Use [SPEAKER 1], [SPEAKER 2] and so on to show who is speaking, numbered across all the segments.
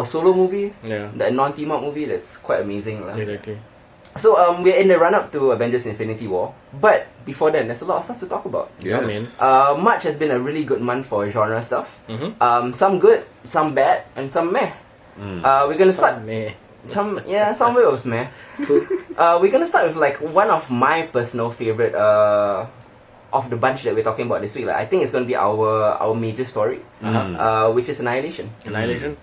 [SPEAKER 1] a solo movie,
[SPEAKER 2] Yeah.
[SPEAKER 1] the non-team up movie, that's quite amazing.
[SPEAKER 2] Exactly.
[SPEAKER 1] So we're in the run-up to Avengers Infinity War, but before then, there's a lot of stuff to talk about.
[SPEAKER 2] Yeah, man.
[SPEAKER 1] March has been a really good month for genre stuff.
[SPEAKER 2] Mm-hmm.
[SPEAKER 1] Some good, some bad, and some meh. We're gonna start. Some of it was meh. We're gonna start with like one of my personal favorite of the bunch that we're talking about this week. Like, I think it's gonna be our major story, which is Annihilation.
[SPEAKER 2] Annihilation.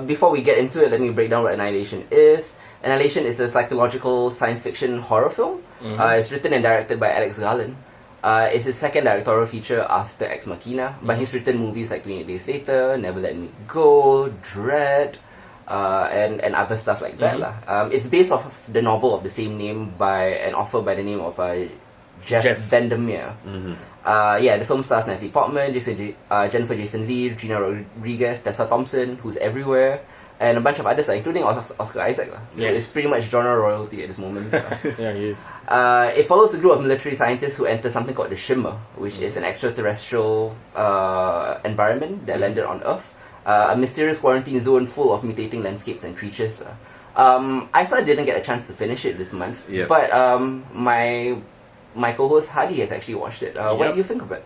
[SPEAKER 1] Before we get into it, let me break down what Annihilation is. Annihilation is a psychological science fiction horror film. It's written and directed by Alex Garland. It's his second directorial feature after Ex Machina, but he's written movies like 28 Days Later, Never Let Me Go, Dread, and other stuff like that. It's based off of the novel of the same name by an author by the name of Jeff Vandermeer. The film stars Natalie Portman, Jennifer Jason Leigh, Gina Rodriguez, Tessa Thompson, who's everywhere, and a bunch of others, including Oscar Isaac.
[SPEAKER 2] Yes.
[SPEAKER 1] It's pretty much genre royalty at this moment.
[SPEAKER 2] Yeah, he is.
[SPEAKER 1] It follows a group of military scientists who enter something called the Shimmer, which is an extraterrestrial environment that landed on Earth. A mysterious quarantine zone full of mutating landscapes and creatures. I sort of didn't get a chance to finish it this month, but my co-host Hadi has actually watched it. What do you think of it?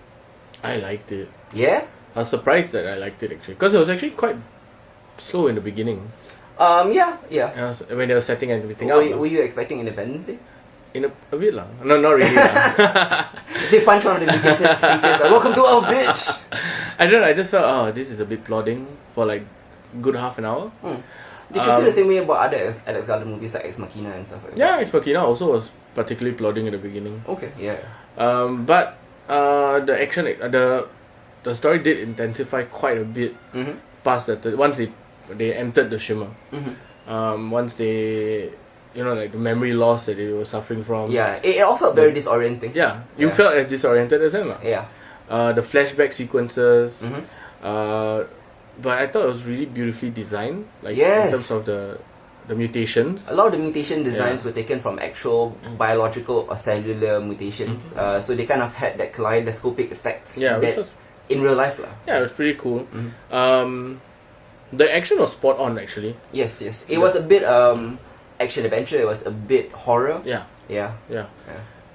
[SPEAKER 2] I liked it.
[SPEAKER 1] Yeah?
[SPEAKER 2] I was surprised that I liked it actually, because it was actually quite slow in the beginning.
[SPEAKER 1] Yeah.
[SPEAKER 2] When they were setting everything
[SPEAKER 1] Were
[SPEAKER 2] up.
[SPEAKER 1] were you expecting Independence Day?
[SPEAKER 2] In a bit lah. No, not really lah.
[SPEAKER 1] They punch one of the creatures like, welcome to Earth, bitch!
[SPEAKER 2] I don't know, I just felt, this is a bit plodding for like good half an hour.
[SPEAKER 1] Did you feel the same way about other Alex Garland movies like Ex Machina and stuff like that?
[SPEAKER 2] Yeah, Ex Machina also was particularly plodding in the beginning.
[SPEAKER 1] Okay, yeah.
[SPEAKER 2] But the action, the story did intensify quite a bit past that. Once they entered the Shimmer. Once they, like the memory loss that they were suffering from.
[SPEAKER 1] Yeah, it all felt very disorienting.
[SPEAKER 2] Yeah, you felt as disoriented as them lah.
[SPEAKER 1] Yeah.
[SPEAKER 2] The flashback sequences. But I thought it was really beautifully designed. Like in terms of the mutations.
[SPEAKER 1] A lot of the mutation designs were taken from actual biological or cellular mutations. So they kind of had that kaleidoscopic effects in real life.
[SPEAKER 2] Yeah, it was pretty cool. The action was spot on actually.
[SPEAKER 1] Yes. It was a bit action adventure, it was a bit horror.
[SPEAKER 2] Yeah.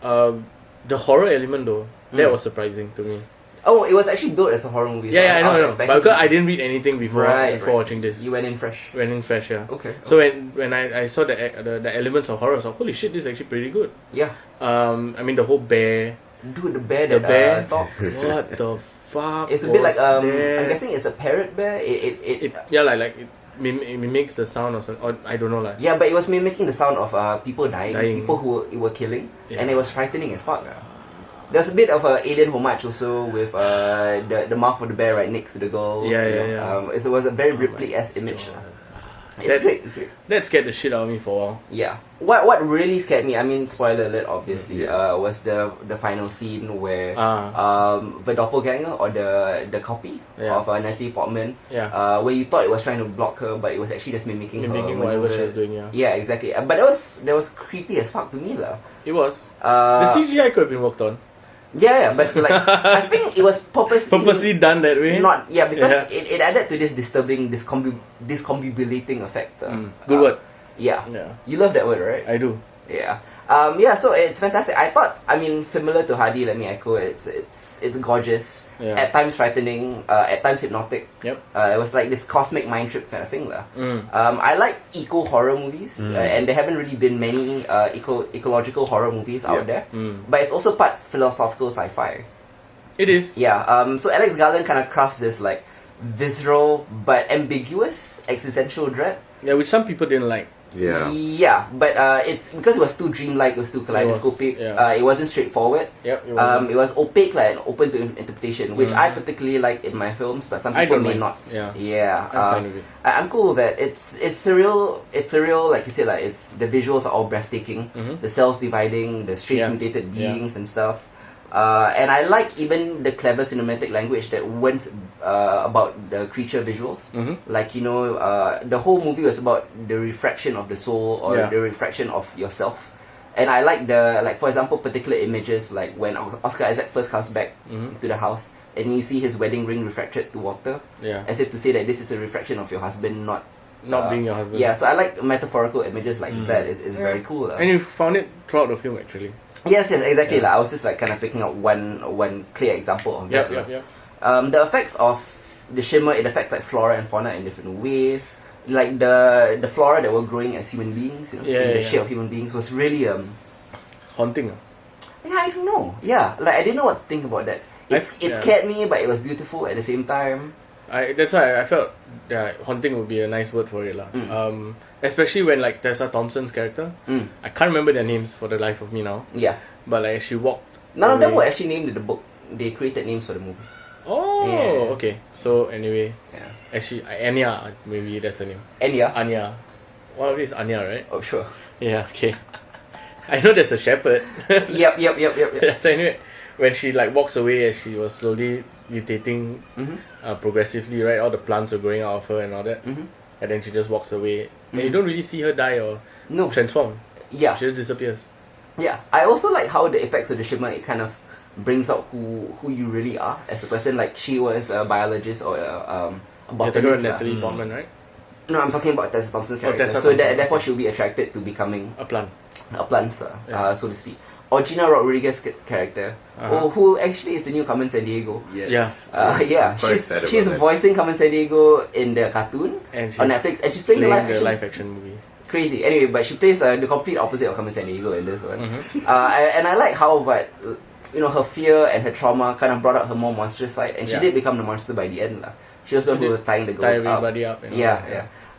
[SPEAKER 2] The horror element though, that was surprising to me.
[SPEAKER 1] Oh, it was actually built as a horror movie. So
[SPEAKER 2] I know. But because I didn't read anything before watching this.
[SPEAKER 1] You went in fresh.
[SPEAKER 2] Yeah.
[SPEAKER 1] Okay.
[SPEAKER 2] So when I saw the elements of horror, I was like, holy shit, this is actually pretty good.
[SPEAKER 1] Yeah.
[SPEAKER 2] I mean the whole bear.
[SPEAKER 1] Dude, the bear talks.
[SPEAKER 2] What the fuck?
[SPEAKER 1] It's a bit like I'm guessing it's a parrot bear. It
[SPEAKER 2] mimics the sound of or I don't know like.
[SPEAKER 1] Yeah, but it was mimicking the sound of people dying. People who it were killing, and it was frightening as fuck. There's a bit of a alien homage also with the mouth of the bear right next to the girls. It was a very Ripley-esque image. It's great.
[SPEAKER 2] That scared the shit out of me for a while.
[SPEAKER 1] Yeah. What really scared me, I mean, spoiler alert obviously, was the final scene where the doppelganger or the copy of Natalie Portman, where you thought it was trying to block her, but it was actually just mimicking her
[SPEAKER 2] whatever she was doing.
[SPEAKER 1] Yeah, exactly. But that was creepy as fuck to me lah.
[SPEAKER 2] It was. The CGI could have been worked on.
[SPEAKER 1] Yeah, but like I think it was
[SPEAKER 2] purposely done that way.
[SPEAKER 1] Because it added to this disturbing, discombobulating effect.
[SPEAKER 2] Good word.
[SPEAKER 1] Yeah. You love that word, right?
[SPEAKER 2] I do.
[SPEAKER 1] Yeah. So it's fantastic. I thought, similar to Hadi, let me echo, it's gorgeous, at times frightening, at times hypnotic.
[SPEAKER 2] Yep.
[SPEAKER 1] It was like this cosmic mind trip kind of thing. I like eco-horror movies, and there haven't really been many ecological horror movies out there, but it's also part philosophical sci-fi.
[SPEAKER 2] It is.
[SPEAKER 1] Yeah. So Alex Garland kind of crafts this like visceral but ambiguous existential dread.
[SPEAKER 2] Yeah, which some people didn't like.
[SPEAKER 1] Yeah, but it's because it was too dreamlike, it was too kaleidoscopic. It wasn't straightforward. It was opaque and open to interpretation, which I particularly like in my films, but some people may not.
[SPEAKER 2] I'm fine with it.
[SPEAKER 1] I'm cool with that. It's surreal. It's surreal, like you said. Like the visuals are all breathtaking. The cells dividing, the strange mutated beings and stuff. And I like even the clever cinematic language that went about the creature visuals. Like, the whole movie was about the refraction of the soul or the refraction of yourself. And I like for example, particular images like when Oscar Isaac first comes back to the house and you see his wedding ring refracted to water, as if to say that this is a reflection of your husband, not
[SPEAKER 2] being your husband.
[SPEAKER 1] Yeah, so I like metaphorical images like that. Is very cool.
[SPEAKER 2] And you found it throughout the film, actually.
[SPEAKER 1] Yes, exactly. Like, I was just like kind of picking up one clear example of that. The effects of the shimmer, it affects like flora and fauna in different ways. Like the flora that were growing as human beings, in the shape of human beings, was really
[SPEAKER 2] haunting.
[SPEAKER 1] Yeah, I don't know. Yeah, like I didn't know what to think about that. It scared me, but it was beautiful at the same time.
[SPEAKER 2] That's why I felt haunting would be a nice word for it, lah. Especially when like Tessa Thompson's character, I can't remember their names for the life of me now.
[SPEAKER 1] Yeah,
[SPEAKER 2] but like she walked.
[SPEAKER 1] None of them were actually named in the book. They created names for the movie.
[SPEAKER 2] Oh, okay. So anyway, actually Anya, maybe that's her name. Anya. One of these is Anya, right?
[SPEAKER 1] Oh, sure.
[SPEAKER 2] Yeah. Okay. I know there's a shepherd.
[SPEAKER 1] Yep.
[SPEAKER 2] So anyway, when she like walks away, as she was slowly mutating progressively, right? All the plants were growing out of her and all that, and then she just walks away, and you don't really see her die or transform.
[SPEAKER 1] Yeah,
[SPEAKER 2] she just disappears.
[SPEAKER 1] Yeah, I also like how the effects of the shimmer, it kind of brings out who you really are as a person. Like she was a biologist or a botanist.
[SPEAKER 2] Natalie Portman, right?
[SPEAKER 1] No, I'm talking about Tessa Thompson's character.
[SPEAKER 2] Tessa
[SPEAKER 1] so
[SPEAKER 2] Thompson.
[SPEAKER 1] Therefore she'll be attracted to becoming
[SPEAKER 2] a plant,
[SPEAKER 1] so to speak. Or Gina Rodriguez's character, who actually is the new Carmen Sandiego.
[SPEAKER 3] Yes.
[SPEAKER 1] She's voicing Carmen Sandiego in the cartoon on Netflix, and she's playing the
[SPEAKER 2] live action movie.
[SPEAKER 1] Crazy. Anyway, but she plays the complete opposite of Carmen Sandiego in this one. And I like how, but her fear and her trauma kind of brought out her more monstrous side, and she did become the monster by the end. She was the one who was tying the girls up.
[SPEAKER 2] Everybody up.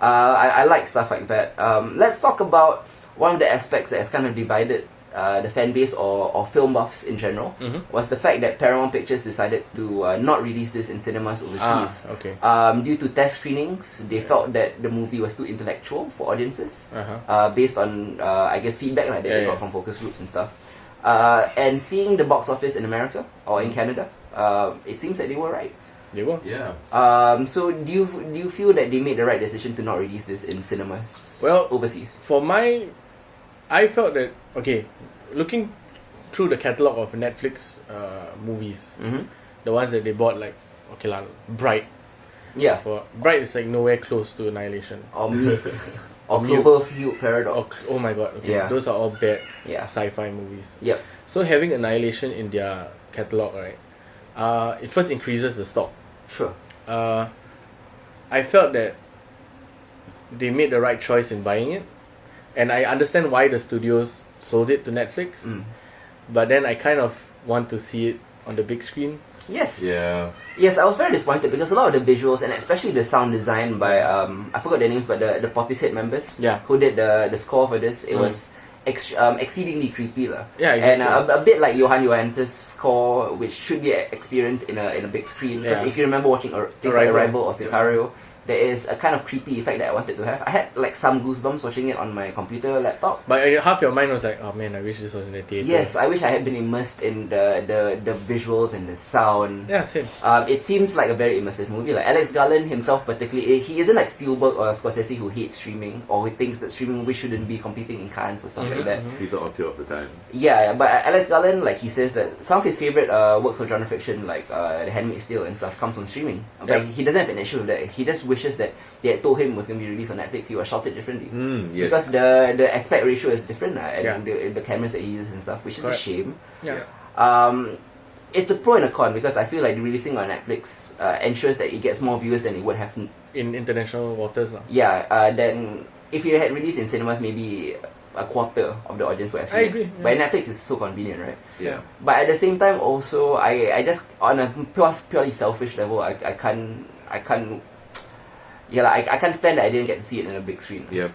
[SPEAKER 1] I like stuff like that. Let's talk about one of the aspects that has kind of divided the fan base or film buffs in general, was the fact that Paramount Pictures decided to not release this in cinemas overseas. Due to test screenings, they felt that the movie was too intellectual for audiences, based on I guess feedback that they got from focus groups and stuff. And seeing the box office in America or in Canada, it seems that they were right.
[SPEAKER 2] They were.
[SPEAKER 3] Yeah.
[SPEAKER 1] So do you feel that they made the right decision to not release this in cinemas overseas?
[SPEAKER 2] I felt that, looking through the catalogue of Netflix movies, the ones that they bought, like, Bright.
[SPEAKER 1] Yeah.
[SPEAKER 2] Bright is like nowhere close to Annihilation.
[SPEAKER 1] Or Mute. Or Cloverfield Paradox.
[SPEAKER 2] Oh my god, those are all bad sci-fi movies.
[SPEAKER 1] Yep.
[SPEAKER 2] So having Annihilation in their catalogue, right, it first increases the stock.
[SPEAKER 1] Sure.
[SPEAKER 2] I felt that they made the right choice in buying it. And I understand why the studios sold it to Netflix, but then I kind of want to see it on the big screen.
[SPEAKER 1] Yes.
[SPEAKER 3] Yeah.
[SPEAKER 1] Yes, I was very disappointed because a lot of the visuals and especially the sound design by I forgot their names, but the Portishead members who did the score for this, it was exceedingly creepy, lah.
[SPEAKER 2] Yeah, exactly.
[SPEAKER 1] And a bit like Johan Johansson's score, which should be experienced in a big screen. Because if you remember watching things like Arrival or Sicario, there is a kind of creepy effect that I wanted to have. I had like some goosebumps watching it on my computer laptop.
[SPEAKER 2] But half your mind was like, oh man, I wish this was in the theater.
[SPEAKER 1] Yes, I wish I had been immersed in the visuals and the sound.
[SPEAKER 2] Yeah, same.
[SPEAKER 1] It seems like a very immersive movie. Like Alex Garland himself particularly, he isn't like Spielberg or Scorsese who hates streaming or who thinks that streaming movies shouldn't be competing in Cannes or stuff like that.
[SPEAKER 3] He's the auteur of the time.
[SPEAKER 1] Yeah, but Alex Garland, like he says that some of his favorite works of genre fiction, like The Handmaid's Tale and stuff, comes on streaming. But he doesn't have an issue with that. He just wishes that they had told him it was going to be released on Netflix. He was shot it differently because the aspect ratio is different and the cameras that he uses and stuff, which is a shame. It's a pro and a con because I feel like releasing on Netflix ensures that it gets more viewers than it would have
[SPEAKER 2] in international waters.
[SPEAKER 1] Then if you had released in cinemas, maybe a quarter of the audience would have seen
[SPEAKER 2] I agree.
[SPEAKER 1] it. But Netflix is so convenient, right?
[SPEAKER 3] Yeah.
[SPEAKER 1] But at the same time, also, I just on a purely selfish level, I can't stand that I didn't get to see it in a big screen.
[SPEAKER 3] Yeah.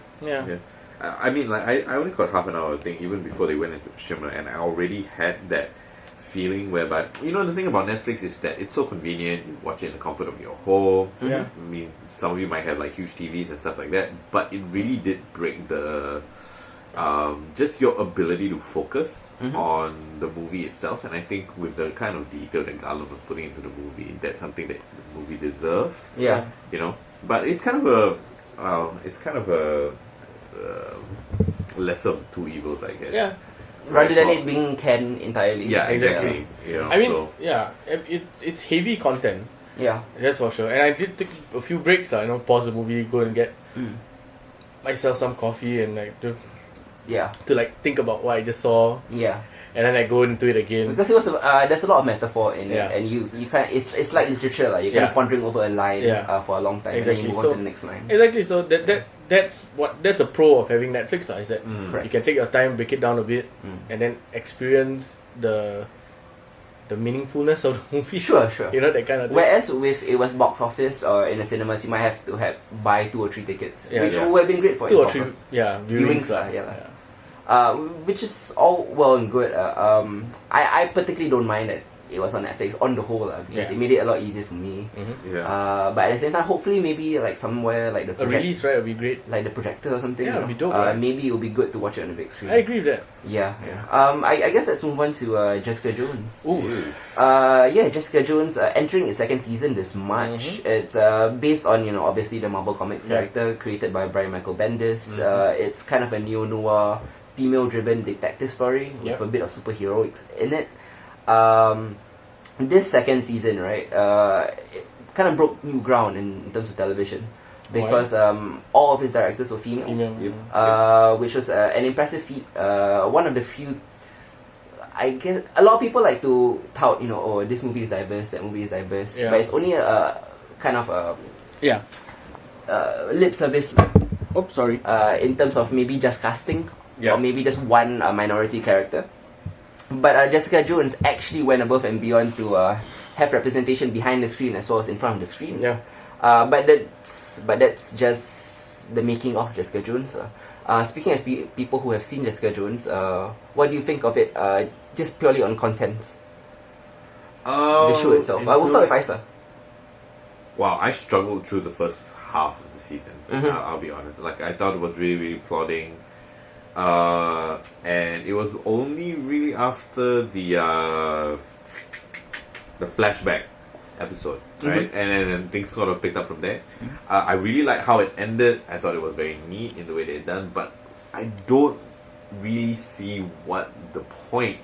[SPEAKER 3] I mean, like I only got half an hour, I think, even before they went into Shimmer, and I already had that feeling whereby, the thing about Netflix is that it's so convenient. You watch it in the comfort of your home.
[SPEAKER 2] Yeah.
[SPEAKER 3] I mean, some of you might have like huge TVs and stuff like that, but it really did break the just your ability to focus on the movie itself. And I think with the kind of detail that Garland was putting into the movie, that's something that the movie deserved.
[SPEAKER 1] Yeah.
[SPEAKER 3] But it's kind of a lesser of two evils, I guess.
[SPEAKER 2] Yeah.
[SPEAKER 1] rather than
[SPEAKER 3] Right.
[SPEAKER 1] it being Ken entirely.
[SPEAKER 3] Yeah,
[SPEAKER 2] Exactly.
[SPEAKER 3] exactly. You know,
[SPEAKER 2] I mean,
[SPEAKER 3] so-
[SPEAKER 2] yeah, it's heavy content.
[SPEAKER 1] Yeah.
[SPEAKER 2] That's for sure. And I did take a few breaks, pause the movie, go and get
[SPEAKER 1] Mm.
[SPEAKER 2] myself some coffee and
[SPEAKER 1] Yeah.
[SPEAKER 2] to think about what I just saw,
[SPEAKER 1] Yeah.
[SPEAKER 2] and then I go into it again.
[SPEAKER 1] Because it was there's a lot of metaphor in
[SPEAKER 2] Yeah.
[SPEAKER 1] it, and you kind of it's like literature, like you're kind
[SPEAKER 2] Yeah.
[SPEAKER 1] of pondering over a line
[SPEAKER 2] Yeah.
[SPEAKER 1] for a long time, and
[SPEAKER 2] Exactly.
[SPEAKER 1] then you move
[SPEAKER 2] So-
[SPEAKER 1] on to the next line.
[SPEAKER 2] Exactly. So that's a pro of having Netflix. Is that
[SPEAKER 1] Correct.
[SPEAKER 2] you can take your time, break it down a bit, and then experience the meaningfulness of the movie.
[SPEAKER 1] Sure, sure.
[SPEAKER 2] You know, that kind of thing.
[SPEAKER 1] Whereas if it was box office or in the cinemas, you might have to buy 2 or 3 tickets,
[SPEAKER 2] Yeah,
[SPEAKER 1] which
[SPEAKER 3] yeah.
[SPEAKER 1] would have been great for
[SPEAKER 2] Two
[SPEAKER 1] its
[SPEAKER 2] or
[SPEAKER 1] box
[SPEAKER 2] three,
[SPEAKER 1] office.
[SPEAKER 2] viewings.
[SPEAKER 1] Viewings lah, yeah. Which is all well and good. I particularly don't mind that it was on Netflix on the whole, because
[SPEAKER 2] Yeah.
[SPEAKER 1] it made it a lot easier for me.
[SPEAKER 3] Yeah.
[SPEAKER 1] But at the same time, hopefully maybe like somewhere like the
[SPEAKER 2] A release, right, would be great.
[SPEAKER 1] like the projector or something.
[SPEAKER 2] Yeah,
[SPEAKER 1] you
[SPEAKER 2] it'd be
[SPEAKER 1] know?
[SPEAKER 2] dope, right?
[SPEAKER 1] Maybe it would be good to watch it on the big screen.
[SPEAKER 2] I agree with that.
[SPEAKER 1] Yeah.
[SPEAKER 2] Yeah.
[SPEAKER 1] I guess let's move on to Jessica Jones.
[SPEAKER 2] Ooh.
[SPEAKER 1] Yeah, Jessica Jones entering its 2nd season this March. It's based on obviously the Marvel Comics
[SPEAKER 2] Yeah.
[SPEAKER 1] character created by Brian Michael Bendis. It's kind of a neo-noir, female-driven detective story with
[SPEAKER 2] Yep.
[SPEAKER 1] a bit of superheroics in it. This 2nd season, right, it kind of broke new ground in terms of television because all of its directors were female.
[SPEAKER 2] Female.
[SPEAKER 1] Which was an impressive feat. One of the few. I guess a lot of people like to tout, oh, this movie is diverse, that movie is diverse,
[SPEAKER 2] Yeah.
[SPEAKER 1] but it's only a kind of a
[SPEAKER 2] Yeah.
[SPEAKER 1] lip service,
[SPEAKER 2] Oh, sorry.
[SPEAKER 1] in terms of maybe just casting
[SPEAKER 3] Yeah.
[SPEAKER 1] or maybe just one minority character. But Jessica Jones actually went above and beyond to have representation behind the screen as well as in front of the screen.
[SPEAKER 2] Yeah.
[SPEAKER 1] But that's just the making of Jessica Jones. Speaking as people who have seen Jessica Jones, what do you think of it? Just purely on content, the show itself. We'll start with Isa.
[SPEAKER 3] Wow, I struggled through the first half of the season.
[SPEAKER 1] Mhm.
[SPEAKER 3] I'll be honest. Like I thought it was really, really plodding, and it was only really after the flashback episode, right? And then things sort of picked up from there. I really like how it ended. I thought it was very neat in the way they had done, but I don't really see what the point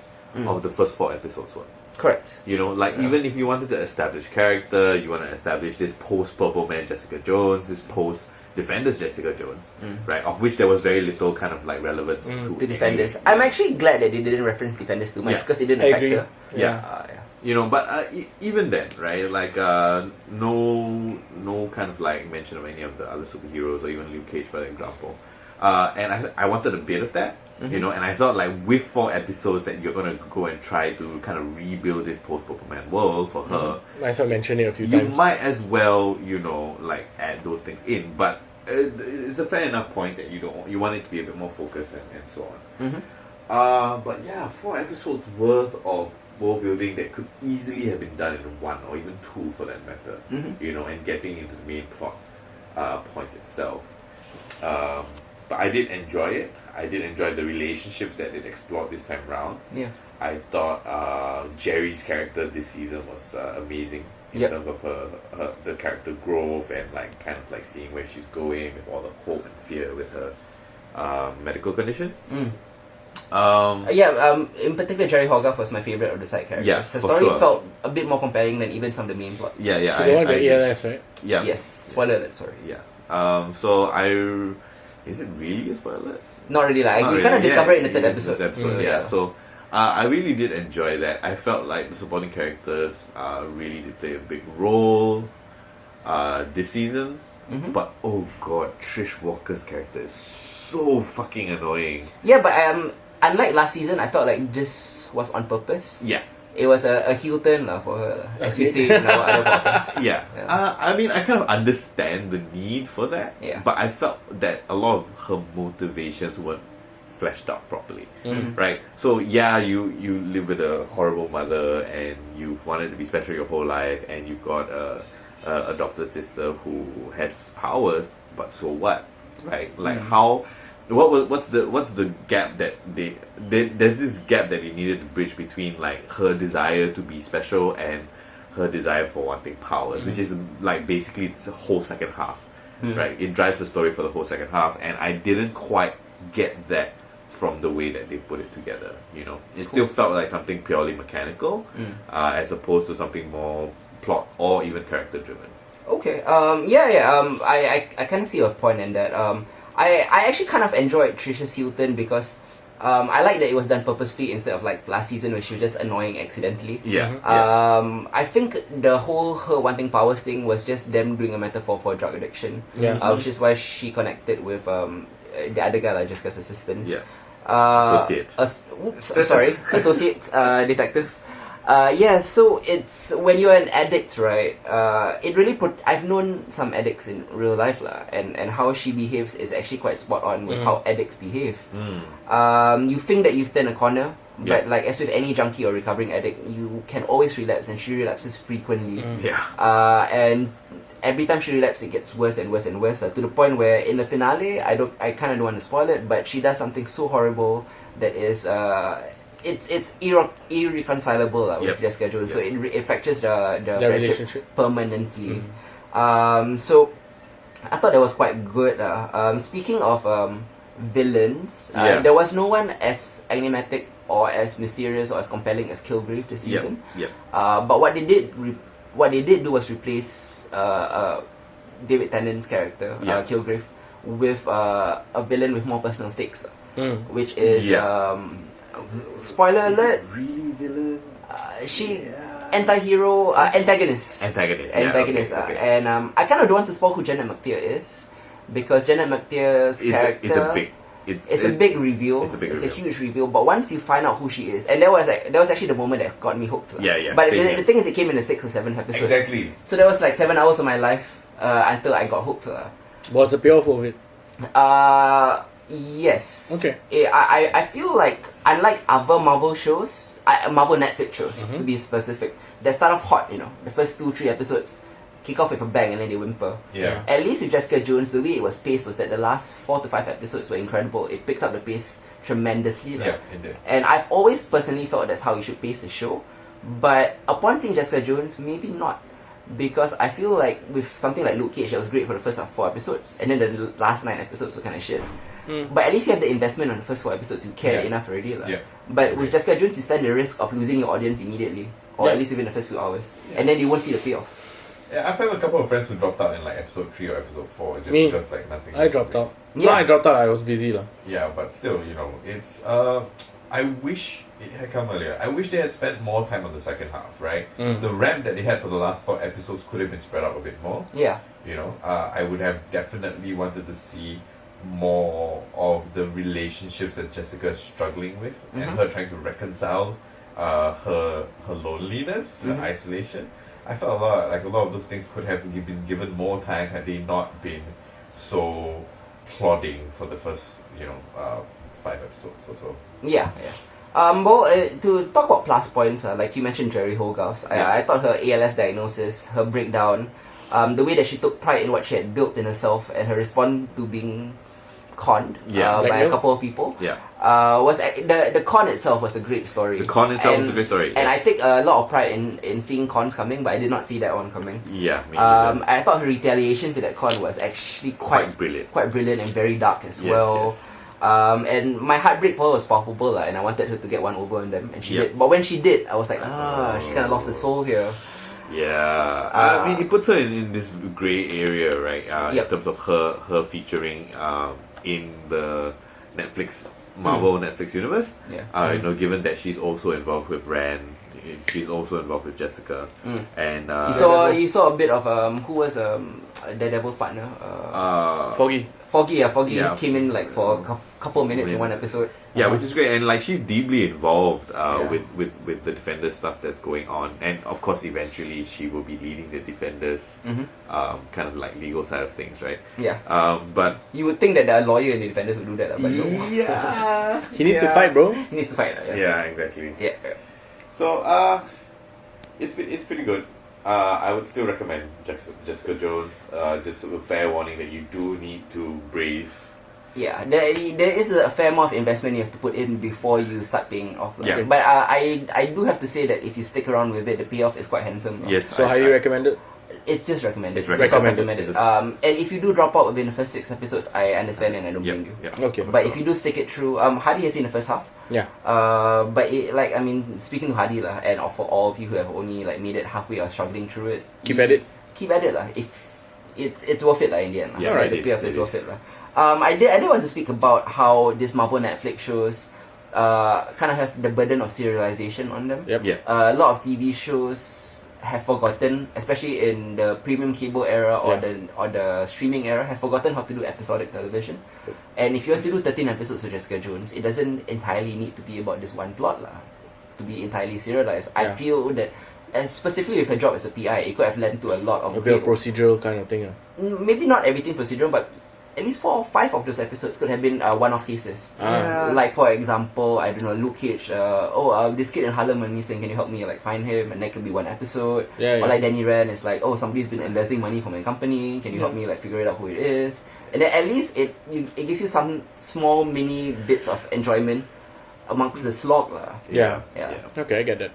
[SPEAKER 3] of the first 4 episodes were.
[SPEAKER 1] Correct.
[SPEAKER 3] Even if you wanted to establish character, you want to establish this post-Purple Man Jessica Jones, this post-Defenders Jessica Jones, right? Of which there was very little kind of like relevance to
[SPEAKER 1] To Defenders.
[SPEAKER 3] any-
[SPEAKER 1] I'm actually glad that they didn't reference Defenders too much
[SPEAKER 3] Yeah.
[SPEAKER 1] because it didn't
[SPEAKER 2] I
[SPEAKER 1] affect
[SPEAKER 2] agree.
[SPEAKER 1] her.
[SPEAKER 3] Yeah.
[SPEAKER 1] Yeah.
[SPEAKER 3] But even then, right? Like, no kind of like mention of any of the other superheroes or even Luke Cage, for example. And I wanted a bit of that, and I thought like with 4 episodes that you're gonna go and try to kind of rebuild this post-Purple Man world for her,
[SPEAKER 2] Might as well mention it a few
[SPEAKER 3] you
[SPEAKER 2] times.
[SPEAKER 3] might as well, like add those things in. But it's a fair enough point that you want it to be a bit more focused and so on. But yeah, 4 episodes worth of world building that could easily have been done in 1 or even 2 for that matter. And getting into the main plot point itself. But I did enjoy it. I did enjoy the relationships that it explored this time round.
[SPEAKER 1] Yeah.
[SPEAKER 3] I thought Jerry's character this season was amazing in
[SPEAKER 1] Yep.
[SPEAKER 3] terms of her the character growth and like kind of like seeing where she's going with all the hope and fear with her medical condition.
[SPEAKER 1] In particular, Jerry Hogarth was my favorite of the side characters.
[SPEAKER 3] Yes,
[SPEAKER 1] Her
[SPEAKER 3] for
[SPEAKER 1] story
[SPEAKER 3] sure.
[SPEAKER 1] felt a bit more compelling than even some of the main plot.
[SPEAKER 3] Yeah,
[SPEAKER 2] She's the one with
[SPEAKER 3] I
[SPEAKER 2] the
[SPEAKER 3] agree.
[SPEAKER 2] ELS, right?
[SPEAKER 3] Yeah.
[SPEAKER 1] Yes. Spoiler alert, sorry.
[SPEAKER 3] Yeah. Is it really a spoiler?
[SPEAKER 1] Not really, like
[SPEAKER 3] Not
[SPEAKER 1] you kind of
[SPEAKER 3] really,
[SPEAKER 1] discover it in the
[SPEAKER 3] yeah,
[SPEAKER 1] third episode.
[SPEAKER 3] yeah. So I really did enjoy that. I felt like the supporting characters really did play a big role this season. But oh god, Trish Walker's character is so fucking annoying.
[SPEAKER 1] Yeah, but unlike last season, I felt like this was on purpose.
[SPEAKER 3] Yeah.
[SPEAKER 1] It was a heel turn for her, as we say in our other podcasts.
[SPEAKER 3] Yeah. I mean, I kind of understand the need for that.
[SPEAKER 1] Yeah.
[SPEAKER 3] But I felt that a lot of her motivations weren't fleshed out properly. Right? So, yeah, you live with a horrible mother and you've wanted to be special your whole life and you've got a adopted sister who has powers, but so what? Right? Like, how... What's the gap that there's this gap that they needed to bridge between like her desire to be special and her desire for wanting powers, which is like basically it's a whole second half, right? It drives the story for the whole second half, and I didn't quite get that from the way that they put it together. It still felt like something purely mechanical, as opposed to something more plot or even character driven.
[SPEAKER 1] Okay. I kind of see your point in that. I actually kind of enjoyed Trisha Hilton because I like that it was done purposefully instead of like last season where she was just annoying accidentally. I think the whole her wanting powers thing was just them doing a metaphor for drug addiction. Which is why she connected with the other guy, like Jessica's assistant.
[SPEAKER 3] Associate.
[SPEAKER 1] Associate detective. So it's when you're an addict, right? It really I've known some addicts in real life, and how she behaves is actually quite spot on with how addicts behave. You think that you've turned a corner, but like as with any junkie or recovering addict, you can always relapse, and she relapses frequently. And every time she relapses, it gets worse and worse and worse, to the point where in the finale, I kind of don't want to spoil it, but she does something so horrible that is it's irreconcilable with Jessica Jones, so it fractures the
[SPEAKER 2] relationship
[SPEAKER 1] permanently. So I thought that was quite good. Speaking of villains, there was no one as enigmatic or as mysterious or as compelling as Kilgrave this season. But what they did do was replace David Tennant's character, Kilgrave, with a villain with more personal stakes, which is spoiler alert.
[SPEAKER 3] Really villain?
[SPEAKER 1] Antagonist.
[SPEAKER 3] Okay.
[SPEAKER 1] And I kind of don't want to spoil who Janet McTeer is, because Janet McTeer's character. It's a big reveal. It's a huge reveal. But once you find out who she is, and that was actually the moment that got me hooked. But the thing is, it came in the 6th or 7th episode.
[SPEAKER 3] Exactly.
[SPEAKER 1] So there was like 7 hours of my life until I got hooked.
[SPEAKER 2] What's the payoff of it?
[SPEAKER 1] Yes.
[SPEAKER 2] Okay.
[SPEAKER 1] I feel like, unlike other Marvel shows, Marvel Netflix shows to be specific, that start off hot. The first 2-3 episodes kick off with a bang and then they whimper. At least with Jessica Jones, the way it was paced was that the last 4 to 5 episodes were incredible. It picked up the pace tremendously.
[SPEAKER 3] Indeed.
[SPEAKER 1] And I've always personally felt that's how you should pace the show. But upon seeing Jessica Jones, maybe not. Because I feel like with something like Luke Cage, that was great for the first 4 episodes, and then the last 9 episodes were kind of shit. But at least you have the investment on the first 4 episodes, you care enough already. But with Jessica Jones, you stand the risk of losing your audience immediately, or at least within the first few hours, and then you won't see the payoff.
[SPEAKER 3] I've had a couple of friends who dropped out in like episode 3 or episode 4 just because like nothing.
[SPEAKER 2] I dropped out. No, I dropped out. I was busy
[SPEAKER 3] but still, it's I wish it had come earlier. I wish they had spent more time on the second half, right? The ramp that they had for the last 4 episodes could have been spread out a bit more. I would have definitely wanted to see more of the relationships that Jessica is struggling with, and her trying to reconcile her loneliness, her isolation. I felt a lot of those things could have been given more time had they not been so plodding for the first 5 episodes or so.
[SPEAKER 1] To talk about plus points, like you mentioned Jerry Hogarth, I thought her ALS diagnosis, her breakdown, the way that she took pride in what she had built in herself, and her response to being conned by a couple of people, was the con itself was a great story.
[SPEAKER 3] The con itself was a great story.
[SPEAKER 1] And I take a lot of pride in seeing cons coming, but I did not see that one coming. I thought her retaliation to that con was actually quite brilliant and very dark as well. And my heartbreak for her was palpable, and I wanted her to get one over on them, and she did. But when she did, I was like, she kind of lost her soul here.
[SPEAKER 3] I mean, it puts her in this grey area, right? In terms of her featuring in the Marvel Netflix universe. Given that she's also involved with Rand, she's also involved with Jessica, and
[SPEAKER 1] you saw a bit of who was Daredevil's partner, Foggy came in like for a couple of minutes in one episode.
[SPEAKER 3] Which is great, and like she's deeply involved with the Defenders stuff that's going on, and of course eventually she will be leading the Defenders kind of like legal side of things, right? But
[SPEAKER 1] you would think that the lawyer in the Defenders would do that, but no.
[SPEAKER 2] He needs to fight, bro.
[SPEAKER 1] He needs to fight.
[SPEAKER 3] Exactly. So it's pretty good. I would still recommend Jessica Jones. Just a fair warning that you do need to brave.
[SPEAKER 1] There is a fair amount of investment you have to put in before you start paying off. But I do have to say that if you stick around with it, the payoff is quite handsome.
[SPEAKER 2] So highly recommended?
[SPEAKER 1] It's just recommended.
[SPEAKER 3] It's
[SPEAKER 1] It's
[SPEAKER 2] recommended.
[SPEAKER 1] recommended. And if you do drop out within the first 6 episodes, I understand and I don't blame you.
[SPEAKER 2] Okay.
[SPEAKER 1] But if you do stick it through, Hadi has seen the first half.
[SPEAKER 2] Yeah.
[SPEAKER 1] But speaking to Hadi lah, and for all of you who have only like made it halfway or struggling through it,
[SPEAKER 2] Keep at it.
[SPEAKER 1] Keep at it lah. If it's worth it lah in the end.
[SPEAKER 3] Yeah,
[SPEAKER 1] Like,
[SPEAKER 3] it
[SPEAKER 1] the payoff
[SPEAKER 3] is,
[SPEAKER 1] is
[SPEAKER 3] it
[SPEAKER 1] worth
[SPEAKER 3] is.
[SPEAKER 1] it lah. I did want to speak about how this Marvel Netflix shows kind of have the burden of serialization on them.
[SPEAKER 2] Yep.
[SPEAKER 3] Yeah.
[SPEAKER 1] A lot of TV shows have forgotten, especially in the premium cable era or the streaming era, have forgotten how to do episodic television. And if you want to do 13 episodes of Jessica Jones, it doesn't entirely need to be about this one plot lah, to be entirely serialized. I feel that, specifically with her job as a PI, it could have led to a lot of
[SPEAKER 2] A bit of procedural kind of thing.
[SPEAKER 1] maybe not everything procedural, but at least 4 or 5 of those episodes could have been one-off cases.
[SPEAKER 3] Yeah.
[SPEAKER 1] Like, for example, I don't know, Luke Cage, this kid in Harlem went missing, can you help me like find him? And that could be one episode.
[SPEAKER 2] Yeah,
[SPEAKER 1] Or like Danny Rand is like, somebody's been investing money for my company, can you help me like figure it out who it is? And then at least it gives you some small mini bits of enjoyment amongst the slog lah.
[SPEAKER 2] Yeah.
[SPEAKER 1] Yeah.
[SPEAKER 2] Okay, I get that.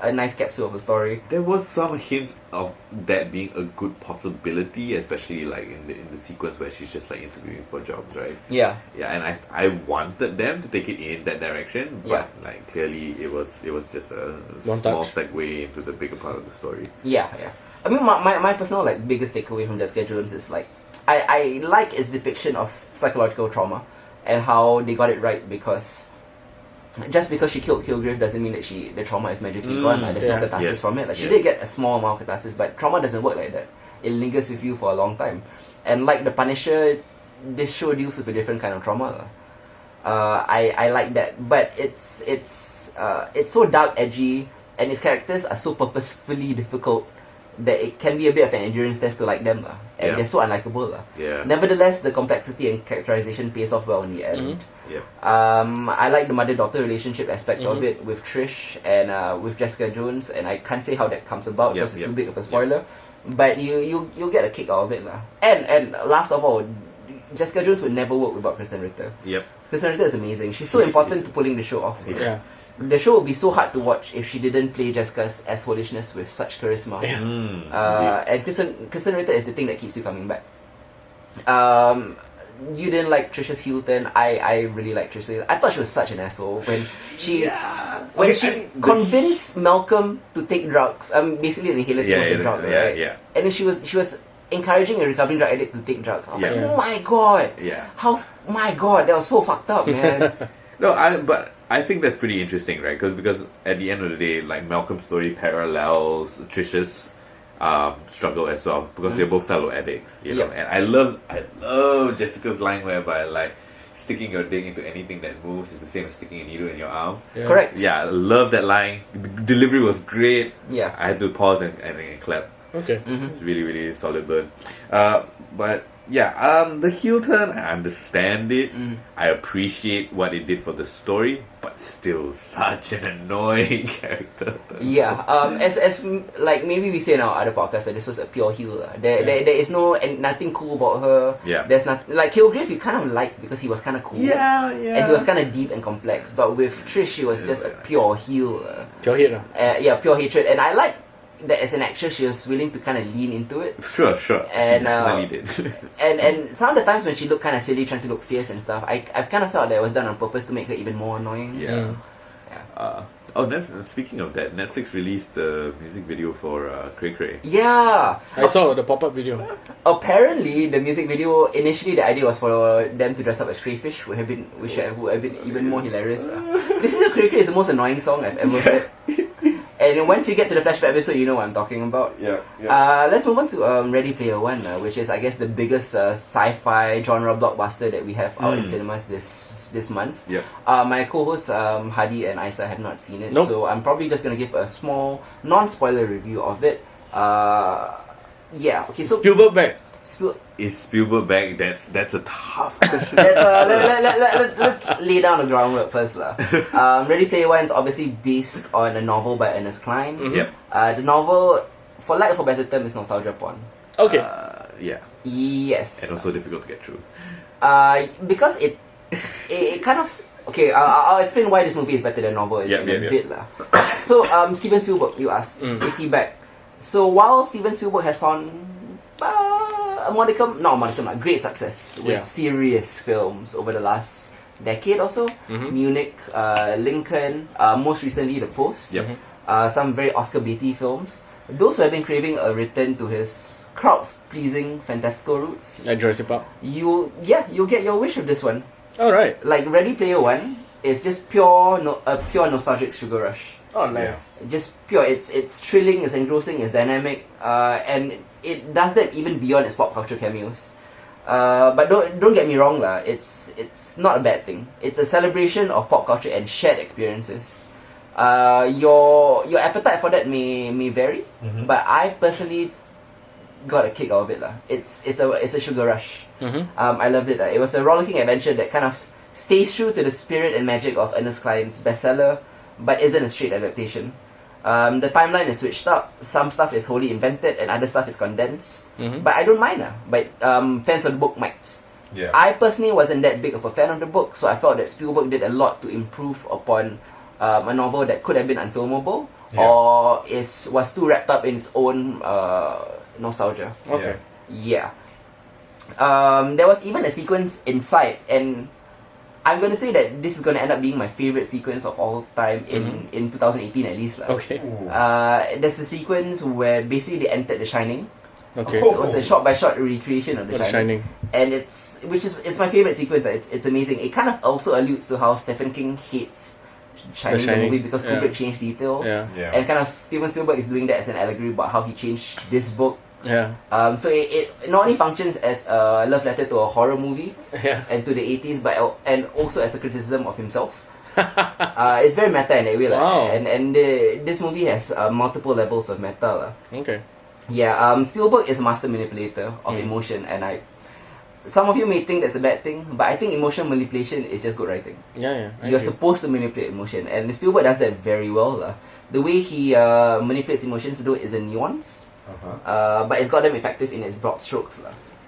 [SPEAKER 1] A nice capsule of a story.
[SPEAKER 3] There was some hints of that being a good possibility, especially like in the sequence where she's just like interviewing for jobs, right?
[SPEAKER 1] Yeah.
[SPEAKER 3] Yeah, and I wanted them to take it in that direction, but
[SPEAKER 1] Yeah.
[SPEAKER 3] like clearly it was just a
[SPEAKER 2] One
[SPEAKER 3] small
[SPEAKER 2] touch.
[SPEAKER 3] segue into the bigger part of the story.
[SPEAKER 1] Yeah. I mean, my personal like biggest takeaway from Jessica Jones is like I like its depiction of psychological trauma and how they got it right, because just because she killed Kilgrave doesn't mean that the trauma is magically gone. There's no catharsis
[SPEAKER 3] Yes.
[SPEAKER 1] from it. Like, she
[SPEAKER 3] Yes.
[SPEAKER 1] did get a small amount of catharsis, but trauma doesn't work like that. It lingers with you for a long time. And like The Punisher, this show deals with a different kind of trauma. I like that, but it's so dark, edgy, and its characters are so purposefully difficult that it can be a bit of an endurance test to like them, and
[SPEAKER 3] Yeah.
[SPEAKER 1] they're so unlikable.
[SPEAKER 3] Yeah.
[SPEAKER 1] Nevertheless, the complexity and characterization pays off well in the end.
[SPEAKER 3] Yeah.
[SPEAKER 1] I like the mother-daughter relationship aspect of it with Trish and with Jessica Jones, and I can't say how that comes about because it's too big of a spoiler. But you'll get a kick out of it lah. And last of all, Jessica Jones would never work without Kristen Ritter.
[SPEAKER 3] Yep.
[SPEAKER 1] Kristen Ritter is amazing. She's so important to pulling the show off.
[SPEAKER 2] Yeah.
[SPEAKER 1] The show would be so hard to watch if she didn't play Jessica's holishness with such charisma. And Kristen Ritter is the thing that keeps you coming back. You didn't like Trisha's heel turn. I really like Trisha. I thought she was such an asshole when she convinced Malcolm to take drugs. Basically an inhaler was a drug, right?
[SPEAKER 3] Yeah.
[SPEAKER 1] And then she was encouraging a recovering drug addict to take drugs. I was like,
[SPEAKER 3] Yeah.
[SPEAKER 1] oh my god,
[SPEAKER 3] Yeah.
[SPEAKER 1] that was so fucked up, man.
[SPEAKER 3] No, but I think that's pretty interesting, right? Because at the end of the day, like Malcolm's story parallels Trisha's struggle as well, because they're both fellow addicts, you know.
[SPEAKER 1] Yep.
[SPEAKER 3] And I love Jessica's line whereby like sticking your dick into anything that moves is the same as sticking a needle in your arm.
[SPEAKER 2] Yeah.
[SPEAKER 1] Correct.
[SPEAKER 3] Yeah, I love that line. The delivery was great.
[SPEAKER 1] Yeah.
[SPEAKER 3] I had to pause and clap.
[SPEAKER 2] Okay.
[SPEAKER 3] It's really, really solid burn. But yeah, the heel turn, I understand it. I appreciate what it did for the story, but still such an annoying character.
[SPEAKER 1] Yeah, as like maybe we say in our other podcast that this was a pure heel. There is nothing cool about her.
[SPEAKER 3] Yeah.
[SPEAKER 1] There's not like Kilgrave you kind of liked because he was kind of cool.
[SPEAKER 3] Yeah.
[SPEAKER 1] And he was kind of deep and complex. But with Trish, she was just a pure heel.
[SPEAKER 2] Pure hit.
[SPEAKER 1] Pure hatred. And I like that as an actress, she was willing to kind of lean into it.
[SPEAKER 3] Sure.
[SPEAKER 1] And,
[SPEAKER 3] She definitely did.
[SPEAKER 1] And some of the times when she looked kind of silly, trying to look fierce and stuff, I've kind of felt that it was done on purpose to make her even more annoying.
[SPEAKER 3] Yeah. Speaking of that, Netflix released the music video for Cray Cray.
[SPEAKER 1] Yeah.
[SPEAKER 2] I saw the pop-up video.
[SPEAKER 1] Apparently, the music video, initially the idea was for them to dress up as crayfish, which would have been even more hilarious. This is a Cray Cray is the most annoying song I've ever heard. And once you get to the flashback episode, you know what I'm talking about.
[SPEAKER 3] Yeah.
[SPEAKER 1] Let's move on to Ready Player One, which is, I guess, the biggest sci-fi genre blockbuster that we have out in cinemas this month.
[SPEAKER 3] Yep.
[SPEAKER 1] My co-hosts Hadi and Isa have not seen it,
[SPEAKER 2] Nope.
[SPEAKER 1] so I'm probably just gonna give a small non-spoiler review of it. Okay, so
[SPEAKER 2] Spielberg back.
[SPEAKER 3] Is Spielberg back? That's a tough question.
[SPEAKER 1] let's lay down the groundwork first lah. Ready Player One is obviously based on a novel by Ernest Cline.
[SPEAKER 3] Yep.
[SPEAKER 1] The novel, for lack of a better term, is nostalgia porn.
[SPEAKER 2] Okay.
[SPEAKER 3] Yeah.
[SPEAKER 1] Yes.
[SPEAKER 3] And also difficult to get through.
[SPEAKER 1] Because it kind of okay. I'll explain why this movie is better than novel in a bit lah. So Steven Spielberg, you asked, is he back? So while Steven Spielberg has found great success with serious films over the last decade or so, Munich, Lincoln, most recently The Post, some very Oscar-baity films. Those who have been craving a return to his crowd-pleasing fantastical roots,
[SPEAKER 2] Like Jurassic Park.
[SPEAKER 1] you'll get your wish with this one.
[SPEAKER 2] All right.
[SPEAKER 1] Like Ready Player One is just pure nostalgic sugar rush.
[SPEAKER 2] Oh, nice.
[SPEAKER 1] Just pure. It's thrilling, it's engrossing, it's dynamic, and it does that even beyond its pop culture cameos. But don't get me wrong lah. It's not a bad thing. It's a celebration of pop culture and shared experiences. Your appetite for that may vary, but I personally got a kick out of it lah. It's a sugar rush. I loved it. It was a rollicking adventure that kind of stays true to the spirit and magic of Ernest Cline's bestseller, but isn't a straight adaptation. The timeline is switched up. Some stuff is wholly invented, and other stuff is condensed. But I don't mind But fans of the book might.
[SPEAKER 4] Yeah.
[SPEAKER 1] I personally wasn't that big of a fan of the book, so I felt that Spielberg did a lot to improve upon a novel that could have been unfilmable or was too wrapped up in its own nostalgia.
[SPEAKER 2] Okay.
[SPEAKER 1] Yeah. There was even a sequence inside, and I'm gonna say that this is gonna end up being my favorite sequence of all time in 2018 at least.
[SPEAKER 2] Okay.
[SPEAKER 1] There's a sequence where basically they entered The Shining.
[SPEAKER 2] Okay.
[SPEAKER 1] It was a shot by shot recreation of The
[SPEAKER 2] The
[SPEAKER 1] Shining.
[SPEAKER 2] Shining.
[SPEAKER 1] And it's my favorite sequence. It's amazing. It kind of also alludes to how Stephen King hates Shining, the
[SPEAKER 2] Shining,
[SPEAKER 1] movie, because Kubrick changed details.
[SPEAKER 2] Yeah.
[SPEAKER 4] Yeah.
[SPEAKER 1] And kind of Steven Spielberg is doing that as an allegory about how he changed this book.
[SPEAKER 2] Yeah.
[SPEAKER 1] So it not only functions as a love letter to a horror movie
[SPEAKER 2] Yeah.
[SPEAKER 1] and to the 80s, but and also as a criticism of himself. It's very meta in that way.
[SPEAKER 2] Wow.
[SPEAKER 1] And this movie has multiple levels of meta.
[SPEAKER 2] Okay.
[SPEAKER 1] Yeah, Spielberg is a master manipulator of emotion, and some of you may think that's a bad thing, but I think emotion manipulation is just good writing.
[SPEAKER 2] Yeah.
[SPEAKER 1] You're supposed to manipulate emotion, and Spielberg does that very well. The way he manipulates emotions, though, isn't nuanced, but it's got them effective in its broad strokes.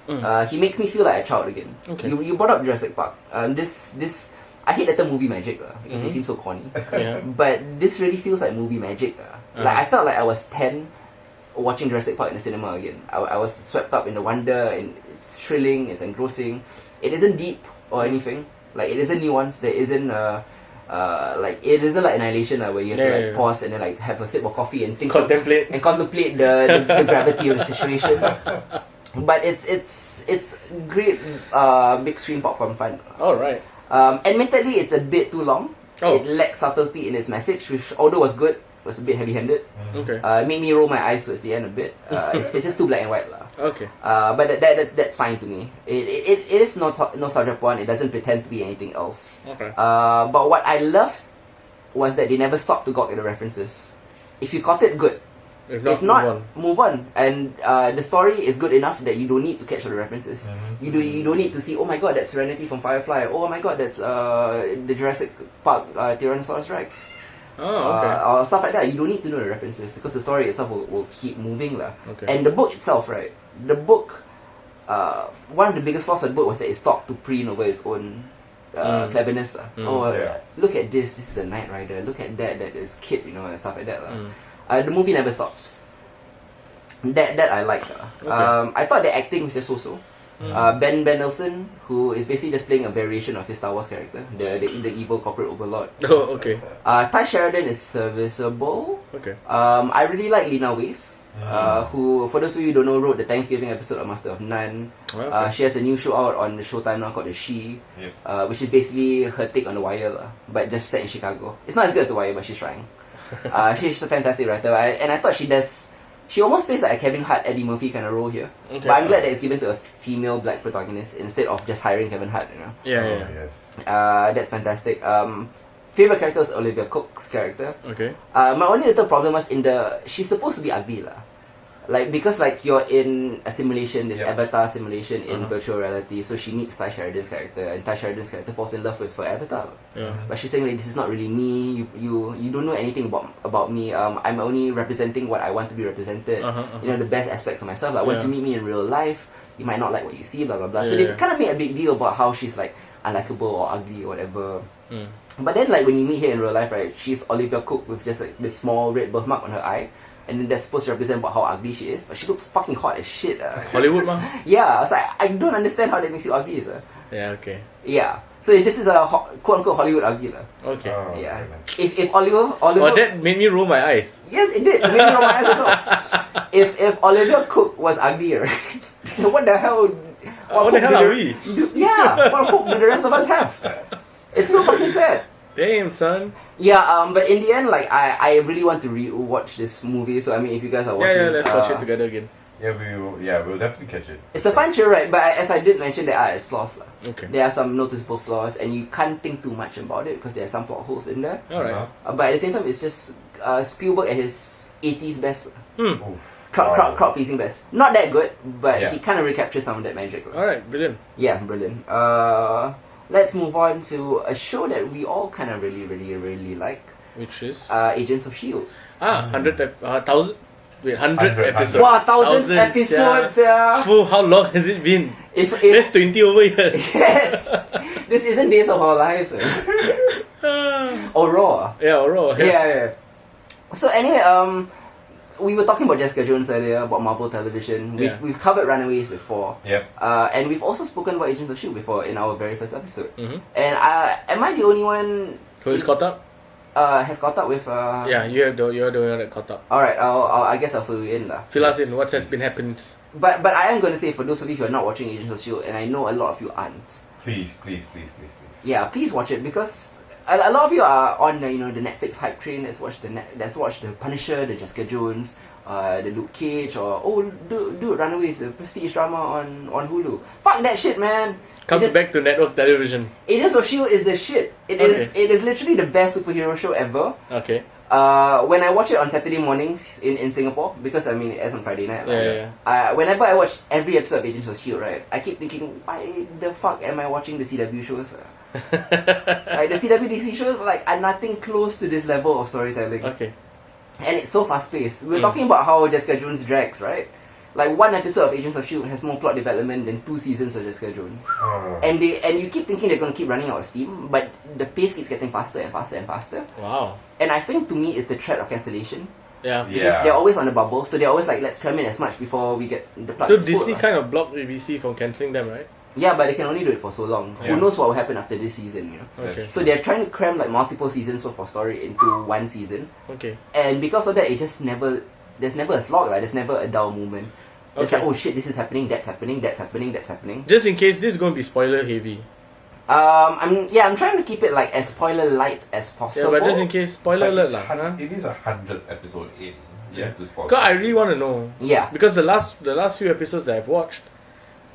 [SPEAKER 1] He makes me feel like a child again.
[SPEAKER 2] Okay.
[SPEAKER 1] You brought up Jurassic Park. This I hate the term movie magic because it seems so corny.
[SPEAKER 2] Yeah.
[SPEAKER 1] But this really feels like movie magic. Like I felt like I was 10 watching Jurassic Park in the cinema again. I was swept up in the wonder, and it's thrilling, it's engrossing. It isn't deep or anything. Like it isn't nuanced. There isn't like it isn't like Annihilation where you have to pause and then like have a sip of coffee and think
[SPEAKER 2] Contemplate.
[SPEAKER 1] the gravity of the situation. But it's great big screen popcorn fun.
[SPEAKER 2] All right.
[SPEAKER 1] Admittedly, it's a bit too long.
[SPEAKER 2] Oh.
[SPEAKER 1] It lacks subtlety in its message, which although was good, was a bit heavy-handed.
[SPEAKER 2] Okay.
[SPEAKER 1] It made me roll my eyes towards the end a bit. It's just too black and white lah.
[SPEAKER 2] Okay.
[SPEAKER 1] But that's fine to me. It is nostalgia porn. It doesn't pretend to be anything else.
[SPEAKER 2] Okay.
[SPEAKER 1] But what I loved was that they never stopped to gawk at the references. If you caught it, good. If not, move on. And the story is good enough that you don't need to catch all the references. You don't need to see, oh my god, that's Serenity from Firefly. Oh my god, that's the Jurassic Park Tyrannosaurus Rex.
[SPEAKER 2] Oh, okay.
[SPEAKER 1] Or stuff like that. You don't need to know the references because the story itself will keep moving lah.
[SPEAKER 2] Okay.
[SPEAKER 1] And the book itself, right? The book, one of the biggest flaws of the book was that it stopped to preen over its own cleverness lah. Look at this. This is the Knight Rider. Look at that. That is Kid, and stuff like that lah. The movie never stops. That I like. I thought the acting was just so-so. Ben Mendelsohn, who is basically just playing a variation of his Star Wars character, the evil corporate overlord.
[SPEAKER 2] Oh, okay.
[SPEAKER 1] Ty Sheridan is serviceable.
[SPEAKER 2] Okay.
[SPEAKER 1] I really like Lena Waithe, who, for those of you who don't know, wrote the Thanksgiving episode of Master of None.
[SPEAKER 2] Okay.
[SPEAKER 1] She has a new show out on the Showtime now called The She, which is basically her take on The Wire, but just set in Chicago. It's not as good as The Wire, but she's trying. She's a fantastic writer, and I thought she almost plays like a Kevin Hart, Eddie Murphy kind of role here.
[SPEAKER 2] Okay.
[SPEAKER 1] But I'm glad that it's given to a female black protagonist instead of just hiring Kevin Hart,
[SPEAKER 2] Yeah.
[SPEAKER 4] Yes.
[SPEAKER 1] That's fantastic. Favorite character is Olivia Cooke's character.
[SPEAKER 2] Okay.
[SPEAKER 1] My only little problem was she's supposed to be ugly lah. Like, because like you're in a simulation, this avatar simulation in virtual reality, so she meets Ty Sheridan's character, and Ty Sheridan's character falls in love with her avatar. But she's saying like, this is not really me. You don't know anything about me. I'm only representing what I want to be represented. The best aspects of myself. Like once you meet me in real life, you might not like what you see. Blah blah blah. So they kind of made a big deal about how she's like unlikable or ugly or whatever. But then like when you meet her in real life, right, she's Olivia Cooke with just like this small red birthmark on her eye. and then that's supposed to represent about how ugly she is, but she looks fucking hot as shit.
[SPEAKER 2] Hollywood, ma?
[SPEAKER 1] Yeah, I was like, I don't understand how that makes you ugly, sir.
[SPEAKER 2] Yeah, okay.
[SPEAKER 1] Yeah, so this is a quote unquote Hollywood ugly,
[SPEAKER 2] Okay.
[SPEAKER 1] Yeah,
[SPEAKER 3] very nice.
[SPEAKER 1] if Oliver,
[SPEAKER 2] Oh, that made me roll my eyes.
[SPEAKER 1] yes, it did. It made me roll my eyes as well. If Olivia Cook was uglier, what the hell?
[SPEAKER 2] What the hell are we?
[SPEAKER 1] Yeah, what hope do the rest of us have? It's so fucking sad.
[SPEAKER 2] Damn, son.
[SPEAKER 1] Yeah, but in the end, like I really want to re-watch this movie. So I mean, if you guys are watching,
[SPEAKER 2] Yeah, let's watch it together again.
[SPEAKER 3] Yeah, we'll definitely catch it.
[SPEAKER 1] It's a fun show, right? But as I did mention, there are its flaws, lah.
[SPEAKER 2] Okay.
[SPEAKER 1] There are some noticeable flaws, and you can't think too much about it because there are some plot holes in there.
[SPEAKER 2] Alright.
[SPEAKER 1] But at the same time, it's just Spielberg at his 80s best, lah.
[SPEAKER 3] Oof.
[SPEAKER 1] crowd pleasing best. Not that good, but
[SPEAKER 3] Yeah.
[SPEAKER 1] he kind of recaptures some of that magic, lah.
[SPEAKER 2] Alright, brilliant.
[SPEAKER 1] Yeah, brilliant. Let's move on to a show that we all kind of really like.
[SPEAKER 2] Which is?
[SPEAKER 1] Agents of S.H.I.E.L.D.
[SPEAKER 2] 100 episodes.
[SPEAKER 1] Wow, 1,000
[SPEAKER 2] Thousands,
[SPEAKER 1] episodes, yeah.
[SPEAKER 2] Fuh, how long has it been?
[SPEAKER 1] If
[SPEAKER 2] That's 20 over years.
[SPEAKER 1] yes, this isn't Days of Our Lives, or Raw.
[SPEAKER 2] Yeah, alright.
[SPEAKER 1] Yeah. So anyway, we were talking about Jessica Jones earlier, about Marvel Television. We've covered Runaways before.
[SPEAKER 3] Yep.
[SPEAKER 1] And we've also spoken about Agents of S.H.I.E.L.D. before in our very first episode.
[SPEAKER 2] Mm-hmm.
[SPEAKER 1] And am I the only one
[SPEAKER 2] Who is caught up?
[SPEAKER 1] has caught up with?
[SPEAKER 2] Yeah, you're the one that caught up.
[SPEAKER 1] All right, I guess I'll fill you in lah.
[SPEAKER 2] Fill us in. What has been happening?
[SPEAKER 1] But I am going to say, for those of you who are not watching Agents of S.H.I.E.L.D., and I know a lot of you aren't.
[SPEAKER 3] Please.
[SPEAKER 1] Yeah, please watch it because a lot of you are on the the Netflix hype train. Let's watch the Punisher, the Jessica Jones, the Luke Cage, or dude, Runaways, a prestige drama on Hulu. Fuck that shit, man.
[SPEAKER 2] Comes back to network television.
[SPEAKER 1] Agents of S.H.I.E.L.D. is the shit. It is literally the best superhero show ever.
[SPEAKER 2] Okay.
[SPEAKER 1] When I watch it on Saturday mornings in Singapore, because I mean it airs on Friday night.
[SPEAKER 2] Yeah.
[SPEAKER 1] Whenever I watch every episode of Agents of S.H.I.E.L.D., right, I keep thinking, why the fuck am I watching the CW shows? Like the CW DC shows are nothing close to this level of storytelling.
[SPEAKER 2] Okay.
[SPEAKER 1] And it's so fast paced. We're talking about how Jessica Jones drags, right? Like one episode of Agents of S.H.I.E.L.D. has more plot development than 2 seasons of Jessica Jones. And you keep thinking they're gonna keep running out of steam, but the pace keeps getting faster and faster and faster.
[SPEAKER 2] Wow.
[SPEAKER 1] And I think to me it's the threat of cancellation.
[SPEAKER 2] Yeah.
[SPEAKER 1] Because they're always on the bubble, so they're always like, let's cram in as much before we get the plot.
[SPEAKER 2] So Disney kind of blocked ABC from cancelling them, right?
[SPEAKER 1] Yeah, but they can only do it for so long.
[SPEAKER 3] Yeah.
[SPEAKER 1] Who knows what will happen after this season,
[SPEAKER 2] Okay.
[SPEAKER 1] So they're trying to cram multiple seasons worth of story into one season.
[SPEAKER 2] Okay.
[SPEAKER 1] And because of that, there's never a slog, there's never a dull moment. It's like, oh shit, this is happening, that's happening.
[SPEAKER 2] Just in case this is going to be spoiler heavy.
[SPEAKER 1] I'm trying to keep it as spoiler light as possible.
[SPEAKER 2] Yeah, but just in case, spoiler alert lah. Huh?
[SPEAKER 3] It is 100th episode in. You have to spoil.
[SPEAKER 2] Because I really want to know.
[SPEAKER 1] Yeah.
[SPEAKER 2] Because the last few episodes that I've watched,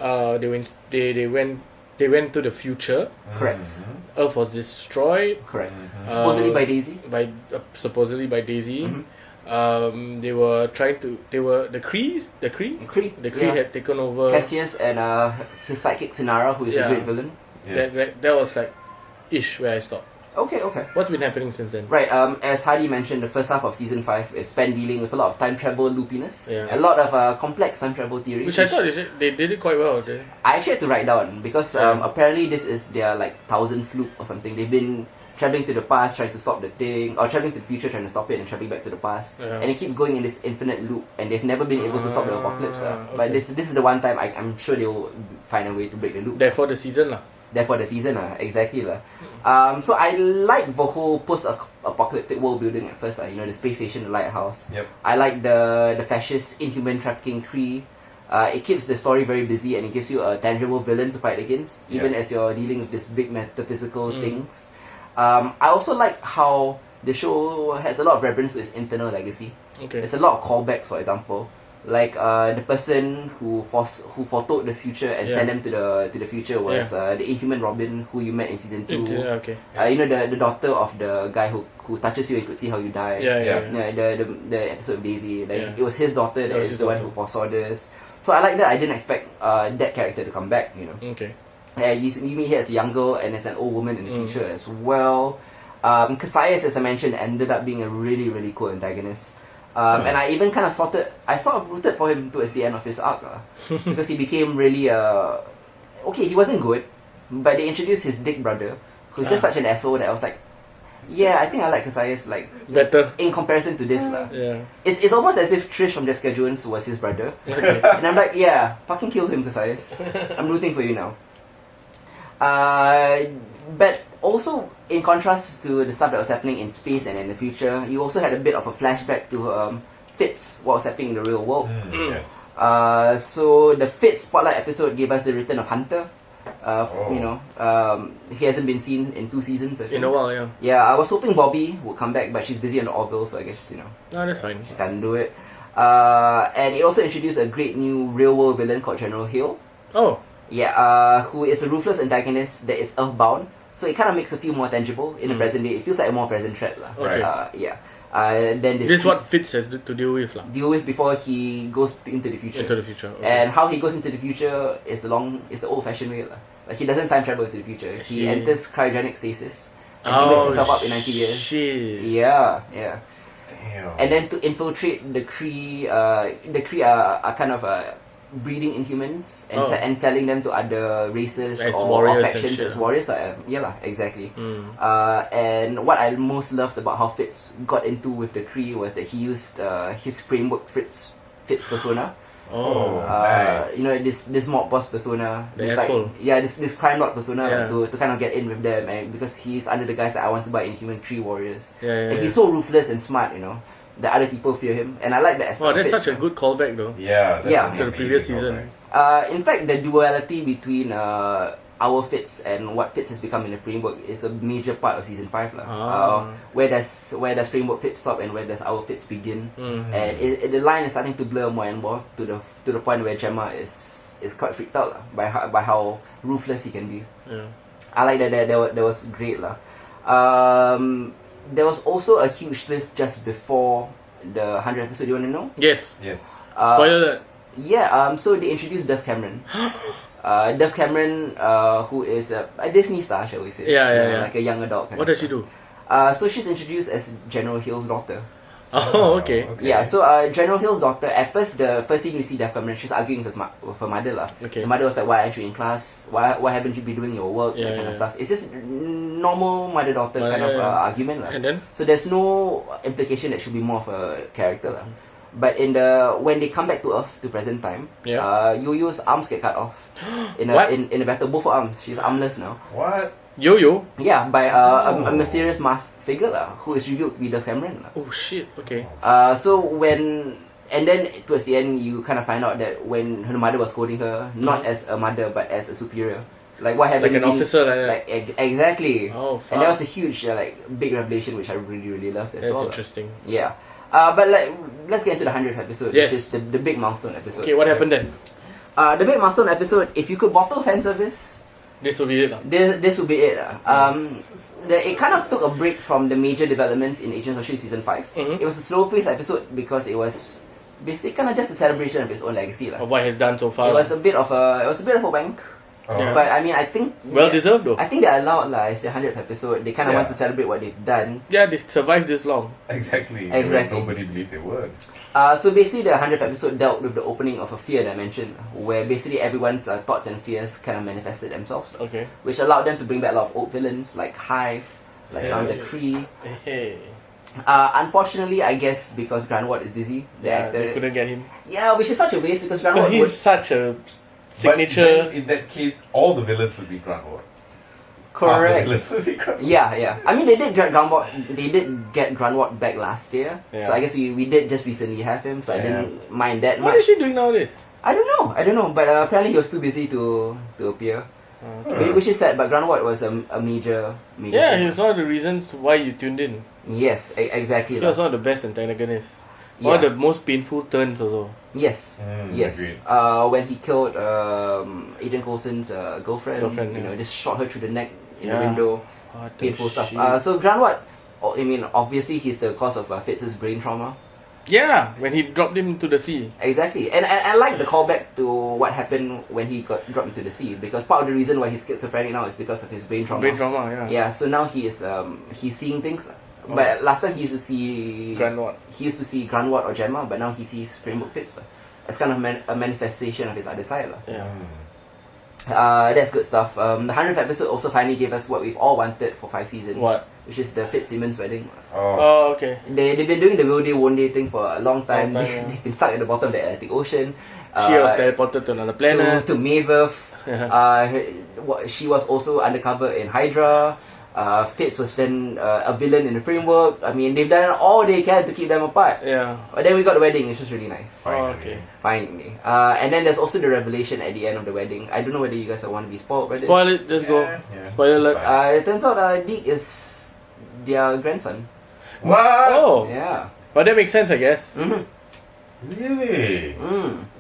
[SPEAKER 2] they went to the future.
[SPEAKER 1] Correct.
[SPEAKER 2] Earth was destroyed.
[SPEAKER 1] Correct. Supposedly by Daisy.
[SPEAKER 2] Supposedly by Daisy.
[SPEAKER 1] Mm-hmm.
[SPEAKER 2] They were the Kree had taken over.
[SPEAKER 1] Cassius and his sidekick Sinara, who is a great villain.
[SPEAKER 3] Yes.
[SPEAKER 2] That was ish where I stopped.
[SPEAKER 1] Okay.
[SPEAKER 2] What's been happening since then?
[SPEAKER 1] Right, as Hardy mentioned, the first half of season 5 is spent dealing with a lot of time travel loopiness.
[SPEAKER 2] Yeah.
[SPEAKER 1] A lot of complex time travel theories.
[SPEAKER 2] Which I thought they did it quite well.
[SPEAKER 1] I actually had to write down because apparently this is their 1000th loop or something. They've been traveling to the past trying to stop the thing, or traveling to the future trying to stop it, and traveling back to the past.
[SPEAKER 2] Yeah.
[SPEAKER 1] And they keep going in this infinite loop, and they've never been able to stop the apocalypse.
[SPEAKER 2] Okay.
[SPEAKER 1] But this is the one time I'm sure they will find a way to break the loop.
[SPEAKER 2] Therefore the season lah.
[SPEAKER 1] Therefore the season exactly lah. So I like the whole post-apocalyptic world building at first, the space station, the lighthouse.
[SPEAKER 3] Yep.
[SPEAKER 1] I like the fascist inhuman trafficking Kree. It keeps the story very busy, and it gives you a tangible villain to fight against, even as you're dealing with this big metaphysical things. I also like how the show has a lot of reference to its internal legacy.
[SPEAKER 2] Okay.
[SPEAKER 1] There's a lot of callbacks, for example. Like the person who foretold the future and sent them to the future was the Inhuman Robin, who you met in season 2.
[SPEAKER 2] Okay.
[SPEAKER 1] The daughter of the guy who touches you and could see how you die. The episode of Daisy, it was his daughter that is the one who foresaw this. So I like that. I didn't expect that character to come back.
[SPEAKER 2] Okay.
[SPEAKER 1] You meet her as a young girl and as an old woman in the future as well. Cassius, as I mentioned, ended up being a really, really cool antagonist. And I even kind of sort of rooted for him towards the end of his arc. Because he became really, okay, he wasn't good, but they introduced his dick brother, who's just such an asshole that I was like, Yeah, I think I like Cassius like
[SPEAKER 2] Better.
[SPEAKER 1] in comparison to this lah.
[SPEAKER 2] Yeah.
[SPEAKER 1] It's almost as if Trish from Jessica Jones was his brother.
[SPEAKER 2] Okay.
[SPEAKER 1] And I'm like, yeah, fucking kill him, Cassius. I'm rooting for you now. But also, in contrast to the stuff that was happening in space and in the future, you also had a bit of a flashback to Fitz, what was happening in the real world.
[SPEAKER 3] Yes.
[SPEAKER 1] So the Fitz Spotlight episode gave us the return of Hunter. You know, he hasn't been seen in 2 seasons, I think.
[SPEAKER 2] In a while, yeah.
[SPEAKER 1] Yeah, I was hoping Bobby would come back, but she's busy on the Orville, so I guess, you know,
[SPEAKER 2] No, that's fine.
[SPEAKER 1] she can't do it. And it also introduced a great new real-world villain called General Hill.
[SPEAKER 2] Oh,
[SPEAKER 1] Yeah, who is a ruthless antagonist that is earthbound. So it kind of makes it feel more tangible in the present day. It feels like a more present threat, lah.
[SPEAKER 2] Okay.
[SPEAKER 1] Yeah. Then
[SPEAKER 2] this is what Fitz has to deal with, lah.
[SPEAKER 1] deal with before he goes into the future.
[SPEAKER 2] Into the future. Okay.
[SPEAKER 1] And how he goes into the future is the old-fashioned way, lah. Like he doesn't time travel into the future. He
[SPEAKER 2] He-
[SPEAKER 1] enters cryogenic stasis and he wakes himself up in 90 years.
[SPEAKER 2] Shit.
[SPEAKER 1] Yeah, yeah.
[SPEAKER 3] Damn.
[SPEAKER 1] And then to infiltrate the Kree are kind of breeding Inhumans and
[SPEAKER 2] Oh.
[SPEAKER 1] and selling them to other races
[SPEAKER 2] As
[SPEAKER 1] or
[SPEAKER 2] warriors and
[SPEAKER 1] factions
[SPEAKER 2] shit,
[SPEAKER 1] as
[SPEAKER 2] huh?
[SPEAKER 1] warriors. Yeah, lah, exactly.
[SPEAKER 2] Mm.
[SPEAKER 1] And what I most loved about how Fitz got into with the Kree was that he used his framework Fitz persona.
[SPEAKER 2] Oh.
[SPEAKER 3] Nice.
[SPEAKER 1] You know, this mob boss persona,
[SPEAKER 2] The
[SPEAKER 1] this
[SPEAKER 2] asshole.
[SPEAKER 1] this crime lord persona,
[SPEAKER 2] Yeah.
[SPEAKER 1] like, to kind of get in with them, and because he's under the guys that I want to buy Inhuman Kree warriors.
[SPEAKER 2] Yeah,
[SPEAKER 1] And he's so ruthless and smart, you know, that other people fear him, and I like that aspect.
[SPEAKER 2] Wow,
[SPEAKER 1] of
[SPEAKER 2] that's
[SPEAKER 1] Fitz,
[SPEAKER 2] such a good callback, though.
[SPEAKER 3] Yeah. that's
[SPEAKER 1] Yeah.
[SPEAKER 3] an
[SPEAKER 2] To the previous
[SPEAKER 3] amazing
[SPEAKER 2] season.
[SPEAKER 3] callback.
[SPEAKER 1] In fact, the duality between our Fitz and what Fitz has become in the framework is a major part of season 5 lah.
[SPEAKER 2] Ah.
[SPEAKER 1] Where does framework Fitz stop and where does our Fitz begin?
[SPEAKER 2] Mm.
[SPEAKER 1] And the line is starting to blur more and more to the point where Gemma is quite freaked out lah, by how ruthless he can be.
[SPEAKER 2] Yeah.
[SPEAKER 1] I like that was great lah. There was also a huge twist just before the 100th episode. You want to know?
[SPEAKER 2] Yes.
[SPEAKER 3] Yes.
[SPEAKER 2] Spoiler that.
[SPEAKER 1] Yeah. So they introduced Duff Cameron. Duff Cameron, who is a Disney star, shall we say?
[SPEAKER 2] Yeah,
[SPEAKER 1] You know,
[SPEAKER 2] yeah.
[SPEAKER 1] like a young adult kind
[SPEAKER 2] What
[SPEAKER 1] of
[SPEAKER 2] does she
[SPEAKER 1] star.
[SPEAKER 2] do?
[SPEAKER 1] So she's introduced as General Hill's daughter.
[SPEAKER 2] Oh, okay.
[SPEAKER 1] Yeah, so General Hill's daughter, at first, the first scene we see Duff Cameron, she's arguing with her mother lah.
[SPEAKER 2] Okay.
[SPEAKER 1] The mother was like, why aren't you in class? Why haven't you been doing your work?
[SPEAKER 2] Yeah,
[SPEAKER 1] that kind of
[SPEAKER 2] yeah.
[SPEAKER 1] stuff. It's just normal mother-daughter kind of argument lah.
[SPEAKER 2] And then?
[SPEAKER 1] So there's no implication that should be more of a character lah. But when they come back to Earth to present time,
[SPEAKER 2] Yeah.
[SPEAKER 1] Yo-Yo's arms get cut off in
[SPEAKER 2] What?
[SPEAKER 1] a battle. Both her arms. She's armless now.
[SPEAKER 3] What?
[SPEAKER 2] Yo-Yo?
[SPEAKER 1] Yeah, by a mysterious masked figure lah, who is revealed to be Duff Cameron lah.
[SPEAKER 2] Oh, shit. Okay.
[SPEAKER 1] So and then towards the end, you kind of find out that when her mother was scolding her, not as a mother but as a superior. Like what happened?
[SPEAKER 2] Like an officer like that.
[SPEAKER 1] Exactly.
[SPEAKER 2] Oh, fuck.
[SPEAKER 1] And that was a huge big revelation, which I really loved as
[SPEAKER 2] That's
[SPEAKER 1] well.
[SPEAKER 2] interesting.
[SPEAKER 1] Yeah. But like, let's get into the 100th episode,
[SPEAKER 2] Yes.
[SPEAKER 1] which is the big milestone episode.
[SPEAKER 2] Okay, what happened then?
[SPEAKER 1] The big milestone episode, if you could bottle fan service,
[SPEAKER 2] This will be it. Lah.
[SPEAKER 1] this would be it. It kind of took a break from the major developments in Agents of S.H.I.E.L.D. Season 5.
[SPEAKER 2] Mhm.
[SPEAKER 1] It was a slow-paced episode because it was basically kind of just a celebration of its own legacy.
[SPEAKER 2] Of what has done so far.
[SPEAKER 1] It was a bit of a wank.
[SPEAKER 2] Yeah.
[SPEAKER 1] But I mean, I think
[SPEAKER 2] Well deserved though.
[SPEAKER 1] I think they're allowed lah. It's the 100th episode. They kind of
[SPEAKER 3] Yeah.
[SPEAKER 1] want to celebrate what they've done.
[SPEAKER 2] Yeah, they survived this long.
[SPEAKER 3] Exactly.
[SPEAKER 1] Exactly.
[SPEAKER 3] Nobody believed they would.
[SPEAKER 1] So basically, the 100th episode dealt with the opening of a fear dimension, where basically everyone's thoughts and fears kind of manifested themselves,
[SPEAKER 2] Okay.
[SPEAKER 1] which allowed them to bring back a lot of old villains like Hive, like some of the Kree.
[SPEAKER 2] Hey.
[SPEAKER 1] Unfortunately, I guess because Grant Watt is busy, the
[SPEAKER 2] Yeah, they
[SPEAKER 1] actor.
[SPEAKER 2] couldn't get him.
[SPEAKER 1] Yeah, which is such a waste because Grant
[SPEAKER 2] But
[SPEAKER 1] Watt
[SPEAKER 2] he's
[SPEAKER 1] would.
[SPEAKER 2] such a
[SPEAKER 3] But
[SPEAKER 2] signature.
[SPEAKER 3] then in that case, all the villains would be Grant Ward. Half the
[SPEAKER 1] Correct.
[SPEAKER 3] villains would be Grant Ward.
[SPEAKER 1] Yeah. I mean, they did get Grant Watt back last year,
[SPEAKER 2] Yeah.
[SPEAKER 1] so I guess we did just recently have him, so I
[SPEAKER 3] Yeah.
[SPEAKER 1] didn't mind that
[SPEAKER 2] What
[SPEAKER 1] much.
[SPEAKER 2] is he doing nowadays?
[SPEAKER 1] I don't know, but apparently he was too busy to appear, which is sad. But Grant Watt was a major.
[SPEAKER 2] Yeah,
[SPEAKER 1] thing.
[SPEAKER 2] he was one of the reasons why you tuned in.
[SPEAKER 1] Yes, exactly.
[SPEAKER 2] He was
[SPEAKER 1] lah.
[SPEAKER 2] one of the best antagonists. One of
[SPEAKER 1] Yeah.
[SPEAKER 2] the most painful turns also.
[SPEAKER 1] Yes, yes.
[SPEAKER 3] agreed.
[SPEAKER 1] When he killed Agent Coulson's girlfriend, you know,
[SPEAKER 2] yeah.
[SPEAKER 1] just shot her through the neck in the
[SPEAKER 2] Yeah.
[SPEAKER 1] window.
[SPEAKER 2] What the
[SPEAKER 1] Painful stuff.
[SPEAKER 2] shit.
[SPEAKER 1] So Grant Watt, I mean, obviously he's the cause of Fitz's brain trauma.
[SPEAKER 2] Yeah, when he dropped him into the sea.
[SPEAKER 1] Exactly, and I like the callback to what happened when he got dropped into the sea, because part of the reason why he's schizophrenic now is because of his brain trauma.
[SPEAKER 2] Brain trauma, yeah.
[SPEAKER 1] Yeah, so now he's seeing things. But last time he used to see
[SPEAKER 2] Grant Watt.
[SPEAKER 1] He used to see Grant Watt or Gemma, but now he sees Framework Fitz. It's kind of a manifestation of his other side.
[SPEAKER 2] Yeah.
[SPEAKER 1] That's good stuff. The 100th episode also finally gave us what we've all wanted for 5 seasons.
[SPEAKER 2] What?
[SPEAKER 1] Which is the Fitzsimmons wedding.
[SPEAKER 2] Oh, okay.
[SPEAKER 1] They've been doing the will day, won't day thing for a long time.
[SPEAKER 2] Yeah.
[SPEAKER 1] They've been stuck at the bottom of the Atlantic Ocean.
[SPEAKER 2] She was teleported to another planet.
[SPEAKER 1] To Maeve. She was also undercover in Hydra. Fitz was then a villain in the framework. I mean, they've done all they can to keep them apart.
[SPEAKER 2] Yeah.
[SPEAKER 1] But then we got the wedding, which was really nice.
[SPEAKER 2] Oh, okay.
[SPEAKER 1] Finally. And then there's also the revelation at the end of the wedding. I don't know whether you guys want to be spoiled by this.
[SPEAKER 2] Spoil it, just go. Spoiler alert.
[SPEAKER 1] It turns out Deke is their grandson.
[SPEAKER 3] What?
[SPEAKER 2] Oh.
[SPEAKER 1] Yeah.
[SPEAKER 2] But that makes sense, I guess.
[SPEAKER 1] Mm-hmm.
[SPEAKER 3] Really?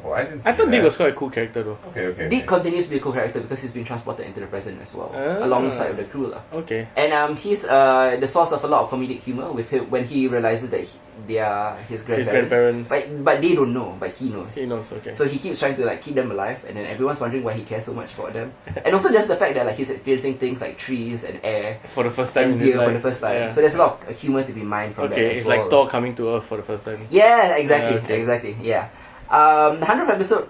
[SPEAKER 3] Oh, I didn't see
[SPEAKER 2] I thought
[SPEAKER 3] that.
[SPEAKER 2] Dick was quite a cool character though.
[SPEAKER 3] Okay.
[SPEAKER 1] Deke continues to be a cool character because he's been transported into the present as well, alongside the crew.
[SPEAKER 2] Okay.
[SPEAKER 1] And he's the source of a lot of comedic humor with him when he realizes that they are his grandparents. But they don't know, but he knows.
[SPEAKER 2] He knows, okay.
[SPEAKER 1] So he keeps trying to keep them alive, and then everyone's wondering why he cares so much about them. And also just the fact that he's experiencing things like trees and air
[SPEAKER 2] for the first time
[SPEAKER 1] and
[SPEAKER 2] in his
[SPEAKER 1] beer
[SPEAKER 2] life.
[SPEAKER 1] for the first time.
[SPEAKER 2] Yeah.
[SPEAKER 1] So there's a lot of humor to be mined from that
[SPEAKER 2] Okay,
[SPEAKER 1] as
[SPEAKER 2] it's
[SPEAKER 1] well.
[SPEAKER 2] like Thor coming to Earth for the first time.
[SPEAKER 1] Yeah, exactly,
[SPEAKER 2] Yeah, okay.
[SPEAKER 1] exactly. Yeah. The 100th episode,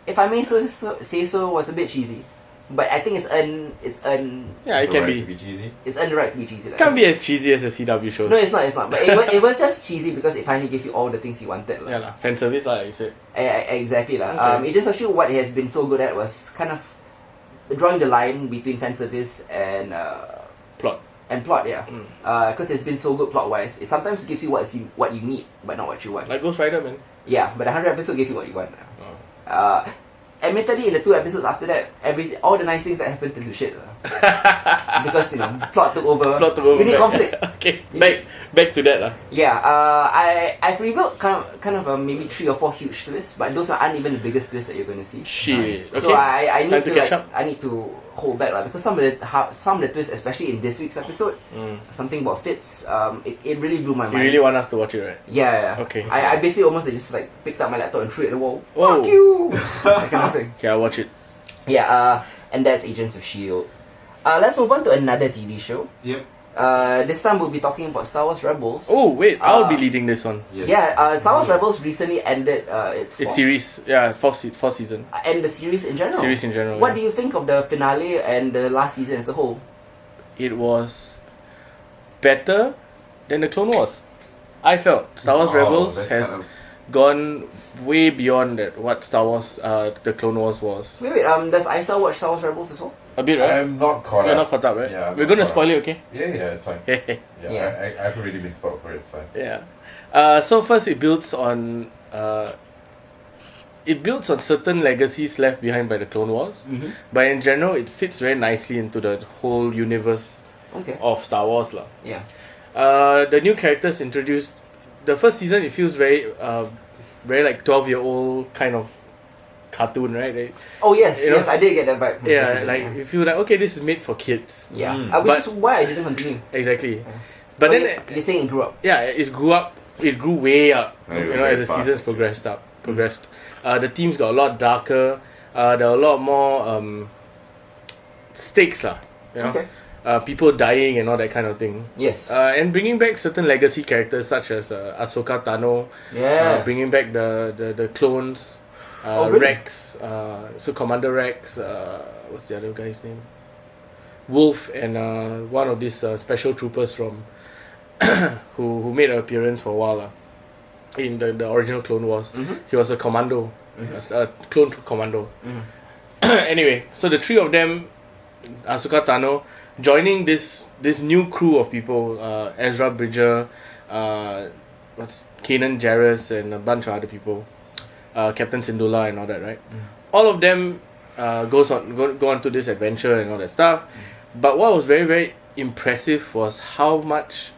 [SPEAKER 1] if I may say so, was a bit cheesy, but I think it's
[SPEAKER 2] Yeah, it can be.
[SPEAKER 3] To be cheesy.
[SPEAKER 1] it's earned the right to be cheesy.
[SPEAKER 2] It can't be as cheesy as a CW show.
[SPEAKER 1] No, it's not. But it was just cheesy because it finally gave you all the things you wanted.
[SPEAKER 2] Yeah, lah. Fan service, like you said.
[SPEAKER 1] Exactly.
[SPEAKER 2] Okay.
[SPEAKER 1] It just actually what it has been so good at was kind of drawing the line between fan service and
[SPEAKER 2] Plot.
[SPEAKER 1] yeah. Because it's been so good plot wise. It sometimes gives you what you need, but not what you want.
[SPEAKER 2] Like Ghost Rider, man.
[SPEAKER 1] Yeah, but the 100th episode gave you what you want.
[SPEAKER 2] Oh.
[SPEAKER 1] Admittedly, in the 2 episodes after that, all the nice things that happened turned to shit. Because, plot took over. You need conflict.
[SPEAKER 2] Okay, back to that. Lah.
[SPEAKER 1] Yeah, I've revealed kind of maybe 3 or 4 huge twists, but those aren't even the biggest twists that you're going to see.
[SPEAKER 2] Shit. Okay.
[SPEAKER 1] So I need
[SPEAKER 2] Time to catch up.
[SPEAKER 1] I need to hold back because some of the twists, especially in this week's episode, something about Fitz, it really blew my mind.
[SPEAKER 2] You really want us to watch it, right?
[SPEAKER 1] Yeah.
[SPEAKER 2] Okay.
[SPEAKER 1] I basically almost just picked up my laptop and threw it at the wall.
[SPEAKER 2] Whoa.
[SPEAKER 1] Fuck you! That kind of thing.
[SPEAKER 2] Okay, I'll watch it.
[SPEAKER 1] Yeah, and that's Agents of S.H.I.E.L.D. Let's move on to another TV show.
[SPEAKER 3] Yep.
[SPEAKER 1] This time we'll be talking about Star Wars Rebels.
[SPEAKER 2] Oh, wait, I'll be leading this one.
[SPEAKER 3] Yes.
[SPEAKER 1] Yeah, Star Wars Rebels recently ended its
[SPEAKER 2] It's
[SPEAKER 1] fourth,
[SPEAKER 2] series, yeah, fourth season.
[SPEAKER 1] and the series in general.
[SPEAKER 2] Series in general.
[SPEAKER 1] What
[SPEAKER 2] yeah.
[SPEAKER 1] do you think of the finale and the last season as a whole?
[SPEAKER 2] It was better than the Clone Wars. I felt Star Wars Rebels
[SPEAKER 3] that's
[SPEAKER 2] has
[SPEAKER 3] kind of-
[SPEAKER 2] gone way beyond that what Star Wars, the Clone Wars was.
[SPEAKER 1] Wait, does Isa watch Star Wars Rebels as well?
[SPEAKER 2] A bit, right?
[SPEAKER 3] I'm not caught
[SPEAKER 2] We're
[SPEAKER 3] up.
[SPEAKER 2] not caught up, right?
[SPEAKER 3] Yeah, I'm
[SPEAKER 2] We're
[SPEAKER 3] not
[SPEAKER 2] gonna
[SPEAKER 3] caught
[SPEAKER 2] spoil
[SPEAKER 3] up.
[SPEAKER 2] it, okay?
[SPEAKER 3] Yeah, it's fine.
[SPEAKER 2] Yeah.
[SPEAKER 3] Yeah. I've already been spoiled for it, it's fine.
[SPEAKER 2] Yeah. So first it builds on certain legacies left behind by the Clone Wars, but in general it fits very nicely into the whole universe
[SPEAKER 1] Okay.
[SPEAKER 2] of Star Wars lah.
[SPEAKER 1] Yeah.
[SPEAKER 2] The new characters introduced. The first season it feels very like 12-year-old kind of cartoon, right?
[SPEAKER 1] Oh yes,
[SPEAKER 2] You know?
[SPEAKER 1] yes, I did get that vibe. from the
[SPEAKER 2] Yeah,
[SPEAKER 1] season,
[SPEAKER 2] like you feel like okay, this is made for kids.
[SPEAKER 1] yeah. Which
[SPEAKER 2] But-
[SPEAKER 1] is why I didn't continue.
[SPEAKER 2] Exactly. But then
[SPEAKER 1] you're saying it grew up.
[SPEAKER 2] yeah, it grew up. It grew way up.
[SPEAKER 3] Oh, it grew
[SPEAKER 2] As the
[SPEAKER 3] very fast,
[SPEAKER 2] seasons
[SPEAKER 3] actually.
[SPEAKER 2] progressed. The themes got a lot darker. There were a lot more stakes lah.
[SPEAKER 1] Okay.
[SPEAKER 2] People dying and all that kind of thing.
[SPEAKER 1] Yes.
[SPEAKER 2] And bringing back certain legacy characters such as Ahsoka Tano.
[SPEAKER 1] Yeah.
[SPEAKER 2] Bringing back the clones.
[SPEAKER 1] Oh, really?
[SPEAKER 2] Rex. So Commander Rex. What's the other guy's name? Wolf and one of these special troopers from who made an appearance for a while in the original Clone Wars. He was a commando, a clone commando. Anyway, so the 3 of them, Ahsoka Tano, joining this new crew of people, Ezra Bridger, Kanan Jarrus, and a bunch of other people, Captain Syndulla and all that, right? All of them go on to this adventure and all that stuff. But what was very, very impressive was how much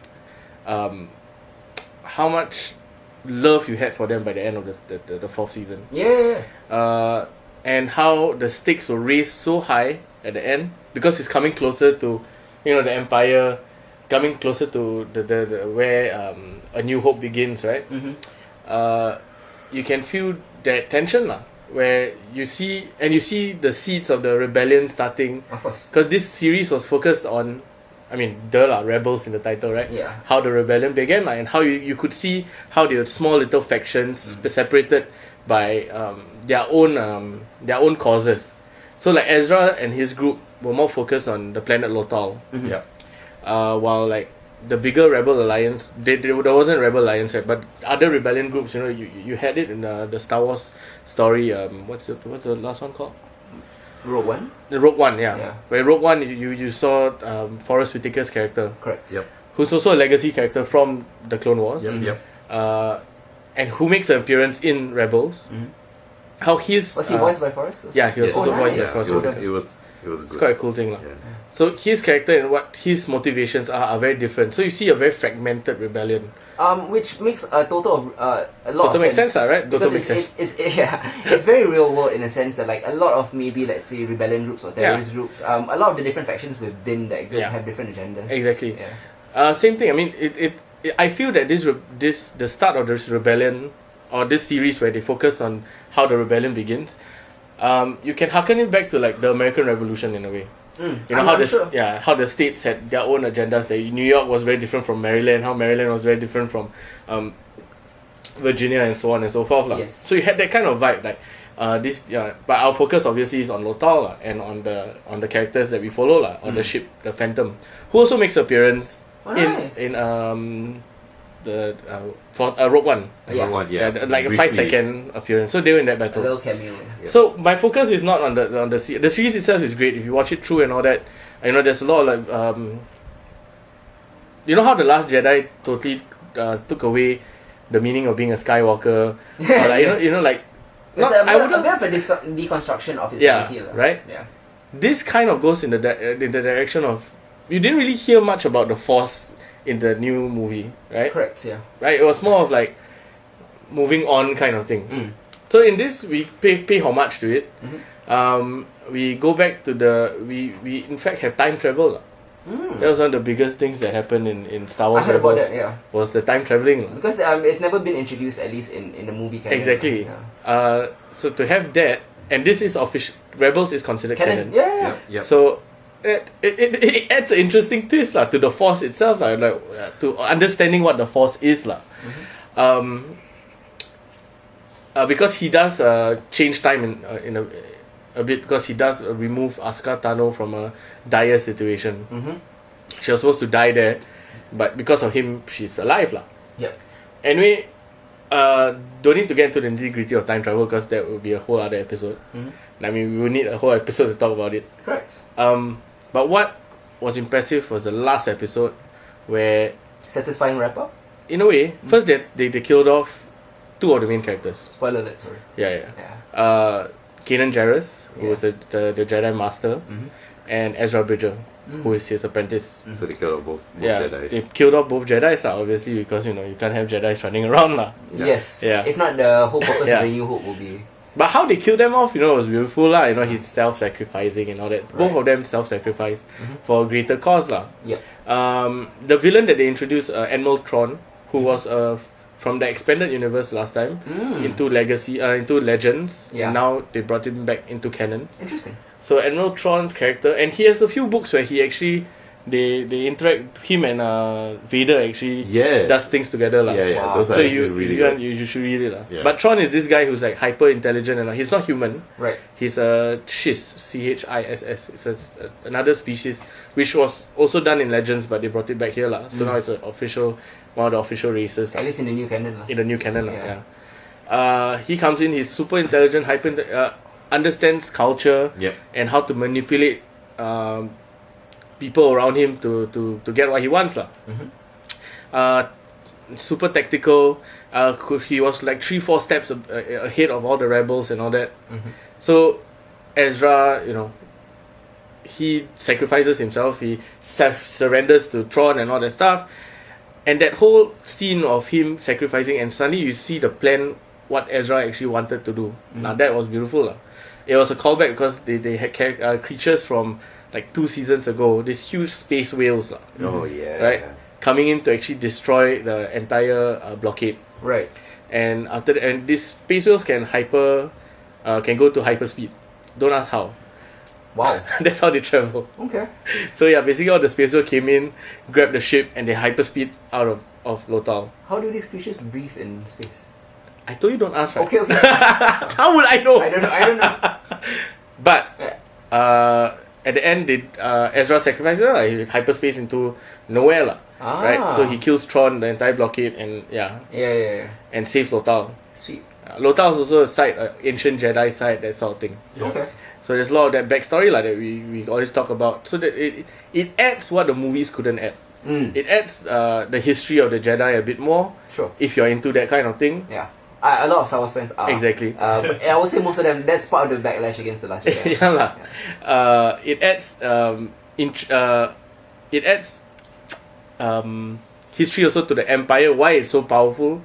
[SPEAKER 2] love you had for them by the end of the 4th season.
[SPEAKER 1] Yeah.
[SPEAKER 2] And how the stakes were raised so high at the end because it's coming closer to, the Empire, coming closer to the where A New Hope begins, right? You can feel that tension lah, where you see the seeds of the rebellion starting.
[SPEAKER 1] Of course.
[SPEAKER 2] Because this series was focused on, rebels in the title, right?
[SPEAKER 1] Yeah.
[SPEAKER 2] How the rebellion began, and how you could see how they were small little factions separated by their own causes. So like Ezra and his group were more focused on the planet Lothal,
[SPEAKER 3] Yeah.
[SPEAKER 2] while like the bigger rebel alliance, there wasn't rebel alliance yet, but other rebellion groups, you had it in the Star Wars story. What's the last one called?
[SPEAKER 1] Rogue One?
[SPEAKER 2] The Rogue One, yeah.
[SPEAKER 1] Yeah.
[SPEAKER 2] Where Rogue One, you saw Forrest Whitaker's character,
[SPEAKER 1] Correct.
[SPEAKER 3] Yep.
[SPEAKER 2] who's also a legacy character from the Clone Wars,
[SPEAKER 3] Yep.
[SPEAKER 2] and who makes an appearance in Rebels. How he's
[SPEAKER 1] Was he voiced by Forrest?
[SPEAKER 2] yeah, he was
[SPEAKER 1] Oh,
[SPEAKER 2] also voiced by
[SPEAKER 1] nice.
[SPEAKER 2] Forrest
[SPEAKER 3] It was,
[SPEAKER 2] Whitaker.
[SPEAKER 3] it was
[SPEAKER 2] It's
[SPEAKER 3] good.
[SPEAKER 2] quite a cool thing, lah.
[SPEAKER 3] Yeah.
[SPEAKER 2] So his character and what his motivations are very different. So you see a very fragmented rebellion.
[SPEAKER 1] Which makes a total of a lot
[SPEAKER 2] Total
[SPEAKER 1] of
[SPEAKER 2] makes
[SPEAKER 1] sense.
[SPEAKER 2] sense, right? Total
[SPEAKER 1] Because
[SPEAKER 2] makes
[SPEAKER 1] it's very real world in a sense that like a lot of maybe let's say rebellion groups or terrorist groups, a lot of the different factions within that group have different agendas.
[SPEAKER 2] Exactly.
[SPEAKER 1] Yeah.
[SPEAKER 2] Same thing. I mean, I feel that the start of this rebellion or this series where they focus on how the rebellion begins, you can harken it back to like the American Revolution in a way. You know how the states had their own agendas. Like New York was very different from Maryland. How Maryland was very different from Virginia and so on and so forth.
[SPEAKER 1] Yes.
[SPEAKER 2] So you had that kind of vibe. Like but our focus obviously is on Lothal and on the characters that we follow on the ship, the Phantom, who also makes appearance in the for Rogue One.
[SPEAKER 1] Yeah.
[SPEAKER 2] Like a 5-second appearance. So they were in that
[SPEAKER 1] A
[SPEAKER 2] battle.
[SPEAKER 1] little cameo.
[SPEAKER 3] Yeah.
[SPEAKER 2] So my focus is not on the series. The series itself is great if you watch it through and all that. There's a lot of like how the Last Jedi totally took away the meaning of being a Skywalker. Or like,
[SPEAKER 1] Yes.
[SPEAKER 2] like
[SPEAKER 1] It's
[SPEAKER 2] not,
[SPEAKER 1] a
[SPEAKER 2] I
[SPEAKER 1] bit
[SPEAKER 2] wouldn't.
[SPEAKER 1] of a deconstruction of his
[SPEAKER 2] Yeah,
[SPEAKER 1] legacy.
[SPEAKER 2] right?
[SPEAKER 1] Yeah.
[SPEAKER 2] This kind of goes in the direction of you didn't really hear much about the Force in the new movie, right?
[SPEAKER 1] Correct, yeah.
[SPEAKER 2] Right. It was more of like moving on kind of thing.
[SPEAKER 1] Mm.
[SPEAKER 2] So in this, we pay homage to it. We go back to we in fact have time travel. That was one of the biggest things that happened in Star Wars
[SPEAKER 1] I heard about
[SPEAKER 2] Rebels,
[SPEAKER 1] that, yeah.
[SPEAKER 2] was the time traveling.
[SPEAKER 1] Because it's never been introduced, at least in the movie canon.
[SPEAKER 2] Exactly.
[SPEAKER 1] Yeah.
[SPEAKER 2] So to have that, and this is official, Rebels is considered canon.
[SPEAKER 1] Yeah.
[SPEAKER 3] Yep.
[SPEAKER 2] So it adds an interesting twist to the Force itself, to understanding what the Force is. Because he does change time in a bit, because he does remove Asuka Tano from a dire situation. She was supposed to die there, but because of him, she's alive.
[SPEAKER 1] Yep.
[SPEAKER 2] Anyway, don't need to get into the nitty-gritty of time travel because that will be a whole other episode. I mean, we will need a whole episode to talk about it.
[SPEAKER 1] Correct.
[SPEAKER 2] But what was impressive was the last episode where,
[SPEAKER 1] Satisfying wrap-up?
[SPEAKER 2] in a way, first they killed off two of the main characters.
[SPEAKER 1] Spoiler alert, sorry.
[SPEAKER 2] Yeah.
[SPEAKER 1] Yeah.
[SPEAKER 2] Kanan Jarrus, who was the Jedi Master, and Ezra Bridger, who is his apprentice.
[SPEAKER 3] So they killed off both Jedis.
[SPEAKER 2] They killed off both Jedis, obviously, because you can't have Jedis running around.
[SPEAKER 1] Yes.
[SPEAKER 2] Yeah.
[SPEAKER 1] If not, the whole purpose
[SPEAKER 2] Yeah.
[SPEAKER 1] of the New Hope will be...
[SPEAKER 2] But how they killed them off, was beautiful. He's self-sacrificing and all that. Both of them self-sacrificed for a greater cause.
[SPEAKER 1] Yep.
[SPEAKER 2] The villain that they introduced, Admiral Tron, who was from the expanded universe last time into into Legends,
[SPEAKER 1] Yeah.
[SPEAKER 2] and now they brought him back into canon.
[SPEAKER 1] Interesting.
[SPEAKER 2] So Admiral Tron's character, and he has a few books where he actually they interact. Him and Vader actually does things together.
[SPEAKER 3] Yeah.
[SPEAKER 1] Wow.
[SPEAKER 3] Those
[SPEAKER 2] So
[SPEAKER 3] are actually really good.
[SPEAKER 2] you should read it.
[SPEAKER 3] Yeah.
[SPEAKER 2] But Tron is this guy who's like hyper intelligent and he's not human.
[SPEAKER 1] Right.
[SPEAKER 2] He's a Chiss, CHISS. It's another species which was also done in Legends, but they brought it back here. So now it's one of the official races.
[SPEAKER 1] At least in the new canon.
[SPEAKER 2] In the new canon.
[SPEAKER 1] Yeah.
[SPEAKER 2] He comes in, he's super intelligent, understands culture and how to manipulate people around him to get what he wants. Super tactical. He was like 3-4 steps ahead of all the rebels and all that. So Ezra, he sacrifices himself, he surrenders to Tron and all that stuff. And that whole scene of him sacrificing, and suddenly you see the plan, what Ezra actually wanted to do. Now that was beautiful. It was a callback because they had creatures from like 2 seasons ago, these huge space whales.
[SPEAKER 3] Oh, yeah.
[SPEAKER 2] Right? Coming in to actually destroy the entire blockade.
[SPEAKER 1] Right.
[SPEAKER 2] And these space whales can go to hyperspeed. Don't ask how.
[SPEAKER 1] Wow.
[SPEAKER 2] That's how they travel.
[SPEAKER 1] Okay.
[SPEAKER 2] So yeah, basically all the space whales came in, grabbed the ship, and they hyperspeed out of Lothal.
[SPEAKER 1] How do these creatures breathe in space?
[SPEAKER 2] I told you don't ask, right?
[SPEAKER 1] Okay.
[SPEAKER 2] How would I know?
[SPEAKER 1] I don't know.
[SPEAKER 2] But at the end, Ezra sacrifices her. He hyperspace into nowhere, lah. Right. So he kills Tron, the entire blockade, and and saves Lothal.
[SPEAKER 1] Sweet.
[SPEAKER 2] Lothal is also a site, ancient Jedi site, that sort of thing.
[SPEAKER 1] Okay.
[SPEAKER 2] So there's a lot of that backstory that we always talk about. So that it adds what the movies couldn't add. It adds the history of the Jedi a bit more.
[SPEAKER 1] Sure.
[SPEAKER 2] If you're into that kind of thing.
[SPEAKER 1] Yeah. A lot of Star Wars fans are.
[SPEAKER 2] Exactly.
[SPEAKER 1] But I would say most of them, that's part of the backlash against The Last Jedi.
[SPEAKER 2] It adds history also to the Empire, why it's so powerful,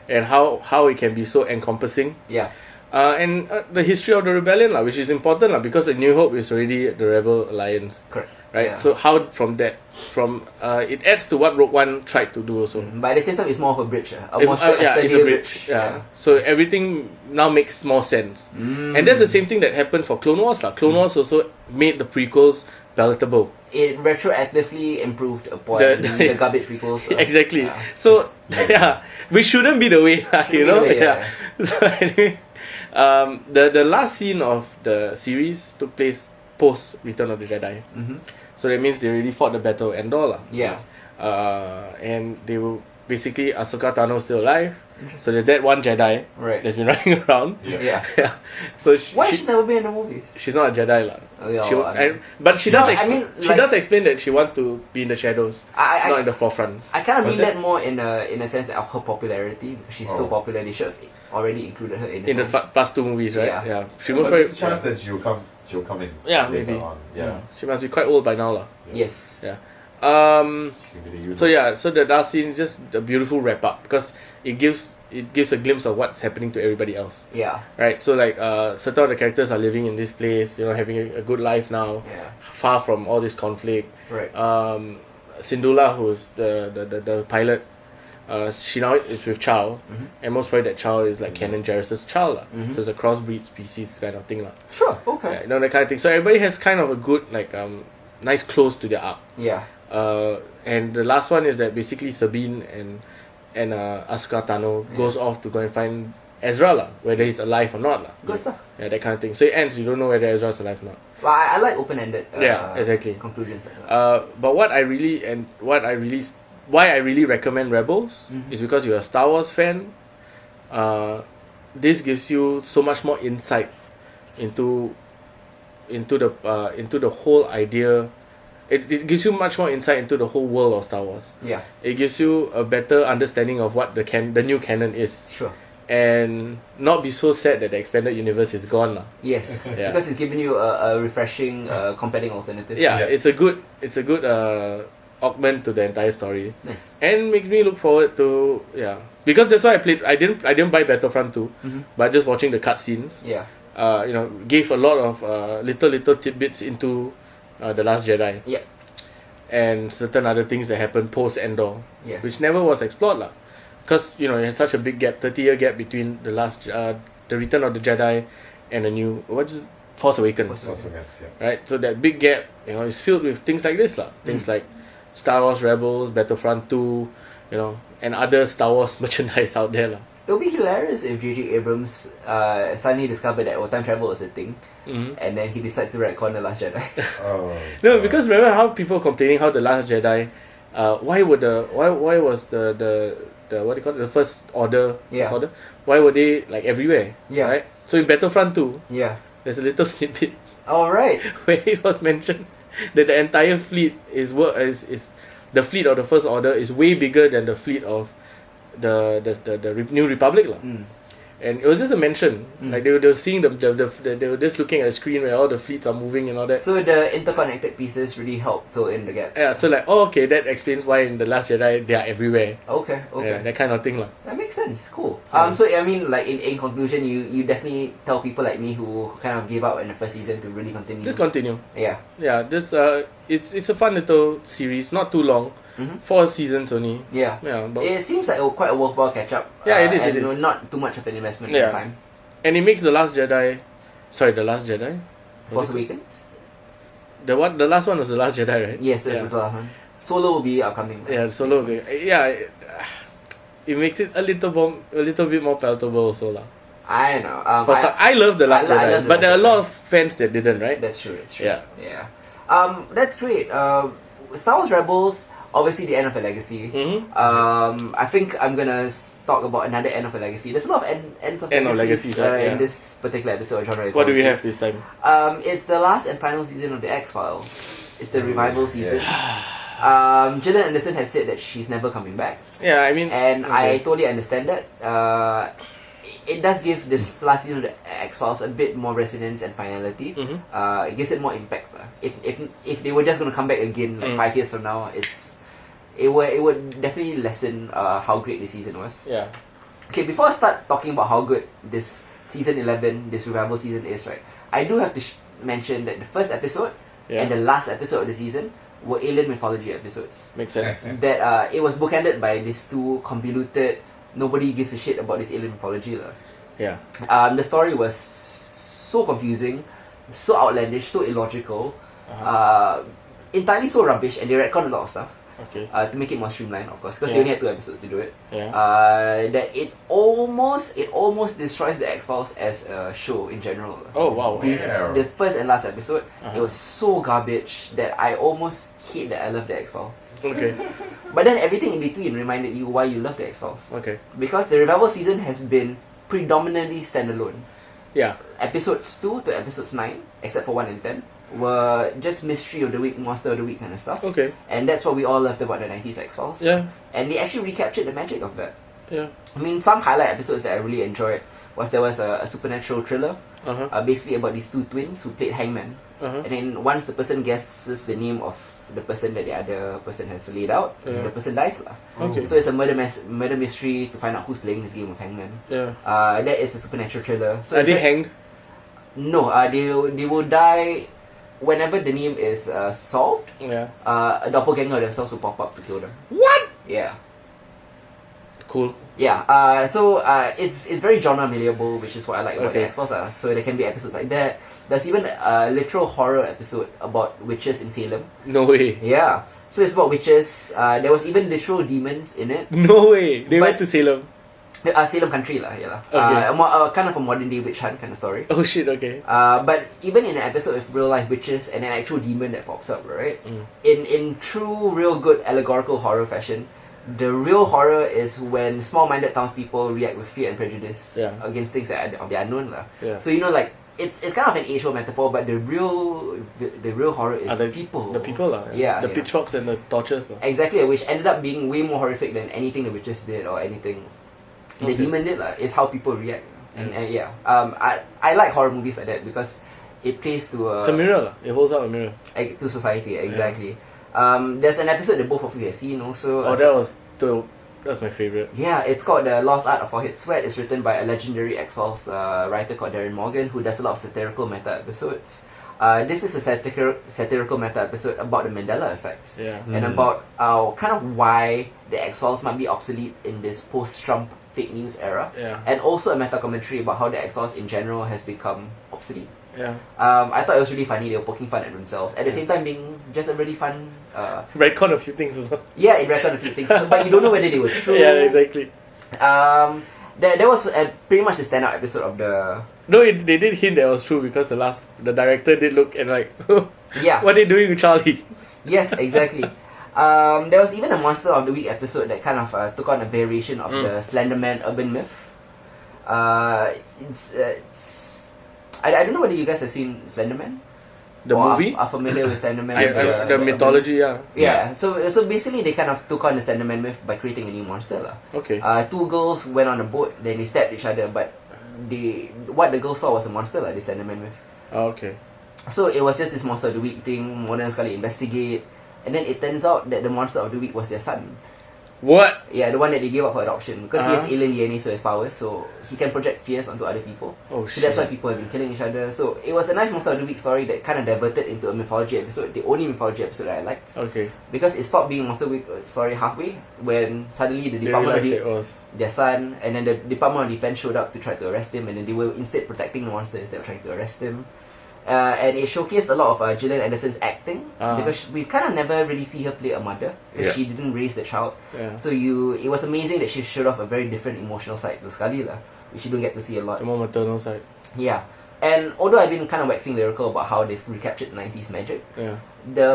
[SPEAKER 2] and how it can be so encompassing.
[SPEAKER 1] Yeah.
[SPEAKER 2] And the history of the rebellion, which is important, because A New Hope is already the Rebel Alliance.
[SPEAKER 1] Correct.
[SPEAKER 2] Right?
[SPEAKER 1] Yeah.
[SPEAKER 2] So how it adds to what Rogue One tried to do also.
[SPEAKER 1] But at the same time, it's more of a bridge.
[SPEAKER 2] It's a bridge. Yeah. So everything now makes more sense. And that's the same thing that happened for Clone Wars. Clone Wars also made the prequels palatable.
[SPEAKER 1] It retroactively improved upon the garbage prequels.
[SPEAKER 2] Exactly.
[SPEAKER 1] Yeah.
[SPEAKER 2] So, which shouldn't be the way, you know? So anyway, the last scene of the series took place post Return of the Jedi. So that means they really fought the battle of Endor.
[SPEAKER 1] Yeah.
[SPEAKER 2] And they were basically Ahsoka Tano still alive. So there's that one Jedi that's been running around.
[SPEAKER 1] Yeah.
[SPEAKER 2] So
[SPEAKER 1] why she's never been in the movies?
[SPEAKER 2] She's not a Jedi, but she
[SPEAKER 1] does.
[SPEAKER 2] She does explain that she wants to be in the shadows, not in the forefront.
[SPEAKER 1] I kind of mean that more in a sense that of her popularity. Because she's so popular, they should have already included her in the
[SPEAKER 2] past two movies, right?
[SPEAKER 1] Yeah.
[SPEAKER 2] She most probably.
[SPEAKER 3] There's a chance that she'll come in.
[SPEAKER 2] Yeah,
[SPEAKER 3] later
[SPEAKER 2] maybe.
[SPEAKER 3] on. Yeah.
[SPEAKER 2] She must be quite old by now, lah.
[SPEAKER 1] Yes.
[SPEAKER 2] Yeah. So the last scene is just a beautiful wrap up because it gives a glimpse of what's happening to everybody else.
[SPEAKER 1] Yeah.
[SPEAKER 2] Right. So certain of the characters are living in this place, having a good life now, far from all this conflict.
[SPEAKER 1] Right.
[SPEAKER 2] Syndulla, who's the pilot, she now is with Chow, and most probably that Chow is like Kanan Jarrus's child, so it's a crossbreed species kind of thing,
[SPEAKER 1] Sure. Okay.
[SPEAKER 2] that kind of thing. So everybody has kind of a good nice close to their arc.
[SPEAKER 1] Yeah.
[SPEAKER 2] And the last one is that basically Sabine and Ahsoka Tano goes off to go and find Ezra, whether he's alive or not.
[SPEAKER 1] Good stuff.
[SPEAKER 2] Yeah, that kind of thing. So it ends, you don't know whether Ezra's alive or not.
[SPEAKER 1] Well, I like open-ended
[SPEAKER 2] exactly.
[SPEAKER 1] conclusions like that.
[SPEAKER 2] But why I really recommend Rebels is because you're a Star Wars fan. This gives you so much more insight into the whole idea. It gives you much more insight into the whole world of Star Wars.
[SPEAKER 1] Yeah.
[SPEAKER 2] It gives you a better understanding of what the new canon is.
[SPEAKER 1] Sure.
[SPEAKER 2] And not be so sad that the expanded universe is gone.
[SPEAKER 1] Yes. Because it's giving you a refreshing, compelling alternative.
[SPEAKER 2] Yeah, it's a good augment to the entire story.
[SPEAKER 1] Nice.
[SPEAKER 2] And make me look forward to because that's why I didn't buy Battlefront 2, but just watching the cutscenes.
[SPEAKER 1] Yeah.
[SPEAKER 2] Gave a lot of little tidbits into The Last Jedi.
[SPEAKER 1] Yeah.
[SPEAKER 2] And certain other things that happened post Endor, which never was explored, because it had such a big gap, 30-year gap between the Return of the Jedi and the new Force Awakens. Right. So that big gap, is filled with things like this, things like Star Wars Rebels, Battlefront 2, and other Star Wars merchandise out there.
[SPEAKER 1] It would be hilarious if J.J. Abrams suddenly discovered that time travel was a thing, and then he decides to retcon The Last Jedi.
[SPEAKER 2] No, because remember how people complaining how The Last Jedi, why was the what do you call it, the First Order, why were they everywhere? Right? So in Battlefront 2, there's a little snippet.
[SPEAKER 1] Alright.
[SPEAKER 2] Where it was mentioned that the entire fleet is the fleet of the First Order is way bigger than the fleet of the New Republic, and it was just a mention. They were seeing they were just looking at a screen where all the fleets are moving and all that.
[SPEAKER 1] So the interconnected pieces really help fill in the gaps.
[SPEAKER 2] Yeah, so okay, that explains why in The Last Jedi they are everywhere.
[SPEAKER 1] Okay.
[SPEAKER 2] Yeah, that kind of thing,
[SPEAKER 1] That makes sense. Cool. So I mean, in conclusion, you definitely tell people like me who kind of gave up in the first season to really continue.
[SPEAKER 2] Just continue.
[SPEAKER 1] Yeah.
[SPEAKER 2] Yeah. This it's a fun little series, not too long. 4 seasons only.
[SPEAKER 1] Yeah.
[SPEAKER 2] But
[SPEAKER 1] it seems like quite a worthwhile catch up.
[SPEAKER 2] Yeah, it is.
[SPEAKER 1] And
[SPEAKER 2] it is.
[SPEAKER 1] Not too much of an investment in time.
[SPEAKER 2] And it makes The Last Jedi. Sorry, The Last Jedi.
[SPEAKER 1] Force Awakens.
[SPEAKER 2] The last one was The Last Jedi, right?
[SPEAKER 1] Yes, that's the last one. Solo will be upcoming.
[SPEAKER 2] Yeah, Solo. It makes it a little bit more palatable also, lah.
[SPEAKER 1] I know.
[SPEAKER 2] I love The Last
[SPEAKER 1] I
[SPEAKER 2] Jedi,
[SPEAKER 1] love The
[SPEAKER 2] but there are a
[SPEAKER 1] Last
[SPEAKER 2] lot
[SPEAKER 1] Jedi.
[SPEAKER 2] of fans that didn't, right?
[SPEAKER 1] That's true. It's true.
[SPEAKER 2] Yeah.
[SPEAKER 1] Yeah. That's great. Star Wars Rebels, obviously the end of a legacy. I think I'm gonna talk about another end of a legacy. There's a lot of ends of legacies
[SPEAKER 2] right?
[SPEAKER 1] in this particular episode of Genre
[SPEAKER 2] What do we
[SPEAKER 1] Equality.
[SPEAKER 2] have this time?
[SPEAKER 1] It's the last and final season of the X-Files. It's the revival season. Gillian Anderson has said that she's never coming back.
[SPEAKER 2] Yeah, I mean...
[SPEAKER 1] And I
[SPEAKER 2] okay.
[SPEAKER 1] totally understand that. It does give this last season of the X-Files a bit more resonance and finality. It gives it more impact. If they were just going to come back again like 5 years from now, it would definitely lessen how great this season was.
[SPEAKER 2] Yeah.
[SPEAKER 1] Okay, before I start talking about how good this season 11, this revival season is, right, I do have to mention that the first episode and the last episode of the season were alien mythology episodes.
[SPEAKER 2] Makes sense.
[SPEAKER 1] That it was bookended by these two convoluted, nobody gives a shit about this alien mythology.
[SPEAKER 2] Yeah.
[SPEAKER 1] The story was so confusing, so outlandish, so illogical, entirely so rubbish, and they retconned a lot of stuff.
[SPEAKER 2] Okay.
[SPEAKER 1] To make it more streamlined, of course, because they only had 2 episodes to do it.
[SPEAKER 2] Yeah.
[SPEAKER 1] That it almost destroys the X-Files as a show in general.
[SPEAKER 2] Oh wow.
[SPEAKER 1] The first and last episode, it was so garbage that I almost hate that I love the X-Files.
[SPEAKER 2] Okay.
[SPEAKER 1] But then everything in between reminded you why you love the X-Files.
[SPEAKER 2] Okay.
[SPEAKER 1] Because the revival season has been predominantly standalone.
[SPEAKER 2] Yeah.
[SPEAKER 1] Episodes 2 to episodes 9, except for 1 and 10, were just mystery of the week, monster of the week kind of stuff.
[SPEAKER 2] Okay.
[SPEAKER 1] And that's what we all loved about the 90s X-Files.
[SPEAKER 2] Yeah.
[SPEAKER 1] And they actually recaptured the magic of that.
[SPEAKER 2] Yeah.
[SPEAKER 1] I mean, some highlight episodes that I really enjoyed was there was a supernatural thriller, basically about these 2 twins who played hangman. And then once the person guesses the name of the person that the other person has laid out, the person dies lah.
[SPEAKER 2] Okay.
[SPEAKER 1] So it's a murder mystery to find out who's playing this game of hangman.
[SPEAKER 2] Yeah.
[SPEAKER 1] That is a supernatural thriller. So
[SPEAKER 2] Are
[SPEAKER 1] it's
[SPEAKER 2] they
[SPEAKER 1] very-
[SPEAKER 2] hanged?
[SPEAKER 1] No, they will die whenever the name is solved.
[SPEAKER 2] Yeah.
[SPEAKER 1] A doppelganger of themselves will pop up to kill them.
[SPEAKER 2] What?
[SPEAKER 1] Yeah.
[SPEAKER 2] Cool.
[SPEAKER 1] Yeah, so it's very genre malleable, which is what I like about the
[SPEAKER 2] Okay.
[SPEAKER 1] X-Files. So there can be episodes like that. There's even a literal horror episode about witches in Salem.
[SPEAKER 2] No way.
[SPEAKER 1] Yeah, so it's about witches. There was even literal demons in it.
[SPEAKER 2] No way. They went
[SPEAKER 1] But-
[SPEAKER 2] to Salem.
[SPEAKER 1] Salem country lah, yeah lah.
[SPEAKER 2] Okay.
[SPEAKER 1] Kind of a modern day witch hunt kind of story.
[SPEAKER 2] Oh shit. Okay.
[SPEAKER 1] But even in an episode with real life witches and an actual demon that pops up, right? In true, real good allegorical horror fashion, the real horror is when small-minded townspeople react with fear and prejudice against things that are of the unknown lah.
[SPEAKER 2] Yeah.
[SPEAKER 1] So like it's kind of an age-old metaphor, but the real horror is the people.
[SPEAKER 2] The people lah.
[SPEAKER 1] Yeah,
[SPEAKER 2] The
[SPEAKER 1] yeah.
[SPEAKER 2] pitchforks and the torches lah.
[SPEAKER 1] Exactly, which ended up being way more horrific than anything the witches did or anything the
[SPEAKER 2] Okay.
[SPEAKER 1] demon did lah. Is how people react. And yeah, I like horror movies like that because it plays to
[SPEAKER 2] It's a mirror lah. It holds out a mirror.
[SPEAKER 1] to society exactly. There's an episode that both of you have seen also.
[SPEAKER 2] Oh, that's my favorite.
[SPEAKER 1] Yeah, it's called The Lost Art of Forehead Sweat. It's written by a legendary X-Files writer called Darren Morgan, who does a lot of satirical meta episodes. This is a satirical meta episode about the Mandela effect.
[SPEAKER 2] Yeah.
[SPEAKER 1] And about kind of why the X-Files might be obsolete in this post-Trump fake news era.
[SPEAKER 2] Yeah.
[SPEAKER 1] And also a meta commentary about how the X-Files in general has become obsolete.
[SPEAKER 2] Yeah.
[SPEAKER 1] I thought it was really funny. They were poking fun at themselves. At the same time being just a really fun...
[SPEAKER 2] Retcon a few things as well.
[SPEAKER 1] yeah, it reckoned a few things. But you don't know whether they were true.
[SPEAKER 2] Yeah, exactly.
[SPEAKER 1] That was pretty much the standout episode of the...
[SPEAKER 2] No, they did hint that it was true because the director did look and like,
[SPEAKER 1] Yeah.
[SPEAKER 2] what are they doing with Charlie?
[SPEAKER 1] Yes, exactly. There was even a Monster of the Week episode that kind of took on a variation of the Slenderman urban myth. I don't know whether you guys have seen Slenderman.
[SPEAKER 2] The
[SPEAKER 1] or
[SPEAKER 2] movie?
[SPEAKER 1] Are familiar with Slenderman?
[SPEAKER 2] The mythology, yeah.
[SPEAKER 1] Yeah, so basically they kind of took on the Slenderman myth by creating a new monster lah.
[SPEAKER 2] Okay.
[SPEAKER 1] 2 girls went on a boat, then they stabbed each other, but what the girls saw was a monster lah, the Slenderman myth.
[SPEAKER 2] Oh, okay.
[SPEAKER 1] So it was just this Monster of the Week thing, modern sekali investigate, and then it turns out that the Monster of the Week was their son.
[SPEAKER 2] What?
[SPEAKER 1] Yeah, the one that they gave up for adoption. Because he has alien DNA, so he has powers, so he can project fears onto other people.
[SPEAKER 2] Oh,
[SPEAKER 1] so that's why people have been killing each other. So it was a nice Monster of the Week story that kind of diverted into a mythology episode, the only mythology episode that I liked.
[SPEAKER 2] Okay.
[SPEAKER 1] Because it stopped being Monster of the Week story halfway, when suddenly the
[SPEAKER 2] They
[SPEAKER 1] Department of
[SPEAKER 2] realized it was...
[SPEAKER 1] their son, and then the Department of Defense showed up to try to arrest him, and then they were instead protecting the monster instead of trying to arrest him. and it showcased a lot of Gillian Anderson's acting
[SPEAKER 2] Ah.
[SPEAKER 1] because we kind of never really see her play a mother because
[SPEAKER 3] Yeah.
[SPEAKER 1] she didn't raise the child.
[SPEAKER 2] Yeah.
[SPEAKER 1] So it was amazing that she showed off a very different emotional side to Scully lah, which you don't get to see a lot.
[SPEAKER 2] The more maternal side.
[SPEAKER 1] Yeah, and although I've been kind of waxing lyrical about how they've recaptured 90s magic,
[SPEAKER 2] Yeah.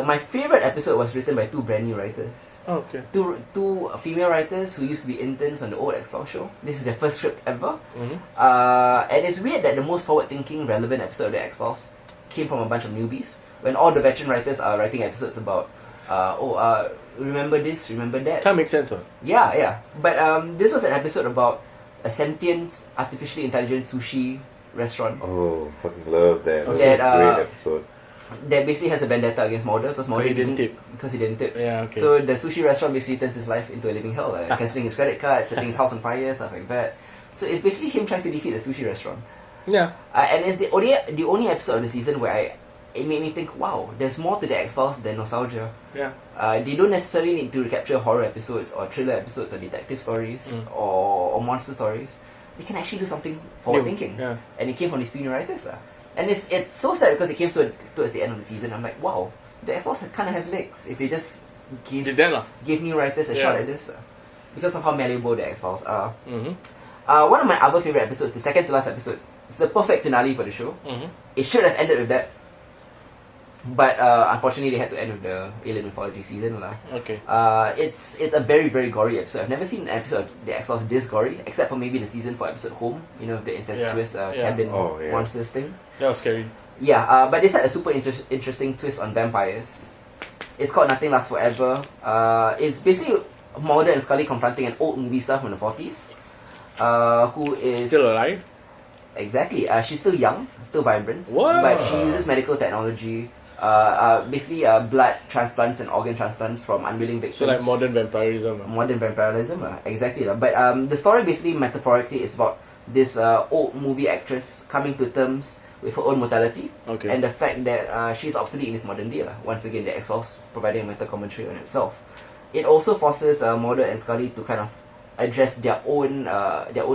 [SPEAKER 1] my favorite episode was written by two brand new writers.
[SPEAKER 2] Oh, okay.
[SPEAKER 1] Two female writers who used to be interns on the old X-Files show. This is their first script ever.
[SPEAKER 2] Mm-hmm.
[SPEAKER 1] And it's weird that the most forward-thinking, relevant episode of the X-Files came from a bunch of newbies, when all the veteran writers are writing episodes about, remember this, remember that.
[SPEAKER 2] Can't make sense, what?
[SPEAKER 1] Yeah. But this was an episode about a sentient, artificially intelligent sushi restaurant
[SPEAKER 3] Oh, fucking love that.
[SPEAKER 1] That,
[SPEAKER 3] Great episode.
[SPEAKER 1] that basically has a vendetta against Mulder because Mulder
[SPEAKER 2] he didn't tip.
[SPEAKER 1] because he didn't tip.
[SPEAKER 2] Yeah, okay.
[SPEAKER 1] So the sushi restaurant basically turns his life into a living hell, cancelling his credit card, setting his house on fire, stuff like that. So it's basically him trying to defeat the sushi restaurant.
[SPEAKER 2] Yeah.
[SPEAKER 1] And it's the only episode of the season where it made me think, wow, there's more to the X-Files than nostalgia.
[SPEAKER 2] Yeah.
[SPEAKER 1] They don't necessarily need to recapture horror episodes or thriller episodes or detective stories or monster stories. They can actually do something forward-thinking.
[SPEAKER 2] Yeah.
[SPEAKER 1] And it came from these two new writers. And it's so sad because it came towards the end of the season. I'm like, wow, the X-Files kind of has legs if they just
[SPEAKER 2] Did that, lah.
[SPEAKER 1] give new writers a shot at this. Because of how malleable the X-Files are.
[SPEAKER 2] Mm-hmm.
[SPEAKER 1] One of my other favorite episodes, the second to last episode, it's the perfect finale for the show.
[SPEAKER 2] Mm-hmm.
[SPEAKER 1] It should have ended with that. But unfortunately, they had to end with the Alien Mythology season.
[SPEAKER 2] Okay.
[SPEAKER 1] It's a very, very gory episode. I've never seen an episode of the X-Files this gory, except for maybe the season 4 episode Home, the incestuous cabin monsters thing.
[SPEAKER 2] That was scary.
[SPEAKER 1] Yeah, but this had a super interesting twist on vampires. It's called Nothing Lasts Forever. It's basically Mulder and Scully confronting an old movie star from the 40s. Who is
[SPEAKER 2] Still alive?
[SPEAKER 1] Exactly. She's still young, still vibrant.
[SPEAKER 2] What?
[SPEAKER 1] But she uses medical technology, basically blood transplants and organ transplants from unwilling victims.
[SPEAKER 2] So like modern vampirism.
[SPEAKER 1] Modern vampirism, exactly. But the story basically metaphorically is about this old movie actress coming to terms with her own mortality.
[SPEAKER 2] Okay.
[SPEAKER 1] And the fact that she's obsolete in this modern day. Once again, the X-Files providing a meta commentary on itself. It also forces Mulder and Scully to kind of address their own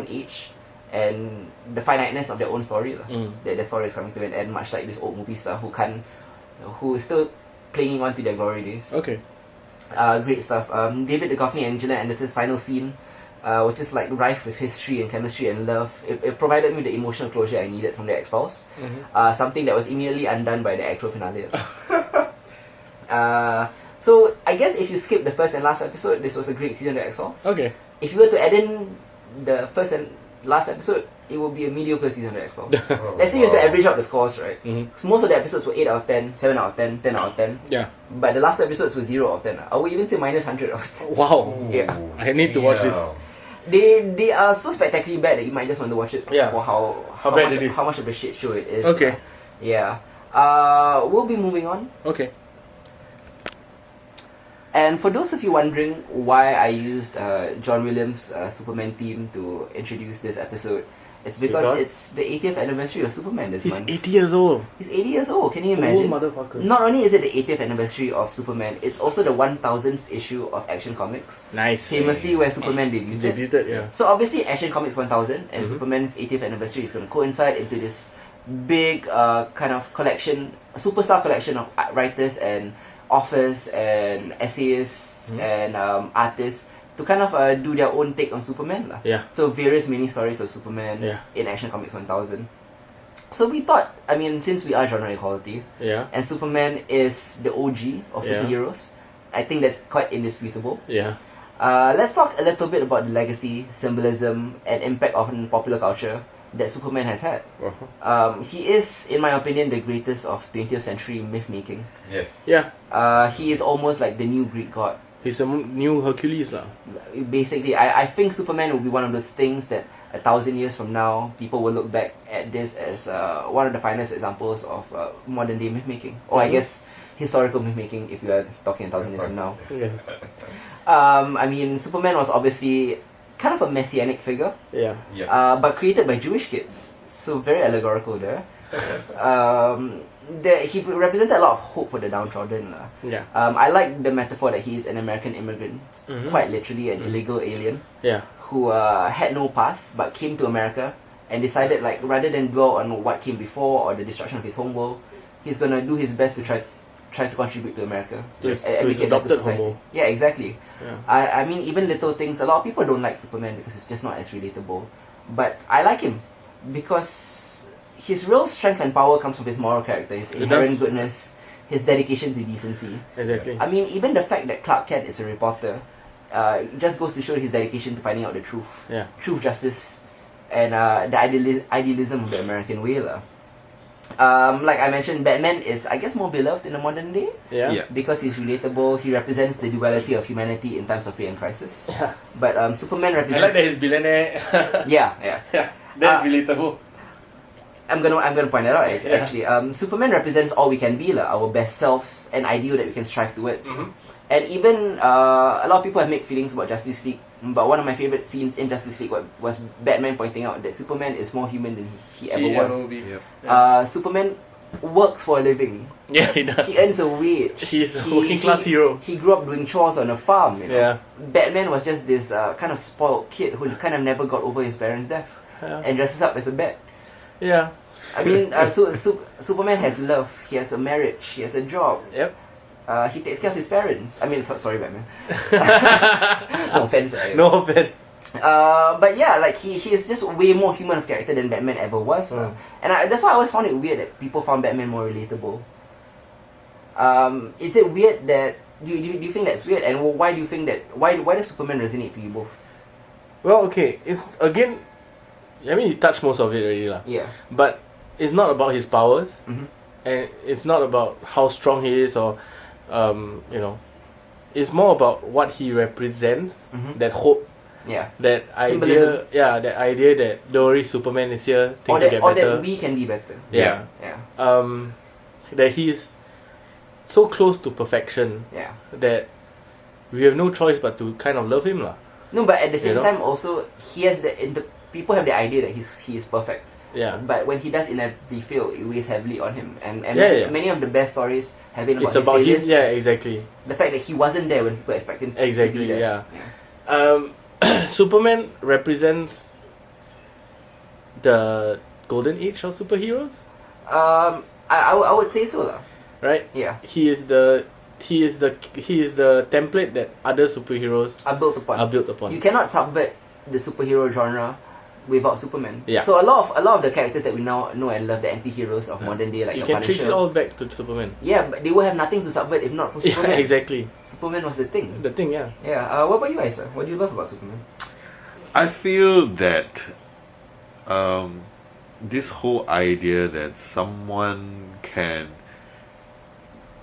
[SPEAKER 1] age and the finiteness of their own story. That their story is coming to an end, much like this old movie star who is still clinging on to their glory days.
[SPEAKER 2] Okay.
[SPEAKER 1] Great stuff. David Duchovny and Gillian Anderson's final scene, which is like rife with history and chemistry and love. It provided me the emotional closure I needed from the X-Files.
[SPEAKER 2] Mm-hmm.
[SPEAKER 1] Something that was immediately undone by the actual finale. So I guess if you skip the first and last episode, this was a great season of the X-Files.
[SPEAKER 2] Okay.
[SPEAKER 1] If you were to add in the first and last episode, it would be a mediocre season of the X-Files. Let's say you have to average out the scores, right?
[SPEAKER 2] Mm-hmm.
[SPEAKER 1] So most of the episodes were 8 out of 10, 7 out of 10, 10 out of 10.
[SPEAKER 2] Yeah.
[SPEAKER 1] But the last two episodes were 0 out of 10. I would even say minus 100 out of 10.
[SPEAKER 2] Wow.
[SPEAKER 1] Yeah.
[SPEAKER 2] I need to watch this.
[SPEAKER 1] They are so spectacularly bad that you might just want to watch it
[SPEAKER 2] Yeah.
[SPEAKER 1] for how
[SPEAKER 2] bad it is.
[SPEAKER 1] how much of a shit show it is.
[SPEAKER 2] Okay.
[SPEAKER 1] Yeah. We'll be moving on.
[SPEAKER 2] Okay.
[SPEAKER 1] And for those of you wondering why I used John Williams' Superman theme to introduce this episode, it's because it's the 80th anniversary of Superman this
[SPEAKER 2] He's
[SPEAKER 1] month.
[SPEAKER 2] 80 years old.
[SPEAKER 1] He's 80 years old, can you imagine?
[SPEAKER 2] Old motherfucker.
[SPEAKER 1] Not only is it the 80th anniversary of Superman, it's also the 1000th issue of Action Comics.
[SPEAKER 2] Nice.
[SPEAKER 1] Famously where Superman debuted.
[SPEAKER 2] Yeah.
[SPEAKER 1] So obviously Action Comics 1000 and
[SPEAKER 2] Mhm.
[SPEAKER 1] Superman's 80th anniversary is going to coincide into this big kind of collection, superstar collection of writers and authors and essayists and artists to kind of do their own take on Superman.
[SPEAKER 2] Yeah.
[SPEAKER 1] So various mini stories of Superman in Action Comics 1000. So we thought, I mean, since we are genre equality,
[SPEAKER 2] Yeah.
[SPEAKER 1] and Superman is the OG of
[SPEAKER 2] Yeah.
[SPEAKER 1] superheroes, I think that's quite indisputable.
[SPEAKER 2] Yeah.
[SPEAKER 1] Let's talk a little bit about the legacy, symbolism, and impact on popular culture that Superman has had. He is, in my opinion, the greatest of 20th century myth making.
[SPEAKER 3] Yes.
[SPEAKER 2] Yeah.
[SPEAKER 1] He is almost like the new Greek god.
[SPEAKER 2] He's a new Hercules lah.
[SPEAKER 1] Basically, I think Superman will be one of those things that 1,000 years from now, people will look back at this as one of the finest examples of modern day myth making. Or I guess historical myth making if you are talking 1,000 years from now.
[SPEAKER 2] Yeah.
[SPEAKER 1] I mean, Superman was obviously kind of a messianic figure,
[SPEAKER 2] Yeah.
[SPEAKER 1] but created by Jewish kids. So very allegorical there. He represented a lot of hope for the downtrodden.
[SPEAKER 2] Yeah.
[SPEAKER 1] I like the metaphor that he is an American immigrant,
[SPEAKER 2] Mhm.
[SPEAKER 1] quite literally an illegal alien,
[SPEAKER 2] Yeah.
[SPEAKER 1] who had no past but came to America and decided like rather than dwell on what came before or the destruction of his homeworld, he's gonna do his best to try to contribute to America and make it a better society.
[SPEAKER 2] homeworld.
[SPEAKER 1] Yeah, exactly.
[SPEAKER 2] Yeah.
[SPEAKER 1] I mean, even little things. A lot of people don't like Superman because it's just not as relatable, but I like him because his real strength and power comes from his moral character, his inherent goodness, his dedication to decency.
[SPEAKER 2] Exactly.
[SPEAKER 1] I mean, even the fact that Clark Kent is a reporter just goes to show his dedication to finding out the truth.
[SPEAKER 2] Yeah.
[SPEAKER 1] Truth, justice, and the idealism of the American way. Like I mentioned, Batman is, I guess, more beloved in the modern day.
[SPEAKER 2] Yeah.
[SPEAKER 1] Because he's relatable, he represents the duality of humanity in times of fear and crisis.
[SPEAKER 2] Yeah.
[SPEAKER 1] But Superman
[SPEAKER 2] I
[SPEAKER 1] represents...
[SPEAKER 2] like that he's billionaire.
[SPEAKER 1] Yeah.
[SPEAKER 2] Yeah. That's relatable.
[SPEAKER 1] I'm gonna point that out actually. Superman represents all we can be, our best selves, an ideal that we can strive towards.
[SPEAKER 2] Mm-hmm.
[SPEAKER 1] And even a lot of people have mixed feelings about Justice League, but one of my favorite scenes in Justice League was Batman pointing out that Superman is more human than he ever was.
[SPEAKER 2] Yep.
[SPEAKER 1] Superman works for a living.
[SPEAKER 2] Yeah, he does.
[SPEAKER 1] He earns a wage.
[SPEAKER 2] He's a working class hero.
[SPEAKER 1] He grew up doing chores on a farm.
[SPEAKER 2] Yeah.
[SPEAKER 1] Batman was just this kind of spoiled kid who kind of never got over his parents' death and dresses up as a bat.
[SPEAKER 2] Yeah.
[SPEAKER 1] I mean, Superman has love. He has a marriage. He has a job.
[SPEAKER 2] Yep.
[SPEAKER 1] He takes care of his parents. I mean, sorry, Batman. No offense.
[SPEAKER 2] No offense.
[SPEAKER 1] But yeah, like he is just way more human of character than Batman ever was. And that's why I always found it weird that people found Batman more relatable. Is it weird that do you think that's weird? And why do you think that? Why does Superman resonate to you both?
[SPEAKER 2] Well, okay, it's again. I mean, you touched most of it already, lah.
[SPEAKER 1] Yeah.
[SPEAKER 2] But it's not about his powers,
[SPEAKER 1] Mm-hmm.
[SPEAKER 2] and it's not about how strong he is, or it's more about what he represents.
[SPEAKER 1] Mm-hmm.
[SPEAKER 2] That hope.
[SPEAKER 1] Yeah.
[SPEAKER 2] That
[SPEAKER 1] Symbolism.
[SPEAKER 2] idea. Yeah, that idea that don't worry, Superman is here. Things will get
[SPEAKER 1] Or
[SPEAKER 2] better.
[SPEAKER 1] that we can be better.
[SPEAKER 2] Yeah.
[SPEAKER 1] Yeah.
[SPEAKER 2] That he is so close to perfection
[SPEAKER 1] Yeah.
[SPEAKER 2] that we have no choice but to kind of love him, lah.
[SPEAKER 1] No, but at the same
[SPEAKER 2] You know?
[SPEAKER 1] time, also he has the people have the idea that he is perfect.
[SPEAKER 2] Yeah.
[SPEAKER 1] But when he does inevitably fail, it weighs heavily on him. And many of the best stories have been about
[SPEAKER 2] It's about him.
[SPEAKER 1] his failures.
[SPEAKER 2] Yeah, exactly.
[SPEAKER 1] The fact that he wasn't there when people expect him
[SPEAKER 2] Exactly.
[SPEAKER 1] to be there.
[SPEAKER 2] Yeah. Superman represents the golden age of superheroes,
[SPEAKER 1] I would say so, lah.
[SPEAKER 2] right?
[SPEAKER 1] Yeah.
[SPEAKER 2] He is the template that other superheroes
[SPEAKER 1] Are built upon.
[SPEAKER 2] are built upon.
[SPEAKER 1] You cannot subvert the superhero genre without Superman.
[SPEAKER 2] Yeah.
[SPEAKER 1] So a lot of the characters that we now know and love, the anti-heroes of modern day, like
[SPEAKER 2] you
[SPEAKER 1] the
[SPEAKER 2] can trace
[SPEAKER 1] Punisher.
[SPEAKER 2] it all back to Superman.
[SPEAKER 1] Yeah, but they will have nothing to subvert if not for Superman.
[SPEAKER 2] Yeah, exactly.
[SPEAKER 1] Superman was the thing.
[SPEAKER 2] The thing, yeah.
[SPEAKER 1] Yeah. What about you, Isa? What do you love about Superman?
[SPEAKER 3] I feel that this whole idea that someone can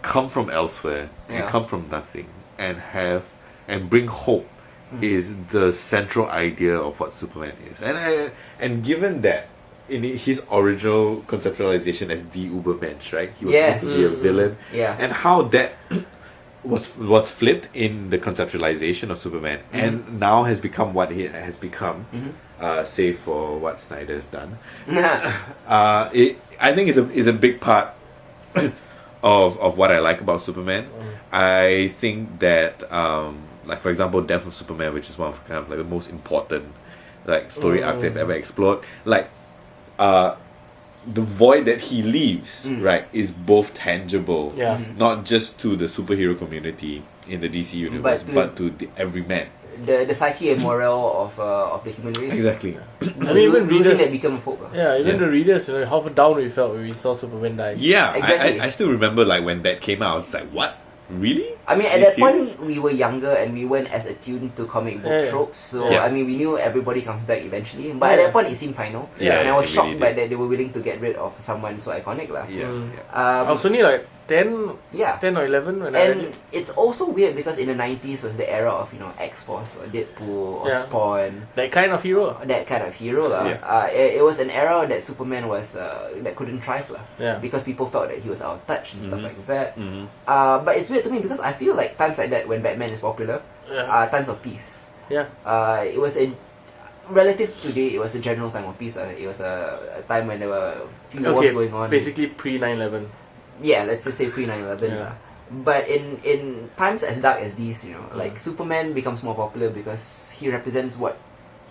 [SPEAKER 3] come from elsewhere and
[SPEAKER 1] Yeah.
[SPEAKER 3] come from nothing and bring hope is the central idea of what Superman is. And given that in his original conceptualization as the Ubermensch, right? He was
[SPEAKER 1] Yes.
[SPEAKER 3] supposed to be a villain.
[SPEAKER 1] Yeah.
[SPEAKER 3] And how that was flipped in the conceptualization of Superman and now has become what he has become, save for what Snyder's done. I think is a big part of what I like about Superman. I think that like for example, Death of Superman, which is one of kind of like the most important like story arcs they've ever explored. Like the void that he leaves, right, is both tangible,
[SPEAKER 2] Yeah.
[SPEAKER 3] not just to the superhero community in the DC universe, but to the everyman.
[SPEAKER 1] The psyche and morale of the human race.
[SPEAKER 3] Exactly.
[SPEAKER 2] I mean, even
[SPEAKER 1] losing
[SPEAKER 2] readers.
[SPEAKER 1] that become of hope.
[SPEAKER 2] Yeah, even
[SPEAKER 3] Yeah.
[SPEAKER 2] the readers, how down we felt when we saw Superman die.
[SPEAKER 3] Yeah,
[SPEAKER 1] Exactly.
[SPEAKER 3] I still remember like when that came out, it's like, what? Really?
[SPEAKER 1] I mean,
[SPEAKER 3] Are
[SPEAKER 1] at
[SPEAKER 3] you
[SPEAKER 1] that
[SPEAKER 3] serious?
[SPEAKER 1] point, we were younger and we weren't as attuned to comic book
[SPEAKER 2] Yeah.
[SPEAKER 1] tropes. So,
[SPEAKER 3] Yeah.
[SPEAKER 1] I mean, we knew everybody comes back eventually. But at
[SPEAKER 2] Yeah.
[SPEAKER 1] that point, it seemed final.
[SPEAKER 3] Yeah,
[SPEAKER 1] and I was
[SPEAKER 3] it
[SPEAKER 1] shocked
[SPEAKER 3] really
[SPEAKER 1] by
[SPEAKER 3] did.
[SPEAKER 1] that they were willing to get rid of someone so iconic.
[SPEAKER 3] Yeah.
[SPEAKER 2] I was only like 10,
[SPEAKER 1] Yeah.
[SPEAKER 2] 10 or 11 when I read
[SPEAKER 1] And
[SPEAKER 2] it.
[SPEAKER 1] it's also weird because in the 90s was the era of, X-Force or Deadpool or
[SPEAKER 2] Yeah.
[SPEAKER 1] Spawn.
[SPEAKER 2] That kind of hero.
[SPEAKER 1] That kind of hero.
[SPEAKER 3] Yeah.
[SPEAKER 1] It was an era that Superman was that couldn't thrive.
[SPEAKER 2] Yeah.
[SPEAKER 1] Because people felt that he was out of touch and stuff like that.
[SPEAKER 3] Mhm.
[SPEAKER 1] But it's weird to me because I feel like times like that when Batman is popular
[SPEAKER 2] Yeah.
[SPEAKER 1] are times of peace.
[SPEAKER 2] Yeah.
[SPEAKER 1] It was a relative to today. It was a general time of peace. It was a time when there were a few wars going on.
[SPEAKER 2] Basically pre 9/11.
[SPEAKER 1] Yeah, let's just say pre 9/11.
[SPEAKER 2] Yeah.
[SPEAKER 1] But in times as dark as these, like Superman becomes more popular because he represents what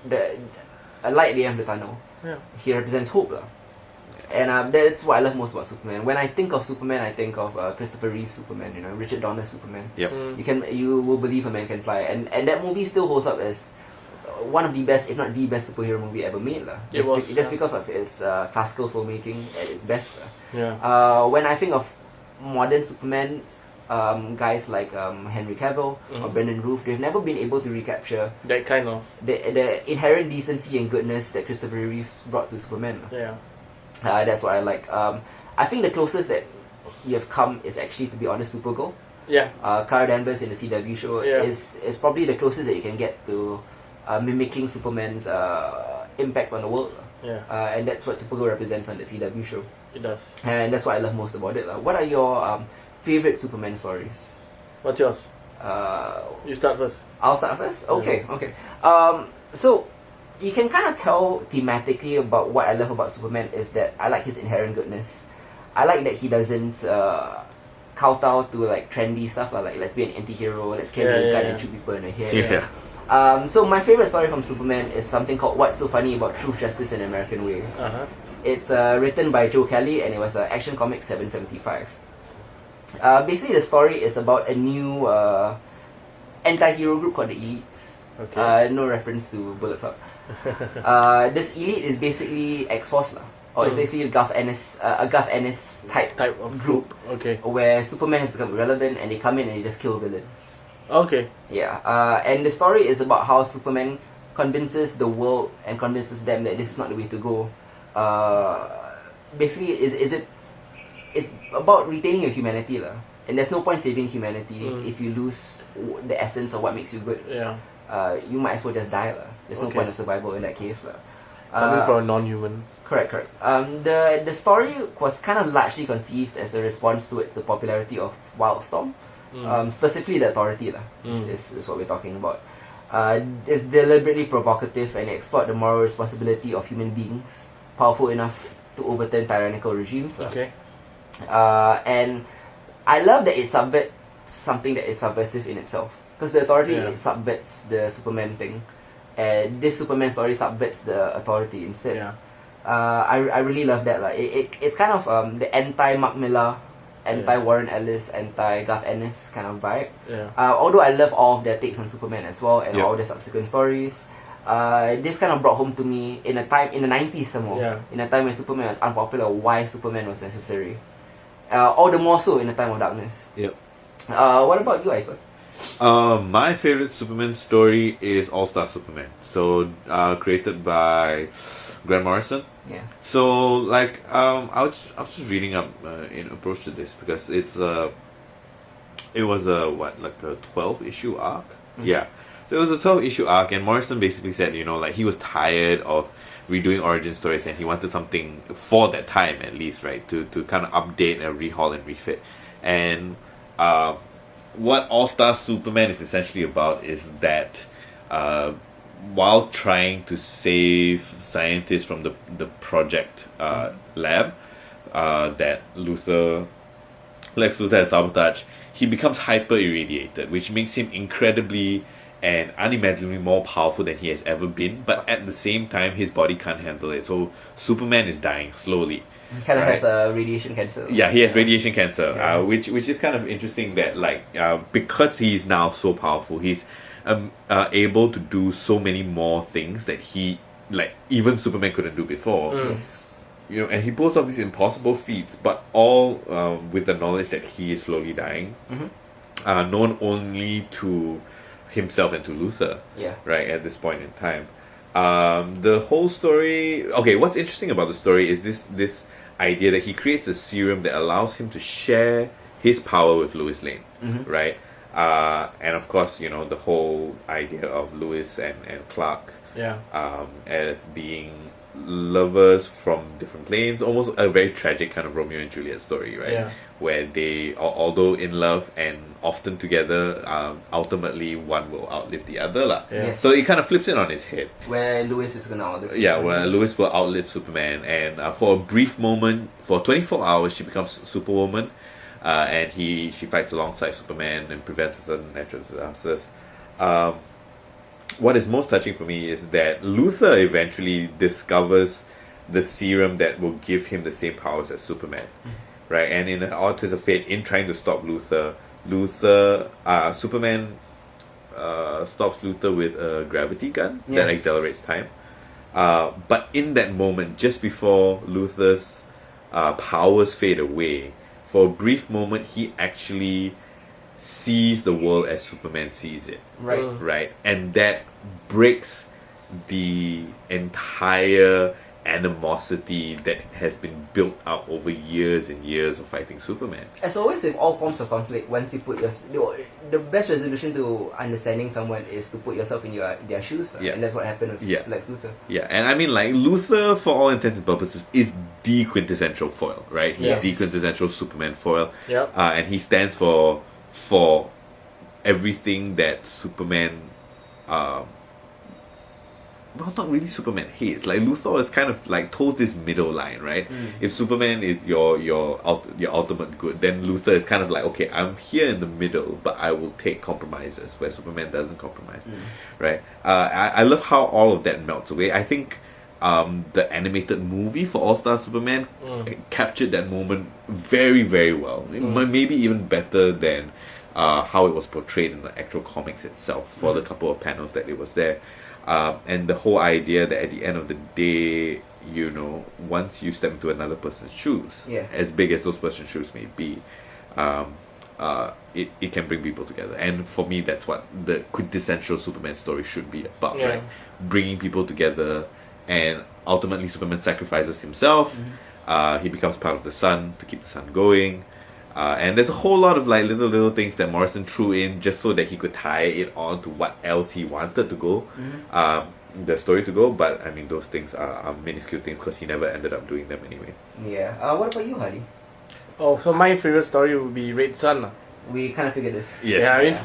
[SPEAKER 1] a light at the end of the tunnel.
[SPEAKER 2] Yeah.
[SPEAKER 1] He represents hope, lah. And that's what I love most about Superman. When I think of Superman, I think of Christopher Reeve's Superman, Richard Donner's Superman.
[SPEAKER 3] Yep.
[SPEAKER 1] You will believe a man can fly, and that movie still holds up as one of the best, if not the best, superhero movie ever made, lah. Just because of its classical filmmaking at its best, lah.
[SPEAKER 2] Yeah.
[SPEAKER 1] When I think of modern Superman, guys like Henry Cavill or Brendan Roof, they've never been able to recapture
[SPEAKER 2] That kind of.
[SPEAKER 1] the inherent decency and goodness that Christopher Reeve brought to Superman, lah.
[SPEAKER 2] Yeah.
[SPEAKER 1] That's what I like. I think the closest that you have come is actually, to be honest, Supergirl.
[SPEAKER 2] Yeah.
[SPEAKER 1] Kara Danvers in the CW show is probably the closest that you can get to mimicking Superman's impact on the world.
[SPEAKER 2] Yeah.
[SPEAKER 1] And that's what Supergirl represents on the CW show.
[SPEAKER 2] It does.
[SPEAKER 1] And that's what I love most about it. What are your favorite Superman stories?
[SPEAKER 2] What's yours? You start first.
[SPEAKER 1] I'll start first? Okay. So, you can kind of tell thematically about what I love about Superman is that I like his inherent goodness. I like that he doesn't kowtow to like trendy stuff, like let's be an anti-hero, let's carry a gun and shoot people in the head. So my favorite story from Superman is something called What's So Funny About Truth, Justice, and American Way. It's written by Joe Kelly, and it was Action Comics 775. Basically, the story is about a new anti-hero group called the Elite.
[SPEAKER 2] Okay.
[SPEAKER 1] No reference to Bullet Club. This Elite is basically X-Force, or it's basically a Garth Ennis type
[SPEAKER 2] of
[SPEAKER 1] group.
[SPEAKER 2] Okay.
[SPEAKER 1] Where Superman has become irrelevant, and they come in and they just kill villains.
[SPEAKER 2] Okay.
[SPEAKER 1] Yeah. And the story is about how Superman convinces the world and convinces them that this is not the way to go. Basically, it's about retaining your humanity, lah. And there's no point saving humanity if you lose the essence of what makes you good.
[SPEAKER 2] Yeah.
[SPEAKER 1] You might as well just die, lah. There's no point of survival in that case, lah.
[SPEAKER 2] Coming from a non-human.
[SPEAKER 1] Correct. The story was kind of largely conceived as a response towards the popularity of Wildstorm. Specifically the Authority, lah. Is what we're talking about. It's deliberately provocative and explored the moral responsibility of human beings powerful enough to overturn tyrannical regimes.
[SPEAKER 2] Okay.
[SPEAKER 1] And I love that it subverts something that is subversive in itself. Because the Authority subverts the Superman thing. And this Superman story subverts the Authority instead.
[SPEAKER 2] Yeah.
[SPEAKER 1] I really love that. It's kind of the anti-Mark Millar, anti-Warren Ellis, anti-Garth Ennis kind of vibe.
[SPEAKER 2] Yeah.
[SPEAKER 1] Although I love all of their takes on Superman as well, and all the subsequent stories. This kind of brought home to me in a time in the 90s somewhere, in a time when Superman was unpopular, why Superman was necessary. All the more so in a time of darkness.
[SPEAKER 3] Yep.
[SPEAKER 1] What about you, Isa?
[SPEAKER 3] My favorite Superman story is All-Star Superman. So, created by Grant Morrison.
[SPEAKER 1] Yeah.
[SPEAKER 3] So, like, I was just reading up in approach to this because it was a 12-issue arc. Yeah. So it was a 12-issue arc, and Morrison basically said, like he was tired of redoing origin stories, and he wanted something for that time at least, right, to kind of update and rehaul and refit. And what All-Star Superman is essentially about is that while trying to save scientists from the project lab that Lex Luthor has sabotaged, he becomes hyper irradiated, which makes him incredibly and unimaginably more powerful than he has ever been, but at the same time his body can't handle it, so Superman is dying slowly.
[SPEAKER 1] He kind of has radiation cancer.
[SPEAKER 3] Yeah, he has radiation cancer, which is kind of interesting that because he's now so powerful, he's able to do so many more things that he even Superman couldn't do before.
[SPEAKER 1] Yes.
[SPEAKER 3] And he pulls off these impossible feats, but all with the knowledge that he is slowly dying, known only to himself and to Luthor.
[SPEAKER 1] Yeah.
[SPEAKER 3] Right at this point in time, the whole story. Okay, what's interesting about the story is this idea that he creates a serum that allows him to share his power with Lois Lane, right? And of course, the whole idea of Lois and Clark, as being lovers from different planes, almost a very tragic kind of Romeo and Juliet story, right?
[SPEAKER 2] Yeah.
[SPEAKER 3] Where they, although in love and often together, ultimately one will outlive the other, lah.
[SPEAKER 2] Yeah.
[SPEAKER 1] Yes.
[SPEAKER 3] So it kind of flips it on its head.
[SPEAKER 1] Where Lois is gonna outlive
[SPEAKER 3] Yeah,
[SPEAKER 1] Superman.
[SPEAKER 3] where Lois will outlive Superman, and for a brief moment, for 24 hours, she becomes Superwoman, and she fights alongside Superman and prevents certain natural disasters. What is most touching for me is that Luthor eventually discovers the serum that will give him the same powers as Superman, right? And in an odd twist of fate, in trying to stop Superman stops Luthor with a gravity gun that accelerates time. But in that moment, just before Luthor's powers fade away, for a brief moment, he actually sees the world as Superman sees it. Right? And that breaks the entire animosity that has been built up over years and years of fighting Superman.
[SPEAKER 1] As always with all forms of conflict, once you put the best resolution to understanding someone is to put yourself in their shoes, and that's what happened with Lex Luthor.
[SPEAKER 3] Yeah, and I mean, like, Luthor, for all intents and purposes, is the quintessential foil, right? He's the quintessential Superman foil. And he stands for everything that Superman not really Superman hates. Like, Luthor is kind of like told this middle line, right? If Superman is your ultimate good, then Luthor is kind of like, okay, I'm here in the middle, but I will take compromises where Superman doesn't compromise, right? I love how all of that melts away. I think the animated movie for All-Star Superman captured that moment very, very well. Maybe even better than how it was portrayed in the actual comics itself for the couple of panels that it was there. And the whole idea that at the end of the day, you know, once you step into another person's shoes, as big as those person's shoes may be, it can bring people together. And for me, that's what the quintessential Superman story should be about, right? Bringing people together, and ultimately Superman sacrifices himself. He becomes part of the sun to keep the sun going. And there's a whole lot of like little things that Morrison threw in just so that he could tie it on to what else he wanted to go, the story to go. But I mean, those things are minuscule things because he never ended up doing them anyway.
[SPEAKER 1] What about you, Hardy?
[SPEAKER 2] Oh, so my favorite story would be Red Sun.
[SPEAKER 1] We kind of figured this.
[SPEAKER 3] Yes.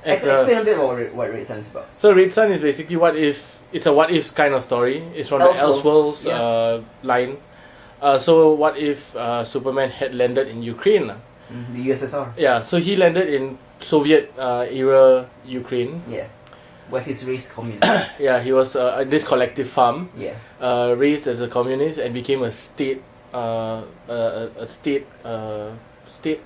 [SPEAKER 1] Explain a bit about what Red Sun is about.
[SPEAKER 2] So Red Sun is basically what if kind of story. It's from the Elseworlds line. So what if Superman had landed in Ukraine?
[SPEAKER 1] The USSR.
[SPEAKER 2] Yeah, so he landed in Soviet era Ukraine.
[SPEAKER 1] Yeah, where he's raised communist.
[SPEAKER 2] Yeah, he was this collective farm.
[SPEAKER 1] Yeah.
[SPEAKER 2] Raised as a communist and became a state
[SPEAKER 3] State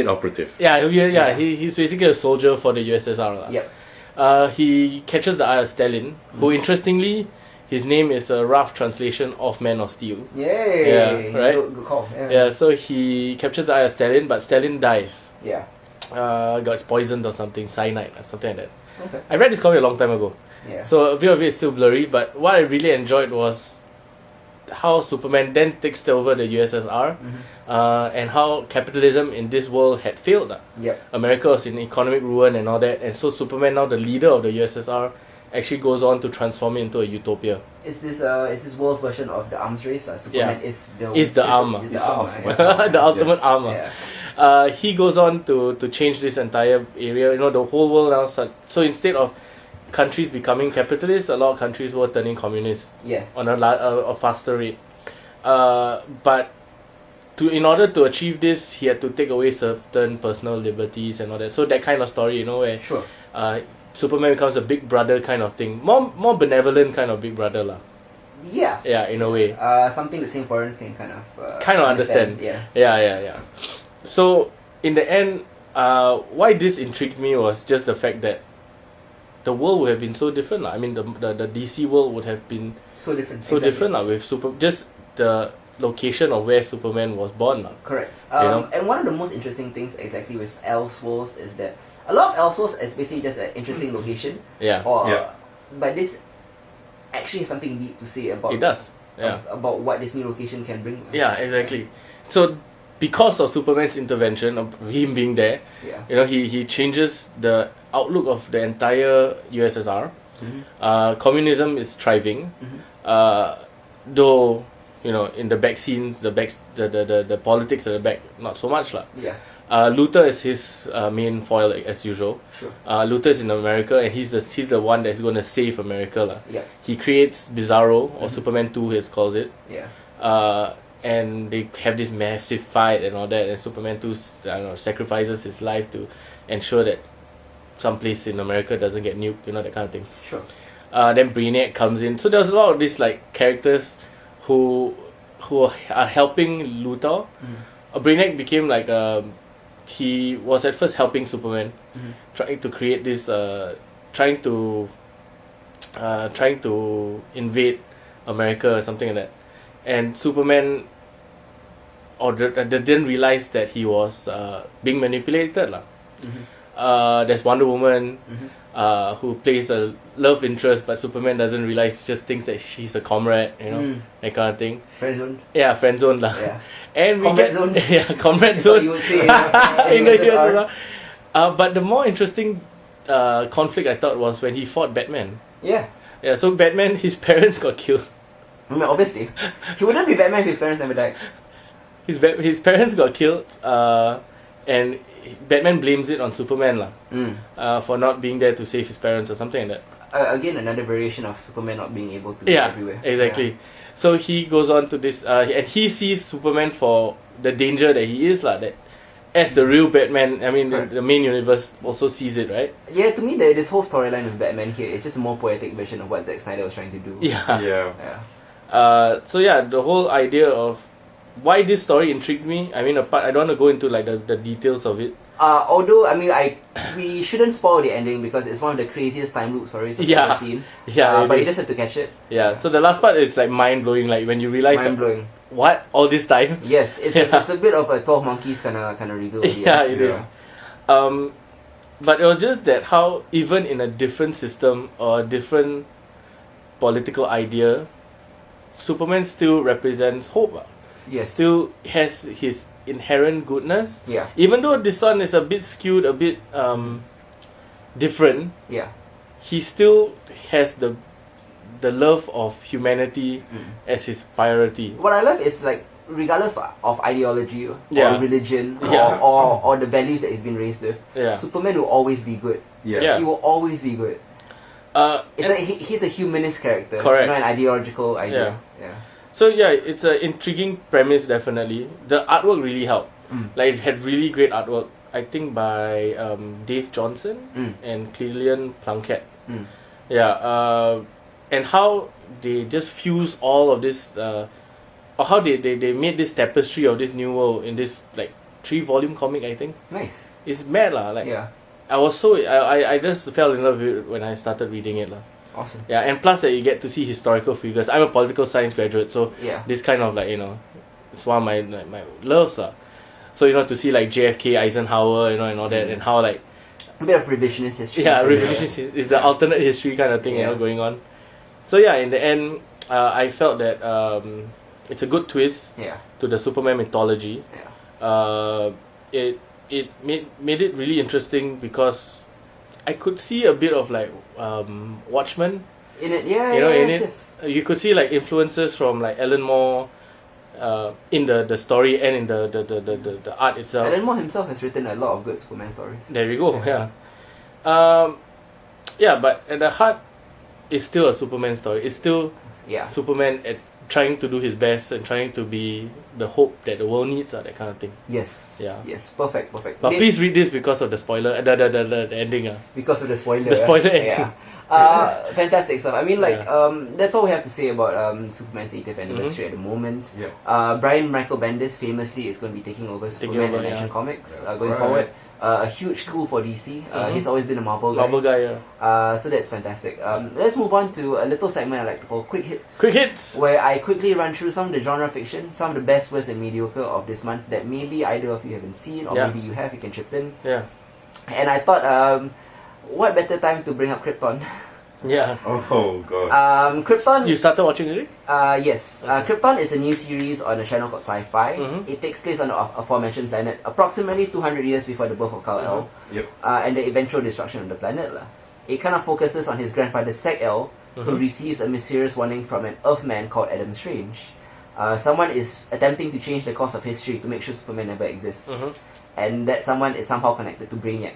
[SPEAKER 3] operative.
[SPEAKER 2] He's basically a soldier for the USSR.
[SPEAKER 1] Yep.
[SPEAKER 2] He catches the eye of Stalin, who interestingly, his name is a rough translation of Man of Steel.
[SPEAKER 1] Yay!
[SPEAKER 2] Yeah, right?
[SPEAKER 1] Good call.
[SPEAKER 2] Yeah, so he captures the eye of Stalin, but Stalin dies.
[SPEAKER 1] Yeah.
[SPEAKER 2] Got poisoned or something, cyanide or something like that.
[SPEAKER 1] Okay.
[SPEAKER 2] I read this comic a long time ago.
[SPEAKER 1] Yeah.
[SPEAKER 2] So a bit of it is still blurry, but what I really enjoyed was how Superman then takes over the USSR, and how capitalism in this world had failed.
[SPEAKER 1] Yep.
[SPEAKER 2] America was in economic ruin and all that, and so Superman, now the leader of the USSR, actually goes on to transform it into a utopia.
[SPEAKER 1] Is this world's version of the arms race? Superman is the
[SPEAKER 2] armor.
[SPEAKER 1] Is the armor.
[SPEAKER 2] The ultimate armor.
[SPEAKER 1] Yeah.
[SPEAKER 2] He goes on to change this entire area. You know, the whole world now. So instead of countries becoming capitalist, a lot of countries were turning communist.
[SPEAKER 1] Yeah.
[SPEAKER 2] On a faster rate. But in order to achieve this, he had to take away certain personal liberties and all that. So that kind of story, you know, where Superman becomes a big brother kind of thing, more benevolent kind of big brother lah.
[SPEAKER 1] Yeah.
[SPEAKER 2] Yeah, in a way.
[SPEAKER 1] Something that Singaporeans can kind of
[SPEAKER 2] understand. Yeah. So in the end, why this intrigued me was just the fact that the world would have been so different lah. I mean, the DC world would have been
[SPEAKER 1] so different.
[SPEAKER 2] Different lah, with just the location of where Superman was born lah.
[SPEAKER 1] Correct. And one of the most interesting things exactly with Elseworlds is that a lot of Elseworlds is basically just an interesting location. But this actually has something deep to say about.
[SPEAKER 2] It does. Yeah.
[SPEAKER 1] About what this new location can bring.
[SPEAKER 2] Yeah, exactly. So because of Superman's intervention, of him being there, you know, he changes the outlook of the entire USSR. Communism is thriving, though, you know, in the back scenes, the politics at the back, not so much lah.
[SPEAKER 1] Yeah.
[SPEAKER 2] Luthor is his main foil as usual.
[SPEAKER 1] Sure.
[SPEAKER 2] Luthor is in America, and he's the one that's going to save America lah.
[SPEAKER 1] Yeah.
[SPEAKER 2] He creates Bizarro, or Superman 2, he calls it.
[SPEAKER 1] Yeah.
[SPEAKER 2] And they have this massive fight and all that, and Superman 2 sacrifices his life to ensure that some place in America doesn't get nuked, you know, that kind of thing.
[SPEAKER 1] Sure.
[SPEAKER 2] Then Brainiac comes in. So there's a lot of these like characters who are helping Luthor. Brainiac became like he was at first helping Superman, trying to create this trying to invade America or something like that. And Superman they didn't realize that he was being manipulated lah. There's Wonder Woman who plays a love interest, but Superman doesn't realize, just thinks that she's a comrade, that kind of thing.
[SPEAKER 1] Friend zone.
[SPEAKER 2] Yeah, friend zone lah.
[SPEAKER 1] Yeah.
[SPEAKER 2] And we
[SPEAKER 1] Comrade
[SPEAKER 2] get
[SPEAKER 1] zone.
[SPEAKER 2] Yeah, comrade
[SPEAKER 1] That's
[SPEAKER 2] zone.
[SPEAKER 1] what you would say
[SPEAKER 2] In the
[SPEAKER 1] USSR.
[SPEAKER 2] USSR. But the more interesting conflict I thought was when he fought Batman.
[SPEAKER 1] Yeah.
[SPEAKER 2] Yeah, so Batman, his parents got killed.
[SPEAKER 1] I mean, obviously. He wouldn't be Batman if his parents never died.
[SPEAKER 2] His parents got killed, and Batman blames it on Superman lah, for not being there to save his parents or something like that.
[SPEAKER 1] Again, another variation of Superman not being able to be everywhere.
[SPEAKER 2] Exactly.
[SPEAKER 1] Yeah.
[SPEAKER 2] So he goes on to this, and he sees Superman for the danger that he is lah. That as the real Batman, I mean, the main universe also sees it, right?
[SPEAKER 1] Yeah, to me, this whole storyline with Batman here is just a more poetic version of what Zack Snyder was trying to do.
[SPEAKER 2] Yeah.
[SPEAKER 3] Yeah.
[SPEAKER 2] So yeah, the whole idea of why this story intrigued me. I mean, I don't want to go into like the details of it.
[SPEAKER 1] Although, I mean, we shouldn't spoil the ending because it's one of the craziest time loop stories I've ever seen.
[SPEAKER 2] Yeah,
[SPEAKER 1] but you just have to catch it.
[SPEAKER 2] Yeah. So the last part is like mind blowing. Like when you realize,
[SPEAKER 1] Mind blowing.
[SPEAKER 2] What, all this time?
[SPEAKER 1] Yes, it's a bit of a 12 Monkeys kind of reveal.
[SPEAKER 2] Yeah, it is. But it was just that how even in a different system or a different political idea, Superman still represents hope.
[SPEAKER 1] Yes.
[SPEAKER 2] Still has his inherent goodness.
[SPEAKER 1] Yeah.
[SPEAKER 2] Even though this one is a bit skewed, a bit different.
[SPEAKER 1] Yeah.
[SPEAKER 2] He still has the love of humanity as his priority.
[SPEAKER 1] What I love is like regardless of ideology or religion or the values that he's been raised with, Superman will always be good.
[SPEAKER 3] Yeah.
[SPEAKER 1] He will always be good. It's like he's a humanist character,
[SPEAKER 2] correct.
[SPEAKER 1] not an ideological idea. Yeah.
[SPEAKER 2] So yeah, it's an intriguing premise definitely. The artwork really helped. Like it had really great artwork. I think by Dave Johnson and Killian Plunkett. Yeah. And how they just fuse all of this, or how they made this tapestry of this new world in this like 3-volume comic, I think.
[SPEAKER 1] Nice.
[SPEAKER 2] It's mad lah. Like I just fell in love with it when I started reading it lah.
[SPEAKER 1] Awesome.
[SPEAKER 2] Yeah, and plus that you get to see historical figures. I'm a political science graduate, so this kind of like it's one of my loves lah. So to see like JFK, Eisenhower, and all that, and how like
[SPEAKER 1] a bit of revisionist history.
[SPEAKER 2] Yeah, revisionist is the alternate history kind of thing going on. So yeah, in the end, I felt that it's a good twist to the Superman mythology. It made it really interesting because I could see a bit of like Watchmen
[SPEAKER 1] in it.
[SPEAKER 2] Yes. You could see like influences from like Alan Moore in the story and in the art itself.
[SPEAKER 1] Alan Moore himself has written a lot of good Superman stories.
[SPEAKER 2] There we go. But at the heart, it's still a Superman story. It's still Superman trying to do his best and trying to be the hope that the world needs, that kind of thing.
[SPEAKER 1] Yes.
[SPEAKER 2] Yeah.
[SPEAKER 1] Yes. Perfect.
[SPEAKER 2] But please read this because of the spoiler, the ending.
[SPEAKER 1] Because of the spoiler.
[SPEAKER 2] The spoiler ending.
[SPEAKER 1] Fantastic stuff. I mean, that's all we have to say about Superman's 80th anniversary at the moment. Brian Michael Bendis famously is going to be taking over Superman and Action Comics going forward. A huge coup for DC. He's always been a Marvel guy. So that's fantastic. Let's move on to a little segment I like to call Quick Hits.
[SPEAKER 2] Quick Hits!
[SPEAKER 1] Where I quickly run through some of the genre fiction, some of the best, worst, and mediocre of this month that maybe either of you haven't seen, or maybe you have, you can chip in.
[SPEAKER 2] Yeah.
[SPEAKER 1] And I thought, what better time to bring up Krypton?
[SPEAKER 2] Yeah.
[SPEAKER 3] Oh god.
[SPEAKER 1] Krypton.
[SPEAKER 2] You started watching it?
[SPEAKER 1] Yes. Krypton is a new series on a channel called Sci-Fi. It takes place on the aforementioned planet approximately 200 years before the birth of Kal-El and the eventual destruction of the planet. It kind of focuses on his grandfather Sek-El, who receives a mysterious warning from an Earthman called Adam Strange. Someone is attempting to change the course of history to make sure Superman never exists. And that someone is somehow connected to Brainiac.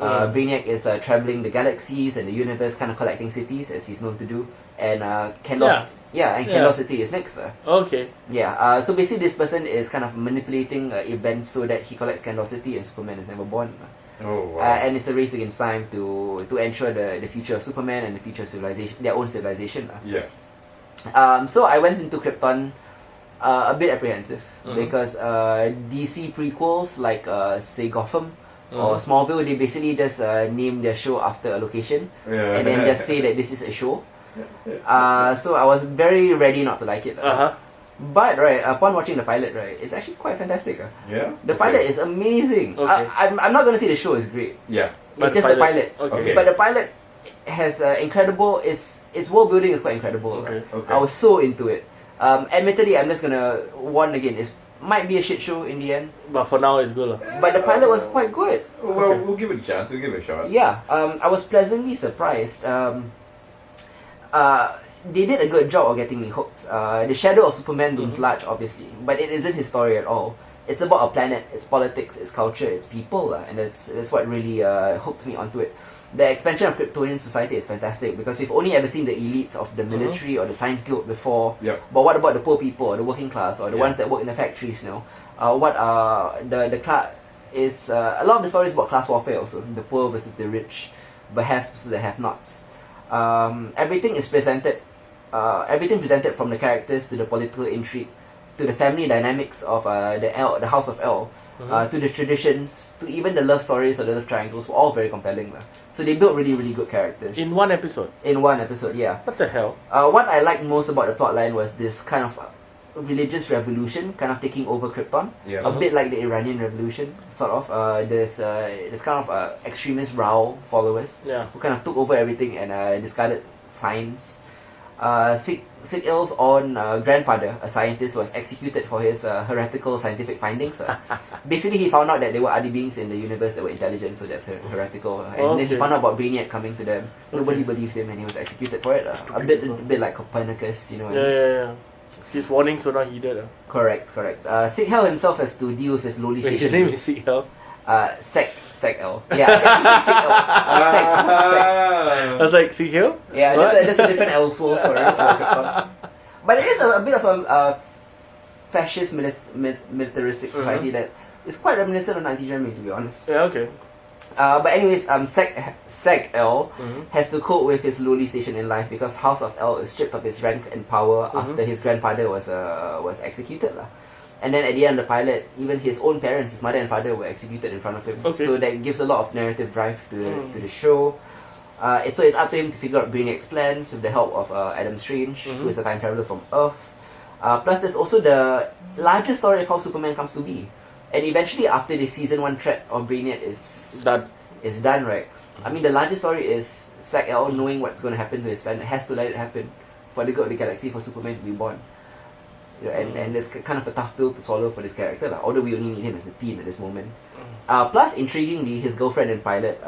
[SPEAKER 1] Brainiac is traveling the galaxies and the universe, kind of collecting cities as he's known to do. And Kendall City is next.
[SPEAKER 2] Okay.
[SPEAKER 1] Yeah. So basically, this person is kind of manipulating events so that he collects Kendall City and Superman is never born.
[SPEAKER 3] Oh wow.
[SPEAKER 1] And it's a race against time to ensure the future of Superman and the future of civilization, their own civilization.
[SPEAKER 3] Yeah.
[SPEAKER 1] So I went into Krypton a bit apprehensive because DC prequels like say Gotham or Smallville, they basically just name their show after a location and then just say that this is a show. So I was very ready not to like it. But right, upon watching the pilot, right, it's actually quite fantastic.
[SPEAKER 3] Yeah.
[SPEAKER 1] The pilot is amazing.
[SPEAKER 2] Okay.
[SPEAKER 1] I'm not gonna say the show is great.
[SPEAKER 3] Yeah.
[SPEAKER 1] It's just the pilot.
[SPEAKER 2] Okay.
[SPEAKER 1] But the pilot has incredible. Its world building is quite incredible.
[SPEAKER 2] Okay.
[SPEAKER 3] Okay.
[SPEAKER 1] I was so into it. Admittedly, I'm just gonna warn again. It might be a shit show in the end.
[SPEAKER 2] But for now, it's good.
[SPEAKER 1] But the pilot was quite good.
[SPEAKER 3] Well,
[SPEAKER 2] Okay.
[SPEAKER 3] we'll give it a chance. We'll give it a shot.
[SPEAKER 1] Yeah. I was pleasantly surprised. They did a good job of getting me hooked. The shadow of Superman looms large, obviously, but it isn't his story at all. It's about a planet, its politics, its culture, its people, and that's what really hooked me onto it. The expansion of Kryptonian society is fantastic because we've only ever seen the elites of the military or the science guild before.
[SPEAKER 3] Yep.
[SPEAKER 1] But what about the poor people or the working class or the ones that work in the factories? What the class is a lot of the stories about class warfare also. The poor versus the rich, the haves versus the have-nots. Everything is presented. Everything presented from the characters to the political intrigue, to the family dynamics of the House of L, to the traditions, to even the love stories or the love triangles were all very compelling. So they built really, really good characters.
[SPEAKER 2] In one episode.
[SPEAKER 1] In one episode, yeah.
[SPEAKER 2] What the hell?
[SPEAKER 1] What I liked most about the plotline was this kind of religious revolution kind of taking over Krypton.
[SPEAKER 3] Yeah.
[SPEAKER 1] A bit like the Iranian Revolution, sort of. There's kind of extremist Rao followers who kind of took over everything and discarded science. Sig-Il's own grandfather, a scientist, was executed for his heretical scientific findings. Basically, he found out that there were other beings in the universe that were intelligent, so that's heretical. And then he found out about Brainiac coming to them. Nobody believed him, and he was executed for it. A bit like Copernicus, you know.
[SPEAKER 2] Yeah. His warnings were not heeded.
[SPEAKER 1] Correct. Sig-Il himself has to deal with his lowly
[SPEAKER 2] Wait, his
[SPEAKER 1] station.
[SPEAKER 2] name is Sig-Il?
[SPEAKER 1] Seg-Il. Yeah, I can say Sig-Il. Seg.
[SPEAKER 2] I was like, Sig-Il?
[SPEAKER 1] Yeah, that's a different Elseworld story. But it is a bit of a fascist militaristic society that is quite reminiscent of Nazi Germany, to be honest.
[SPEAKER 2] Yeah, okay.
[SPEAKER 1] But anyways, Seg-Il has to cope with his lowly station in life because House of L is stripped of his rank and power after his grandfather was executed. And then at the end of the pilot, even his own parents, his mother and father, were executed in front of him.
[SPEAKER 2] Okay.
[SPEAKER 1] So that gives a lot of narrative drive to the show. So it's up to him to figure out Brainiac's plans with the help of Adam Strange, who is the time traveler from Earth. Plus, there's also the larger story of how Superman comes to be. And eventually, after the season 1 threat of Brainiac is done, right? I mean, the larger story is Seg-Il knowing what's going to happen to his planet, has to let it happen for the good of the galaxy, for Superman to be born. You know, and it's kind of a tough pill to swallow for this character, although we only meet him as a teen at this moment. Plus, intriguingly, his girlfriend in pilot,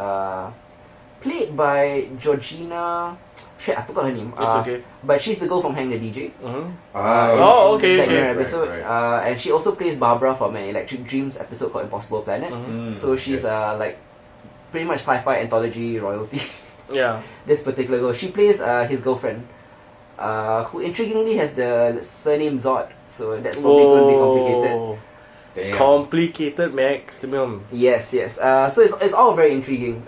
[SPEAKER 1] played by Georgina... Shit, I forgot her name.
[SPEAKER 2] It's okay.
[SPEAKER 1] But she's the girl from Hang the DJ.
[SPEAKER 2] Okay.
[SPEAKER 1] Black Mirror episode.
[SPEAKER 3] Right.
[SPEAKER 1] And she also plays Barbara from an Electric Dreams episode called Impossible Planet. So she's like pretty much sci-fi anthology royalty.
[SPEAKER 2] Yeah.
[SPEAKER 1] This particular girl. She plays his girlfriend. Who intriguingly has the surname Zod, so that's probably going to be complicated.
[SPEAKER 3] Damn.
[SPEAKER 2] Complicated maximum.
[SPEAKER 1] Yes. So it's all very intriguing.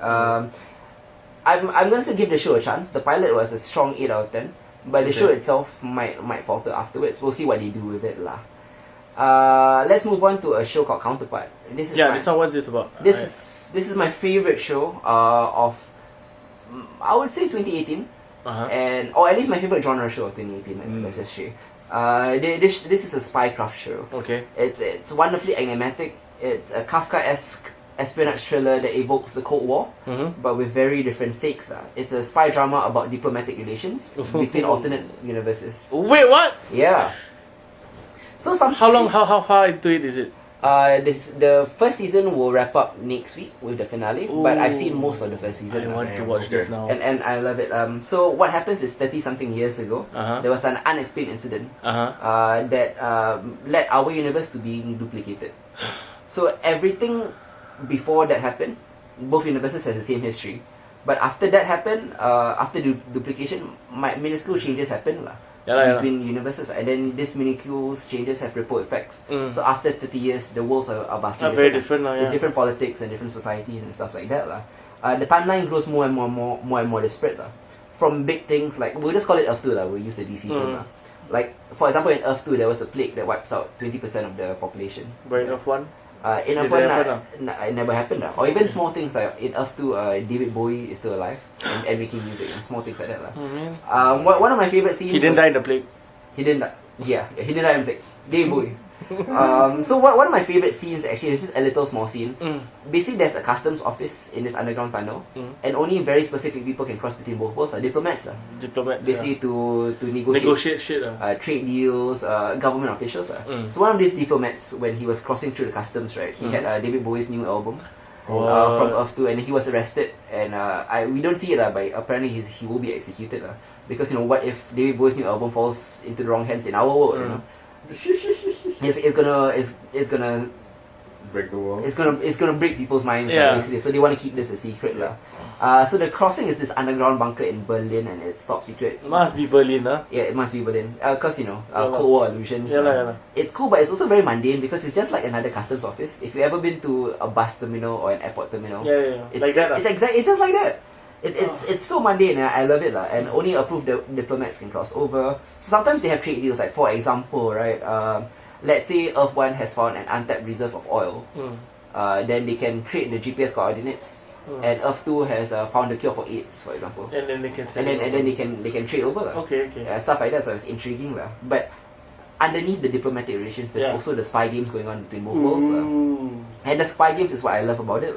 [SPEAKER 1] I'm going to give the show a chance. The pilot was a strong 8 out of 10, but the show itself might falter afterwards. We'll see what they do with it lah. Let's move on to a show called Counterpart. This one.
[SPEAKER 2] What's this about?
[SPEAKER 1] This is my favorite show of I would say 2018. Or at least my favorite genre show of 2018. Let's just say, this is a spycraft show.
[SPEAKER 2] Okay.
[SPEAKER 1] It's wonderfully enigmatic. It's a Kafkaesque espionage thriller that evokes the Cold War, but with very different stakes. It's a spy drama about diplomatic relations between alternate universes.
[SPEAKER 2] Wait, what?
[SPEAKER 1] Yeah. So
[SPEAKER 2] How far into it is it?
[SPEAKER 1] The first season will wrap up next week with the finale, but I've seen most of the first season.
[SPEAKER 2] I want to watch this now.
[SPEAKER 1] And I love it. So what happens is 30-something years ago, there was an unexplained incident that led our universe to being duplicated. So everything before that happened, both universes has the same history. But after that happened, after the duplication, minuscule changes happened. between universes, and then these minuscule changes have ripple effects. So after 30 years, the worlds are vastly
[SPEAKER 2] very
[SPEAKER 1] different,
[SPEAKER 2] different,
[SPEAKER 1] with different politics and different societies and stuff like that. The timeline grows more and more disparate. From big things like, we'll just call it Earth 2, we'll use the DC term. Like, for example, in Earth 2, there was a plague that wipes out 20% of the population.
[SPEAKER 2] But in Earth 1?
[SPEAKER 1] In Earth 1, it never happened. Or even small things like in Earth 2, David Bowie is still alive and making music and small things like that. One of my favorite scenes.
[SPEAKER 2] He didn't die in the plague.
[SPEAKER 1] He didn't die. Yeah, he didn't die in the plague. David Bowie. So one of my favorite scenes actually is just a little small scene. Basically, there's a customs office in this underground tunnel, and only very specific people can cross between both worlds. Diplomats. Basically, to negotiate
[SPEAKER 2] shit.
[SPEAKER 1] Trade deals, government officials. So one of these diplomats, when he was crossing through the customs, right, he had David Bowie's new album. From Earth 2, and he was arrested, and we don't see it, but apparently he will be executed, because what if David Bowie's new album falls into the wrong hands in our world? It's gonna
[SPEAKER 3] break the world.
[SPEAKER 1] It's gonna break people's minds, basically. So they want to keep this a secret, So the crossing is this underground bunker in Berlin, and it's top secret.
[SPEAKER 2] Must be Berlin,
[SPEAKER 1] Yeah, it must be Berlin. Cause Cold War illusions. It's cool, but it's also very mundane because it's just like another customs office. If you've ever been to a bus terminal or an airport terminal, it's
[SPEAKER 2] like that.
[SPEAKER 1] It's just like that. It's so mundane, and I love it, and only approved diplomats can cross over. So sometimes they have trade deals, like for example, right? Let's say Earth 1 has found an untapped reserve of oil, then they can trade the GPS coordinates, and Earth 2 has found a cure for AIDS, for example.
[SPEAKER 2] And then they can
[SPEAKER 1] they can trade over.
[SPEAKER 2] Okay.
[SPEAKER 1] Stuff like that, so it's intriguing, But underneath the diplomatic relations, there's also the spy games going on between both worlds, and the spy games is what I love about it,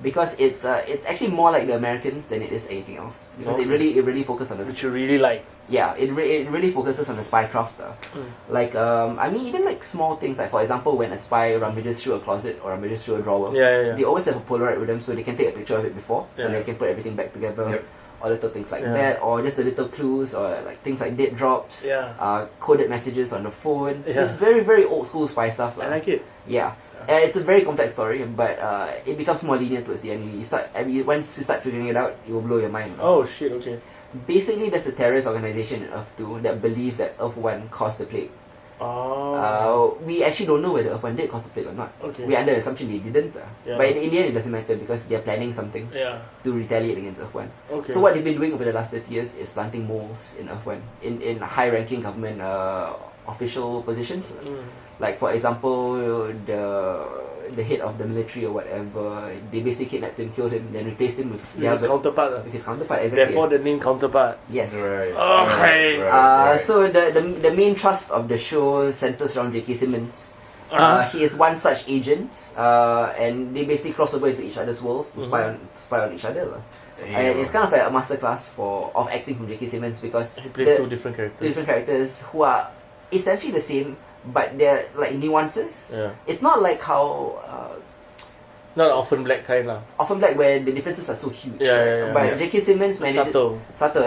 [SPEAKER 1] because it's actually more like the Americans than it is anything else, because it really focuses on the
[SPEAKER 2] which you really like.
[SPEAKER 1] Yeah, it really focuses on the spycraft. Like I mean, even like small things, like for example, when a spy rummages through a closet or rummages through a drawer, they always have a Polaroid with them, so they can take a picture of it before, so they can put everything back together. Or little things like that, or just the little clues, or like things like date drops, coded messages on the phone. It's very, very old school spy stuff.
[SPEAKER 2] I like it.
[SPEAKER 1] Yeah. It's a very complex story, but it becomes more linear towards the end. Once you start figuring it out, it will blow your mind.
[SPEAKER 2] Oh shit! Okay.
[SPEAKER 1] Basically, there's a terrorist organization in Earth 2 that believes that Earth 1 caused the plague. We actually don't know whether Earth 1 did cause the plague or not. We're under the assumption they didn't. But in the end, it doesn't matter because they're planning something to retaliate against Earth 1. So what they've been doing over the last 30 years is planting moles in Earth 1, in high-ranking government official positions. Like for example, the head of the military or whatever, they basically kidnapped him, killed him, then replaced him with
[SPEAKER 2] his counterpart.
[SPEAKER 1] With his counterpart, exactly.
[SPEAKER 2] Therefore, the name Counterpart.
[SPEAKER 1] Yes.
[SPEAKER 2] Okay.
[SPEAKER 3] Right.
[SPEAKER 1] So the main thrust of the show centers around J.K. Simmons. He is one such agent, and they basically cross over into each other's worlds to spy on each other. And it's kind of like a masterclass of acting from J.K. Simmons, because
[SPEAKER 2] he plays two different
[SPEAKER 1] characters who are essentially the same, but they're like nuances. It's not like how
[SPEAKER 2] not Orphan Black kind lah.
[SPEAKER 1] Orphan Black where the differences are so huge. But J.K. Simmons
[SPEAKER 2] subtle.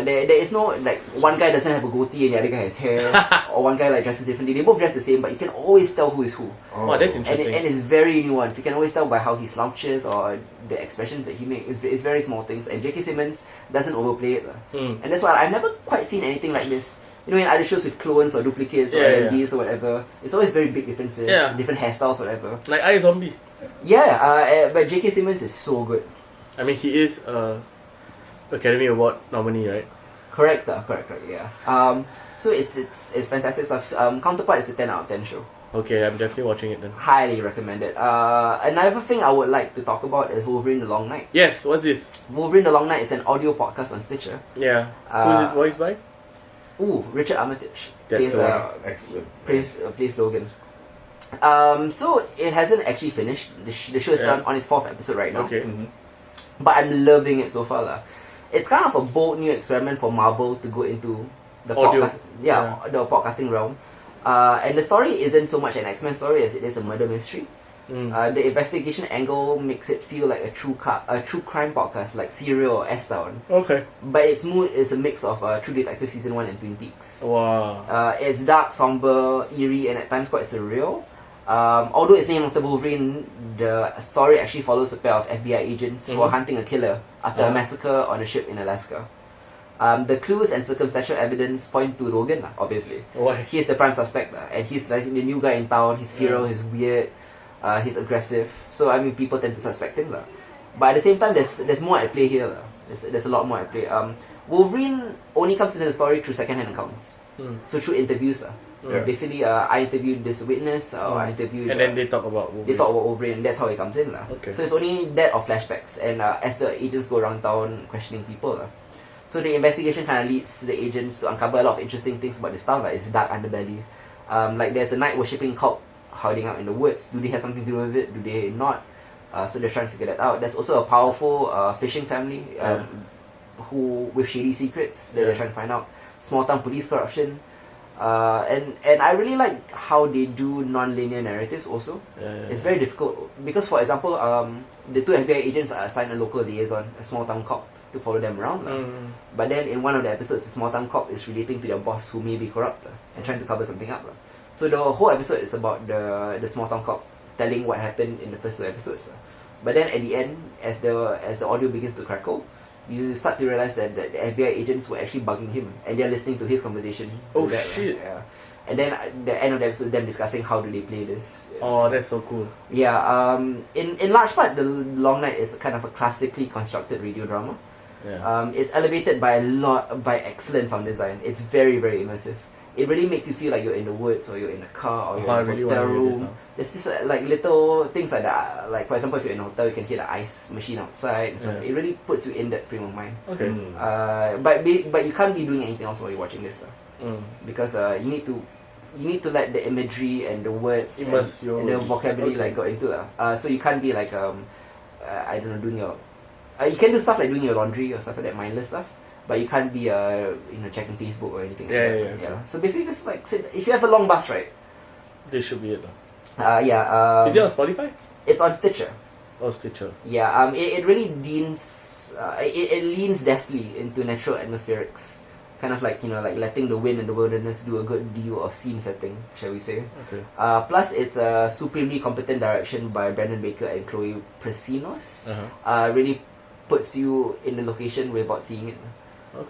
[SPEAKER 1] There is no like one guy doesn't have a goatee and the other guy has hair, or one guy like dresses differently. They both dress the same, but you can always tell who is who.
[SPEAKER 2] Oh, that's interesting.
[SPEAKER 1] And it's very nuanced. You can always tell by how he slouches or the expressions that he makes. It's very small things, and J.K. Simmons doesn't overplay it. And that's why I've never quite seen anything like this. In other shows with clones or duplicates or LMDs or whatever, it's always very big differences, different hairstyles, whatever.
[SPEAKER 2] Like iZombie.
[SPEAKER 1] But J.K. Simmons is so good.
[SPEAKER 2] I mean, he is Academy Award nominee, right?
[SPEAKER 1] Correct, yeah. So it's fantastic stuff. Counterpart is a 10 out of 10 show.
[SPEAKER 2] Okay, I'm definitely watching it then.
[SPEAKER 1] Highly recommended. Another thing I would like to talk about is Wolverine the Long Night.
[SPEAKER 2] Yes, what's this?
[SPEAKER 1] Wolverine the Long Night is an audio podcast on Stitcher.
[SPEAKER 2] Yeah. Who's it voiced by?
[SPEAKER 1] Richard Armitage.
[SPEAKER 3] Excellent.
[SPEAKER 1] Plays Logan. So it hasn't actually finished. The show is on its 4th episode right now.
[SPEAKER 2] Okay.
[SPEAKER 1] But I'm loving it so far. It's kind of a bold new experiment for Marvel to go into the the podcasting realm. And the story isn't so much an X-Men story as it is a murder mystery. The investigation angle makes it feel like a true crime podcast, like Serial or S-Town.
[SPEAKER 2] Okay.
[SPEAKER 1] But its mood is a mix of True Detective Season 1 and Twin Peaks.
[SPEAKER 2] Wow.
[SPEAKER 1] It's dark, somber, eerie, and at times quite surreal. Although it's named after Wolverine, the story actually follows a pair of FBI agents who are hunting a killer after a massacre on a ship in Alaska. The clues and circumstantial evidence point to Logan, obviously.
[SPEAKER 2] Why?
[SPEAKER 1] He's the prime suspect, and he's like the new guy in town. He's feral, he's weird, he's aggressive. So I mean, people tend to suspect him, but at the same time, there's more at play here. There's a lot more at play. Wolverine only comes into the story through second-hand accounts, so through interviews. Basically, I interviewed this witness, I interviewed...
[SPEAKER 2] And then they talk about Wolverine.
[SPEAKER 1] They talk about Wolverine, and that's how he comes in.
[SPEAKER 2] Okay.
[SPEAKER 1] So it's only that or flashbacks, and as the agents go around town questioning people. So the investigation kind of leads the agents to uncover a lot of interesting things about this town, like its dark underbelly. Like there's a night worshipping cult hiding out in the woods. Do they have something to do with it? Do they not? So they're trying to figure that out. There's also a powerful fishing family who with shady secrets that they're trying to find out. Small town police corruption. And I really like how they do non-linear narratives also. It's very difficult because, for example, the two FBI agents are assigned a local liaison, a small town cop, to follow them around. But then in one of the episodes, the small town cop is relating to their boss who may be corrupt and trying to cover something up. So the whole episode is about the small town cop telling what happened in the first two episodes. But then at the end, as the audio begins to crackle, you start to realize that the FBI agents were actually bugging him, and they're listening to his conversation.
[SPEAKER 2] Oh shit!
[SPEAKER 1] Yeah. And then at the end of the episode, them discussing how do they play this.
[SPEAKER 2] Oh, that's so cool.
[SPEAKER 1] Yeah. In large part, The Long Night is kind of a classically constructed radio drama. It's elevated by excellent sound design. It's very, very immersive. It really makes you feel like you're in the woods, or you're in a car, or you're in a hotel room. There's just like little things like that. Like for example, if you're in a hotel, you can hear the ice machine outside. And stuff. It really puts you in that frame of mind.
[SPEAKER 2] Okay.
[SPEAKER 1] But you can't be doing anything else while you're watching this because you need to let the imagery and the words and the vocabulary like go into it. So you can't be like I don't know, doing your you can do stuff like doing your laundry or stuff like that, mindless stuff. But you can't be checking Facebook or anything.
[SPEAKER 2] Okay.
[SPEAKER 1] So basically, just like if you have a long bus ride,
[SPEAKER 2] this should be it.
[SPEAKER 1] Is
[SPEAKER 2] it on Spotify?
[SPEAKER 1] It's on Stitcher.
[SPEAKER 2] Oh, Stitcher.
[SPEAKER 1] Yeah. It really leans it leans deftly into natural atmospherics, kind of like like letting the wind and the wilderness do a good deal of scene setting, shall we say?
[SPEAKER 2] Okay.
[SPEAKER 1] Plus, it's a supremely competent direction by Brandon Baker and Chloe Prasinos. Really puts you in the location without seeing it. Okay.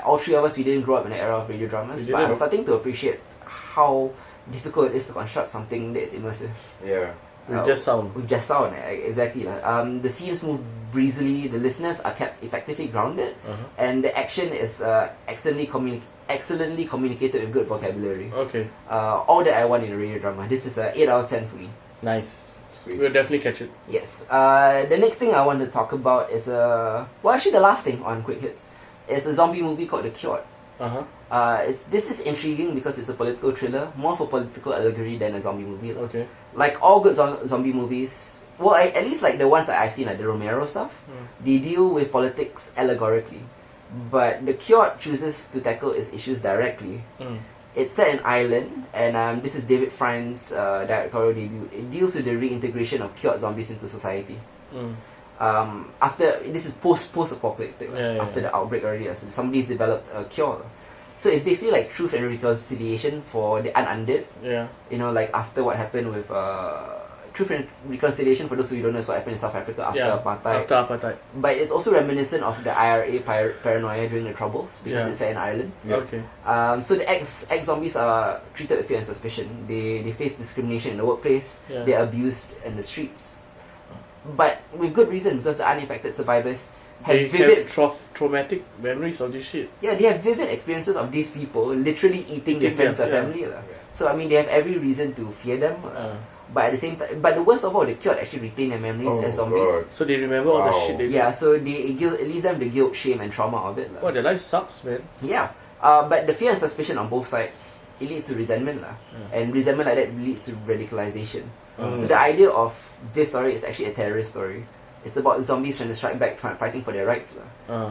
[SPEAKER 1] All three of us, we didn't grow up in an era of radio dramas, but I'm starting to appreciate how difficult it is to construct something that is immersive.
[SPEAKER 2] With just sound.
[SPEAKER 1] Exactly. The scenes move breezily, the listeners are kept effectively grounded, and the action is excellently communicated with good vocabulary.
[SPEAKER 2] Okay.
[SPEAKER 1] All that I want in a radio drama. This is a 8 out of 10 for me.
[SPEAKER 2] Nice. We'll definitely catch it.
[SPEAKER 1] Yes. The next thing I want to talk about is actually the last thing on Quick Hits is a zombie movie called The Cured. This is intriguing because it's a political thriller, more of a political allegory than a zombie movie.
[SPEAKER 2] Okay.
[SPEAKER 1] Like all good zombie movies, well, at least like the ones that I've seen, like the Romero stuff, they deal with politics allegorically. But The Cured chooses to tackle its issues directly. It's set in Ireland, and this is David Friend's directorial debut. It deals with the reintegration of cured zombies into society. After this is post-apocalyptic, after the outbreak already, so somebody's developed a cure. So it's basically like truth and reconciliation for the undead. Like after what happened with truth and reconciliation for those who don't know is what happened in South Africa after apartheid. But it's also reminiscent of the IRA paranoia during the Troubles because it's set in Ireland.
[SPEAKER 2] Okay.
[SPEAKER 1] So the ex-zombies are treated with fear and suspicion. They face discrimination in the workplace. They're abused in the streets. But with good reason, because the uninfected survivors have
[SPEAKER 2] traumatic memories of this shit.
[SPEAKER 1] Yeah, they have vivid experiences of these people literally eating their friends and family. So I mean, they have every reason to fear them. But at the same time, but the worst of all, the cured actually retain their memories as zombies.
[SPEAKER 3] God.
[SPEAKER 2] So they remember all the shit they did.
[SPEAKER 1] So it leaves them the guilt, shame, and trauma of it.
[SPEAKER 2] Their life sucks, man.
[SPEAKER 1] Yeah. But the fear and suspicion on both sides, it leads to resentment. And resentment like that leads to radicalization. So the idea of this story is actually a terrorist story. It's about zombies trying to strike back, fighting for their rights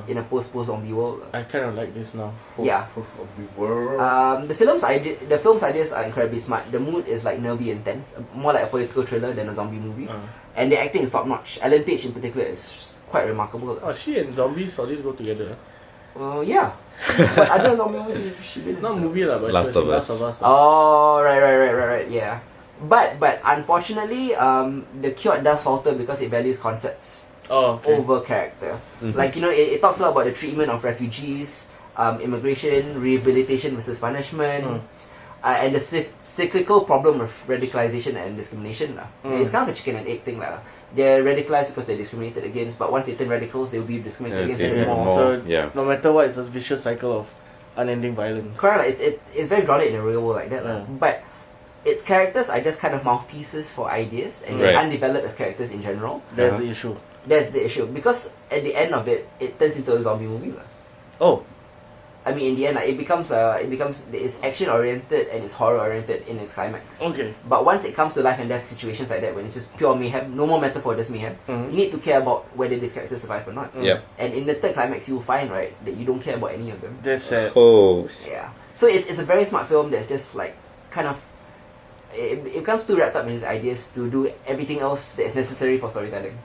[SPEAKER 1] in a post-zombie world.
[SPEAKER 2] I kind of like this now.
[SPEAKER 3] Post-zombie world.
[SPEAKER 1] The film's ideas are incredibly smart. The mood is like nervy and tense, more like a political thriller than a zombie movie. And the acting is top-notch. Ellen Page in particular is quite remarkable.
[SPEAKER 2] Oh, she and zombies always go together.
[SPEAKER 1] Yeah. But other zombie movies she been in?
[SPEAKER 2] Not movie but
[SPEAKER 3] Last of Us.
[SPEAKER 1] Oh, right, yeah. But unfortunately, The Cured does falter because it values concepts over character. Like, it talks a lot about the treatment of refugees, immigration, rehabilitation versus punishment, and the cyclical problem of radicalization and discrimination. It's kind of a chicken and egg thing. They're radicalized because they're discriminated against, but once they turn radicals, they'll be discriminated against even more.
[SPEAKER 2] So no matter what, it's a vicious cycle of unending violence.
[SPEAKER 1] Correct. It's very grounded in the real world like that. But its characters are just kind of mouthpieces for ideas, and they're undeveloped as characters in general.
[SPEAKER 2] That's the issue.
[SPEAKER 1] That's the issue. Because at the end of it, it turns into a zombie movie.
[SPEAKER 2] Oh.
[SPEAKER 1] I mean, in the end, it becomes it's action oriented and it's horror oriented in its climax.
[SPEAKER 2] Okay.
[SPEAKER 1] But once it comes to life and death situations like that, when it's just pure mayhem, no more metaphor, just mayhem, you need to care about whether this character survive or not. And in the third climax, you will find that you don't care about any of them.
[SPEAKER 2] That's sad.
[SPEAKER 3] Oh.
[SPEAKER 1] Yeah. So it's a very smart film that's just like kind of it becomes too wrapped up in his ideas to do everything else that's necessary for storytelling.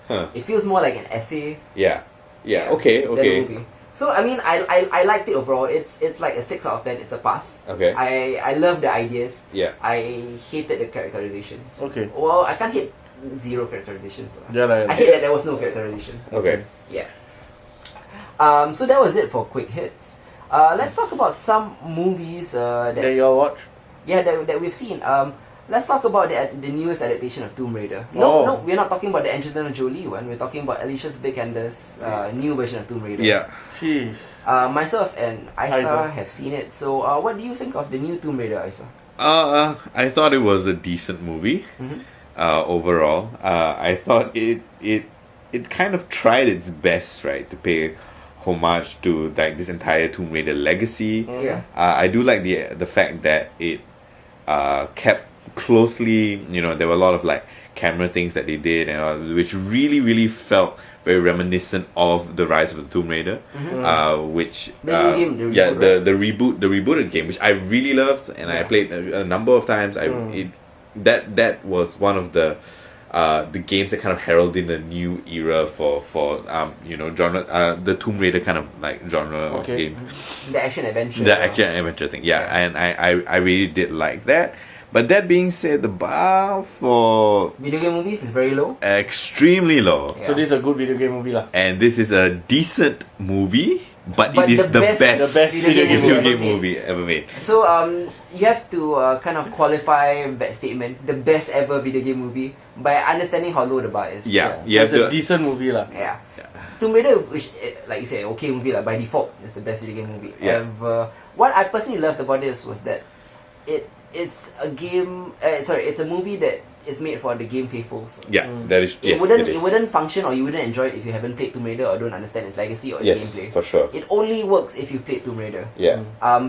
[SPEAKER 1] It feels more like an essay.
[SPEAKER 3] Yeah. Okay.
[SPEAKER 1] Than a movie. So I mean, I liked it overall. It's like a 6 out of 10. It's a pass.
[SPEAKER 3] Okay.
[SPEAKER 1] I love the ideas.
[SPEAKER 3] Yeah.
[SPEAKER 1] I hated the characterizations.
[SPEAKER 2] Okay.
[SPEAKER 1] Well, I can't hate zero characterizations though.
[SPEAKER 2] Yeah.
[SPEAKER 1] I hate that there was no characterization.
[SPEAKER 3] Okay.
[SPEAKER 1] Yeah. So that was it for quick hits. Let's talk about some movies that
[SPEAKER 2] you all watch.
[SPEAKER 1] Yeah, that we've seen. Let's talk about the newest adaptation of Tomb Raider. No, we're not talking about the Angelina Jolie one. We're talking about Alicia Vikander's new version of Tomb Raider.
[SPEAKER 3] Yeah.
[SPEAKER 2] Jeez.
[SPEAKER 1] Myself and Isa have seen it. So, what do you think of the new Tomb Raider, Isa?
[SPEAKER 3] I thought it was a decent movie. Overall, I thought it kind of tried its best, right, to pay homage to like this entire Tomb Raider legacy. I do like the fact that it kept closely, there were a lot of like camera things that they did, and which really felt very reminiscent of the Rise of the Tomb Raider, which
[SPEAKER 1] the new game,
[SPEAKER 3] the rebooted game, which I really loved, and I played a number of times. That was one of the games that kind of heralded the new era for genre, the Tomb Raider kind of like genre of game,
[SPEAKER 1] the action adventure,
[SPEAKER 3] thing. And I really did like that. But that being said, the bar for
[SPEAKER 1] video game movies is very low.
[SPEAKER 3] Extremely low.
[SPEAKER 2] So this is a good video game movie lah.
[SPEAKER 3] And this is a decent movie, but it is the best video game movie ever made.
[SPEAKER 1] So you have to kind of qualify that statement, the best ever video game movie, by understanding how low the bar is.
[SPEAKER 2] It's a decent movie lah.
[SPEAKER 1] Tomb Raider, which like you say, okay movie lah, by default is the best video game movie ever. What I personally loved about this was that it's a game. It's a movie that is made for the game faithfuls.
[SPEAKER 3] That is.
[SPEAKER 1] It wouldn't function, or you wouldn't enjoy it if you haven't played Tomb Raider or don't understand its legacy or its gameplay.
[SPEAKER 3] For sure.
[SPEAKER 1] It only works if you've played Tomb Raider.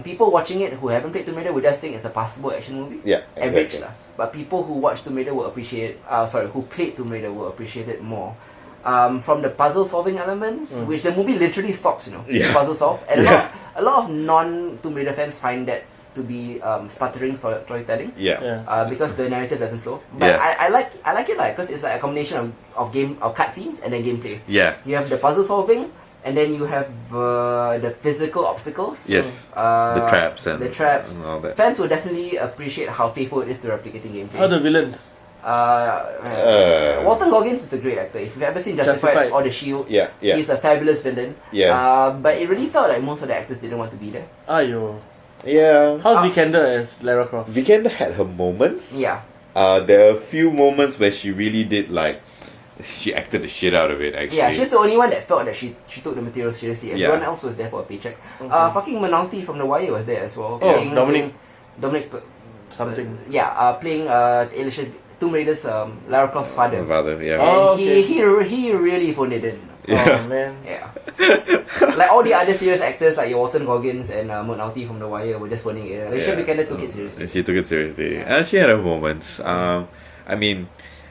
[SPEAKER 1] People watching it who haven't played Tomb Raider would just think it's a passable action movie. Average lah. But people who watch Tomb Raider will appreciate. Who played Tomb Raider will appreciate it more. From the puzzle solving elements, which the movie literally stops, to puzzle solve, and a lot of non Tomb Raider fans find that to be stuttering storytelling, because the narrative doesn't flow. But I like it because it's like a combination of cutscenes and then gameplay. You have the puzzle solving, and then you have the physical obstacles.
[SPEAKER 3] The traps and all that.
[SPEAKER 1] Fans will definitely appreciate how faithful it is to replicating gameplay.
[SPEAKER 2] How the villains?
[SPEAKER 1] Walton Goggins is a great actor. If you've ever seen Justified or The Shield, he's a fabulous villain. But it really felt like most of the actors didn't want to be there.
[SPEAKER 2] Ayo.
[SPEAKER 3] How's
[SPEAKER 2] Vikander as Lara Croft?
[SPEAKER 3] Vikander had her moments. There are a few moments where she really did she acted the shit out of it, actually.
[SPEAKER 1] She's the only one that felt that she took the material seriously. Everyone else was there for a paycheck. Fucking Manalti from The Wire was there as well.
[SPEAKER 2] Dominic
[SPEAKER 1] something. Playing Alicia, Tomb Raider's Lara Croft's father. He really phoned it in.
[SPEAKER 2] Oh man.
[SPEAKER 1] Like all the other serious actors like Walton Goggins and Manalti from The Wire were just phoning it in. Alicia Vikander took it seriously.
[SPEAKER 3] She took it seriously. She had her moments. I mean,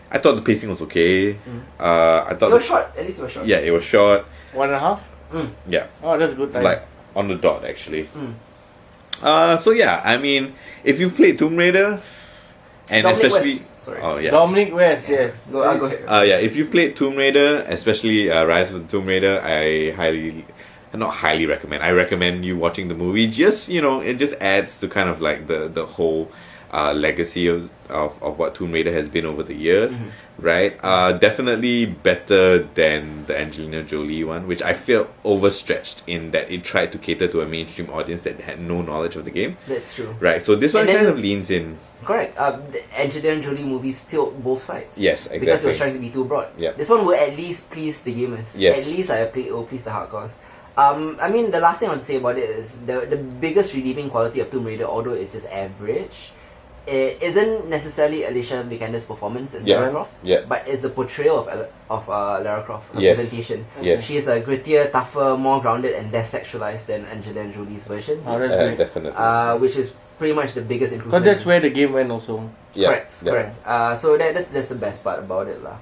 [SPEAKER 3] I thought the pacing was okay. I thought
[SPEAKER 1] it was short. At least it was short.
[SPEAKER 3] It was short.
[SPEAKER 2] 1.5.
[SPEAKER 3] Yeah.
[SPEAKER 2] Oh, that's a good time.
[SPEAKER 3] Like on the dot, actually. I mean, if you've played Tomb Raider, and
[SPEAKER 1] Dominic
[SPEAKER 3] especially
[SPEAKER 1] West. Sorry.
[SPEAKER 2] Dominic West, yes.
[SPEAKER 1] Go ahead.
[SPEAKER 3] If you've played Tomb Raider, especially Rise of the Tomb Raider, I not highly recommend. I recommend you watching the movie. Just it just adds to kind of like the whole legacy of what Tomb Raider has been over the years, right? Definitely better than the Angelina Jolie one, which I felt overstretched in that it tried to cater to a mainstream audience that had no knowledge of the game.
[SPEAKER 1] That's true.
[SPEAKER 3] Right, so this one
[SPEAKER 1] And then-
[SPEAKER 3] kind of leans in.
[SPEAKER 1] Correct. The Angelina Jolie movies filled both sides.
[SPEAKER 3] Yes, exactly.
[SPEAKER 1] Because it was trying to be too broad.
[SPEAKER 3] Yep.
[SPEAKER 1] This one will at least please the gamers.
[SPEAKER 3] Yes.
[SPEAKER 1] At least it will please the hardcores. I mean, the last thing I want to say about it is the biggest redeeming quality of Tomb Raider, although it's just average, it isn't necessarily Alicia Vikander's performance as Lara Croft, but it's the portrayal of Lara Croft, her presentation.
[SPEAKER 3] Yes.
[SPEAKER 1] She's a grittier, tougher, more grounded, and less sexualized than Angelina Jolie's version.
[SPEAKER 2] Oh, that's great.
[SPEAKER 3] Definitely.
[SPEAKER 1] Which is pretty much the biggest improvement.
[SPEAKER 2] Because that's where the game went also.
[SPEAKER 1] Correct. So that's the best part about it lah.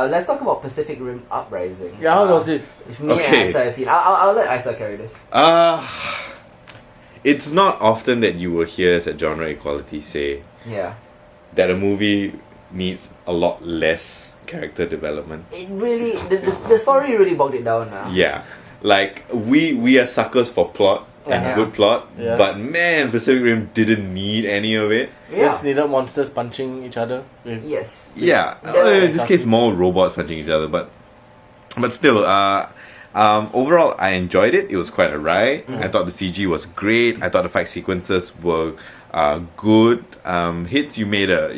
[SPEAKER 1] Let's talk about Pacific Rim Uprising.
[SPEAKER 2] Yeah, how was this?
[SPEAKER 1] If me and Isa have seen, I'll let Isa carry this.
[SPEAKER 3] It's not often that you will hear as a genre equality say that a movie needs a lot less character development.
[SPEAKER 1] It really, the story really bogged it down now.
[SPEAKER 3] Yeah, like we are suckers for plot and good plot, but man, Pacific Rim didn't need any of it.
[SPEAKER 2] Just needed monsters punching each other.
[SPEAKER 1] Yes.
[SPEAKER 3] Yeah, in this case more robots punching each other, but still, overall I enjoyed it. It was quite a ride. I thought the CG was great. I thought the fight sequences were good. Hits, you made a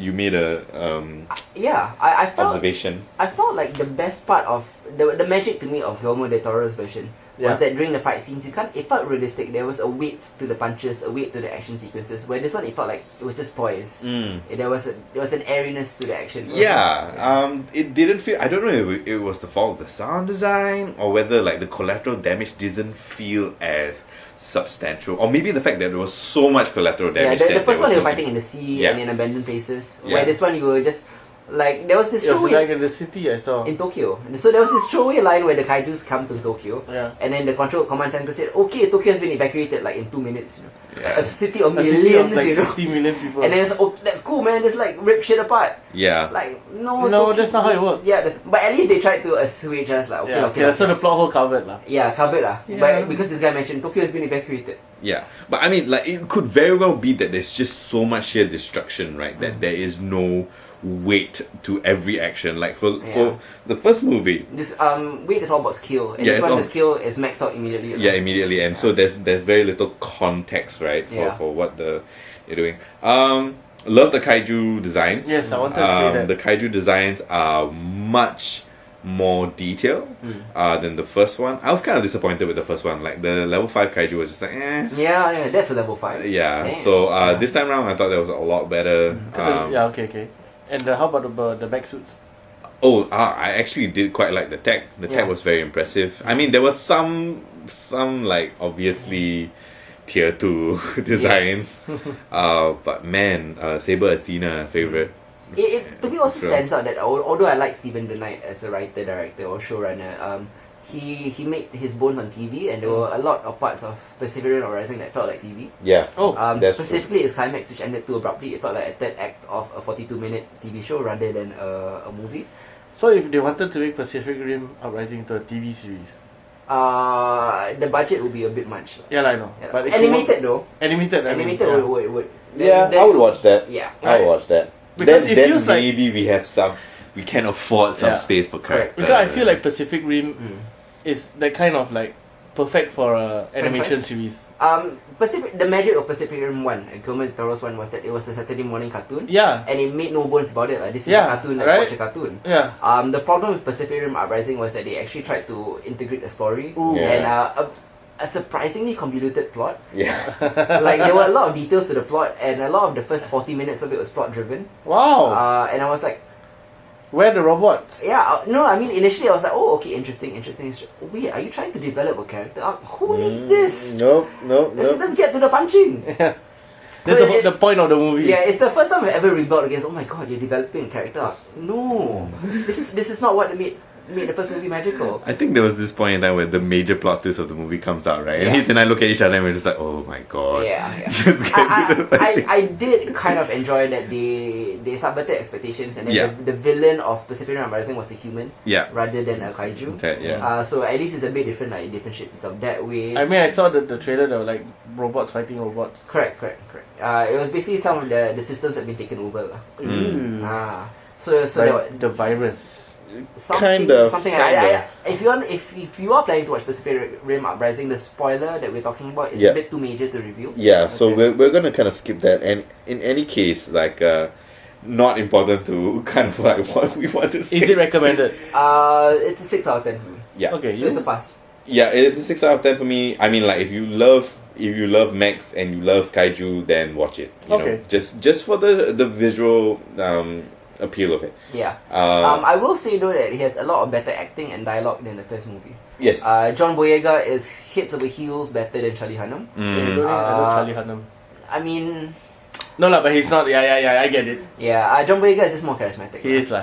[SPEAKER 1] I felt
[SPEAKER 3] observation.
[SPEAKER 1] I felt like the best part of the magic to me of Guillermo del Toro's version was that during the fight scenes, it felt realistic. There was a weight to the punches, a weight to the action sequences. Where this one, it felt like it was just toys. There was an airiness to the action.
[SPEAKER 3] It didn't feel. I don't know if it was the fault of the sound design or whether like the collateral damage didn't feel as substantial, or maybe the fact that there was so much collateral damage.
[SPEAKER 1] The first one they were fighting in the sea and in abandoned places. Where this one you were just like there was this
[SPEAKER 2] It was
[SPEAKER 1] throwaway
[SPEAKER 2] like in the city I saw.
[SPEAKER 1] in Tokyo. So there was this throwaway line where the kaijus come to Tokyo, and then the command center said, "Okay, Tokyo has been evacuated like in 2 minutes." A city of
[SPEAKER 2] A
[SPEAKER 1] millions,
[SPEAKER 2] city of like
[SPEAKER 1] you know.
[SPEAKER 2] 60 million people.
[SPEAKER 1] And then it's that's cool, man. Just like rip shit apart.
[SPEAKER 3] Yeah.
[SPEAKER 1] Like no,
[SPEAKER 2] No, that's not how it works.
[SPEAKER 1] Yeah, but at least they tried to assuage us like okay.
[SPEAKER 2] So the plot hole covered lah.
[SPEAKER 1] Yeah, covered lah.
[SPEAKER 3] Yeah.
[SPEAKER 1] But because this guy mentioned Tokyo has been evacuated.
[SPEAKER 3] Yeah, but I mean, like, it could very well be that there's just so much sheer destruction, right? That there is no weight to every action. Like for the first movie,
[SPEAKER 1] this weight is all about skill, and this one the skill is maxed out immediately.
[SPEAKER 3] Yeah, immediately, and so there's very little context, right, for what they're doing. Love the kaiju designs.
[SPEAKER 2] Yes, I wanted to say that
[SPEAKER 3] the kaiju designs are much more detailed than the first one. I was kind of disappointed with the first one. Like the level 5 kaiju was just like
[SPEAKER 1] Yeah, that's a level 5.
[SPEAKER 3] Yeah.
[SPEAKER 1] Damn.
[SPEAKER 3] So this time around I thought that was a lot better.
[SPEAKER 2] Okay. And how about the back suits?
[SPEAKER 3] I actually did quite like the tech. The tech was very impressive. I mean, there was some like obviously tier 2 designs. But man, Saber Athena favorite.
[SPEAKER 1] It to me also stands out that although I like Stephen the Knight as a writer, director, or showrunner, he made his bones on TV, and there were a lot of parts of Pacific Rim Uprising that felt like TV.
[SPEAKER 3] Yeah.
[SPEAKER 1] Specifically its climax, which ended too abruptly. It felt like a third act of a 42-minute TV show rather than a movie.
[SPEAKER 2] So if they wanted to make Pacific Rim Uprising into a TV series,
[SPEAKER 1] the budget would be a bit much.
[SPEAKER 2] Yeah, I know.
[SPEAKER 1] Yeah,
[SPEAKER 2] But
[SPEAKER 1] animated though.
[SPEAKER 2] Animated
[SPEAKER 1] would.
[SPEAKER 3] I would watch that.
[SPEAKER 1] Yeah.
[SPEAKER 3] I would watch that.
[SPEAKER 2] Because it feels like
[SPEAKER 3] maybe we can afford some space for characters.
[SPEAKER 2] Because I feel like Pacific Rim is that kind of like perfect for a animation series.
[SPEAKER 1] The magic of Pacific Rim 1, Guillermo del Toro's one, was that it was a Saturday morning cartoon.
[SPEAKER 2] Yeah.
[SPEAKER 1] And it made no bones about it. Like, this is a cartoon, let's watch a cartoon.
[SPEAKER 2] Yeah.
[SPEAKER 1] The problem with Pacific Rim Uprising was that they actually tried to integrate a story and a surprisingly convoluted plot.
[SPEAKER 3] Yeah.
[SPEAKER 1] Like there were a lot of details to the plot, and a lot of the first 40 minutes of it was plot driven.
[SPEAKER 2] Wow.
[SPEAKER 1] And I was like,
[SPEAKER 2] where the robots?
[SPEAKER 1] Yeah, no, I mean initially I was like, oh, okay, interesting. Wait, are you trying to develop a character arc? Who needs this?
[SPEAKER 3] Nope.
[SPEAKER 1] Let's get to the punching.
[SPEAKER 2] Yeah.
[SPEAKER 1] So
[SPEAKER 2] That's the point of the movie.
[SPEAKER 1] Yeah, it's the first time I've ever rebelled against, oh my god, you're developing a character arc. No. This is not what made made the first movie magical.
[SPEAKER 3] I think there was this point in time where the major plot twist of the movie comes out, right?
[SPEAKER 1] Yeah.
[SPEAKER 3] And Heath and I look at each other and we're just like, oh my god.
[SPEAKER 1] Yeah.
[SPEAKER 3] Just get to the
[SPEAKER 1] I did kind of enjoy that they subverted expectations, and then
[SPEAKER 3] Yeah.
[SPEAKER 1] the villain of Pacific Rim Uprising was a human
[SPEAKER 3] Yeah.
[SPEAKER 1] rather than a kaiju.
[SPEAKER 3] Okay, yeah.
[SPEAKER 1] So at least it's a bit different, like it differentiates itself that way.
[SPEAKER 2] I mean, I saw the trailer. There were like robots fighting robots.
[SPEAKER 1] Correct. It was basically some of the systems have been taken over lah. So
[SPEAKER 2] Like the virus.
[SPEAKER 1] something,
[SPEAKER 3] Kind of.
[SPEAKER 1] if you are planning to watch Pacific Rim Uprising, the spoiler that we're talking about is
[SPEAKER 4] Yeah.
[SPEAKER 1] a bit too major to review.
[SPEAKER 4] Yeah, so
[SPEAKER 2] Okay.
[SPEAKER 4] we're gonna kind of skip that, and in any case, like not important to kind of like what we want to say.
[SPEAKER 2] Is it recommended?
[SPEAKER 1] It's a 6 out of 10 for me.
[SPEAKER 4] Yeah,
[SPEAKER 2] Okay,
[SPEAKER 1] So it's a pass.
[SPEAKER 4] yeah, it is a 6 out of 10 for me. I mean, like if you love mechs and you love kaiju, then watch it. You
[SPEAKER 2] Okay.
[SPEAKER 4] know, just for the visual appeal of it.
[SPEAKER 1] Yeah.
[SPEAKER 4] Uh,
[SPEAKER 1] I will say though that he has a lot of better acting and dialogue than the first movie.
[SPEAKER 4] yes.
[SPEAKER 1] John Boyega is heads over heels better than Charlie Hunnam.
[SPEAKER 2] I love Charlie Hunnam.
[SPEAKER 1] I mean,
[SPEAKER 2] No, but he's not. Yeah, I get it.
[SPEAKER 1] yeah, John Boyega is just more charismatic.
[SPEAKER 2] He is lah.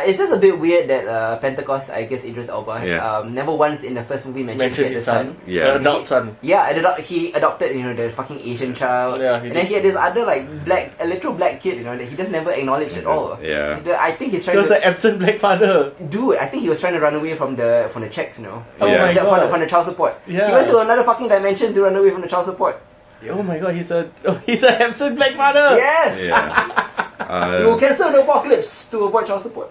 [SPEAKER 1] It's just a bit weird that Pentecost, I guess Idris Elba,
[SPEAKER 3] Yeah.
[SPEAKER 1] never once in the first movie mentioned he
[SPEAKER 2] Mentioned
[SPEAKER 1] had
[SPEAKER 2] his
[SPEAKER 1] a
[SPEAKER 2] son.
[SPEAKER 3] Yeah.
[SPEAKER 2] Adult son.
[SPEAKER 1] Yeah, he adopted, the fucking Asian child.
[SPEAKER 2] Yeah, he
[SPEAKER 1] and then
[SPEAKER 2] did.
[SPEAKER 1] he had this other a literal black kid, that he just never acknowledged at all.
[SPEAKER 3] Yeah.
[SPEAKER 1] I think he's
[SPEAKER 2] He
[SPEAKER 1] trying
[SPEAKER 2] was
[SPEAKER 1] to
[SPEAKER 2] an absent black father.
[SPEAKER 1] dude. I think he was trying to run away from the checks,
[SPEAKER 2] Oh
[SPEAKER 3] Yeah.
[SPEAKER 2] my god.
[SPEAKER 1] from the child support.
[SPEAKER 2] Yeah.
[SPEAKER 1] He went to another fucking dimension to run away from the child support.
[SPEAKER 2] Oh my god, he's an absent black father.
[SPEAKER 1] Yes.
[SPEAKER 3] Yeah.
[SPEAKER 1] You will cancel the apocalypse to avoid child support.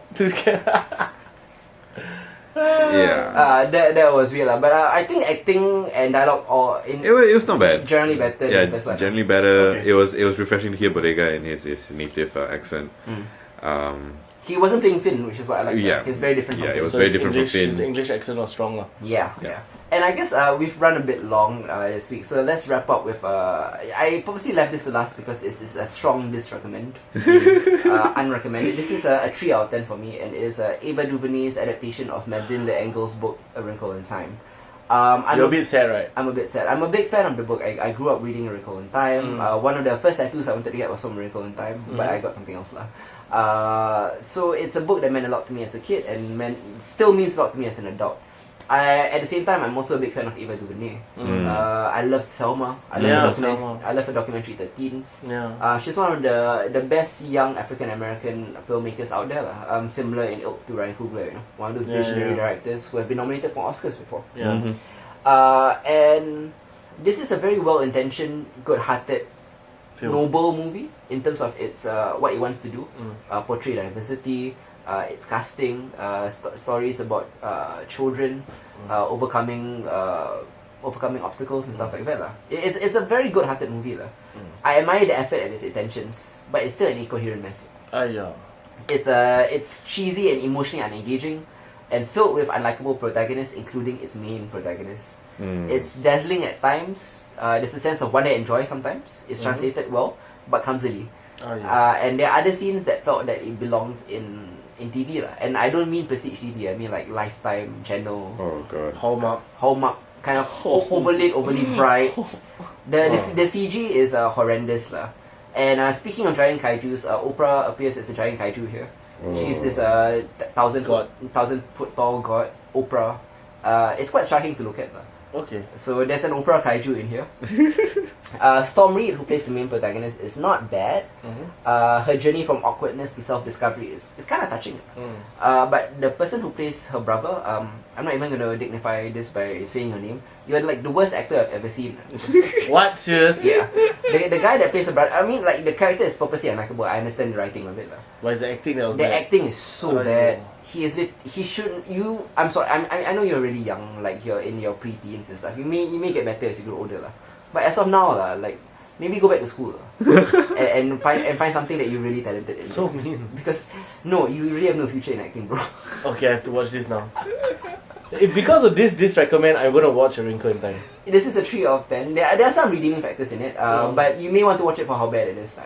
[SPEAKER 3] Yeah.
[SPEAKER 1] That was weird lah. But I think acting and dialogue
[SPEAKER 3] It was not bad.
[SPEAKER 1] generally better
[SPEAKER 3] Yeah,
[SPEAKER 1] than the first one.
[SPEAKER 3] generally better.
[SPEAKER 2] Okay.
[SPEAKER 3] It was refreshing to hear Bodega in his native accent.
[SPEAKER 1] He wasn't playing Finn, which is what I like.
[SPEAKER 3] Yeah.
[SPEAKER 1] He's very different
[SPEAKER 3] Yeah,
[SPEAKER 1] from
[SPEAKER 3] it was
[SPEAKER 1] Finn.
[SPEAKER 3] very different from Finn.
[SPEAKER 2] His English accent was strong lah.
[SPEAKER 1] Yeah.
[SPEAKER 3] Yeah.
[SPEAKER 1] And I guess we've run a bit long this week, so let's wrap up with. I purposely left this to last because this is a strong disrecommend, unrecommended. This is a 3 out of 10 for me, and it is Ava DuVernay's adaptation of Madeleine L'Engle's book A Wrinkle in Time.
[SPEAKER 2] You're a bit sad, right?
[SPEAKER 1] I'm a bit sad. I'm a big fan of the book. I grew up reading A Wrinkle in Time. One of the first tattoos I wanted to get was from A Wrinkle in Time, but I got something else lah. So it's a book that meant a lot to me as a kid and still means a lot to me as an adult. At the same time, I'm also a big fan of Ava DuVernay. I loved Selma. I love her documentary 13.
[SPEAKER 2] Yeah.
[SPEAKER 1] She's one of the best young African American filmmakers out there lah. Similar in ilk to Ryan Coogler, one of those visionary directors who have been nominated for Oscars before.
[SPEAKER 2] Yeah.
[SPEAKER 1] And this is a very well-intentioned, good-hearted, noble movie in terms of its what it wants to do, portray diversity, its casting, stories about children overcoming obstacles and stuff like that lah. It's a very good-hearted movie lah. I admire the effort and its intentions, but it's still an incoherent mess.
[SPEAKER 2] Yeah.
[SPEAKER 1] It's cheesy and emotionally unengaging, and filled with unlikable protagonists, including its main protagonist. It's dazzling at times. There's a sense of wonder and joy sometimes. It's translated well, but clumsily. And there are other scenes that felt that it belonged in TV lah. And I don't mean prestige TV. I mean like Lifetime channel,
[SPEAKER 3] Oh god.
[SPEAKER 1] Hallmark kind of overly bright. The CG is horrendous lah. And speaking of giant kaijus, Oprah appears as a giant kaiju here. She's this 1,000 foot tall god, Oprah. It's quite striking to look at lah.
[SPEAKER 2] Okay.
[SPEAKER 1] So there's an Oprah kaiju in here. Storm Reid, who plays the main protagonist, is not bad. Her journey from awkwardness to self-discovery is kind of touching. But the person who plays her brother, I'm not even going to dignify this by saying her name. You're like the worst actor I've ever seen.
[SPEAKER 2] What? Seriously?
[SPEAKER 1] Yeah. The guy that plays the brother, I mean like the character is purposely unlikable. I understand the writing of it lah.
[SPEAKER 2] Why is the acting that was
[SPEAKER 1] The
[SPEAKER 2] bad?
[SPEAKER 1] acting is so
[SPEAKER 2] Oh,
[SPEAKER 1] bad.
[SPEAKER 2] no.
[SPEAKER 1] He shouldn't. I'm sorry. I know you're really young, like you're in your pre-teens and stuff. You may get better as you grow older lah. But as of now lah, like maybe go back to school and find something that you're really talented in.
[SPEAKER 2] So mean.
[SPEAKER 1] Because you really have no future in acting, bro.
[SPEAKER 2] Okay, I have to watch this now. Because of this recommend, I'm gonna watch A Wrinkle in Time.
[SPEAKER 1] This is a 3 out of 10. There are some redeeming factors in it, but you may want to watch it for how bad it is.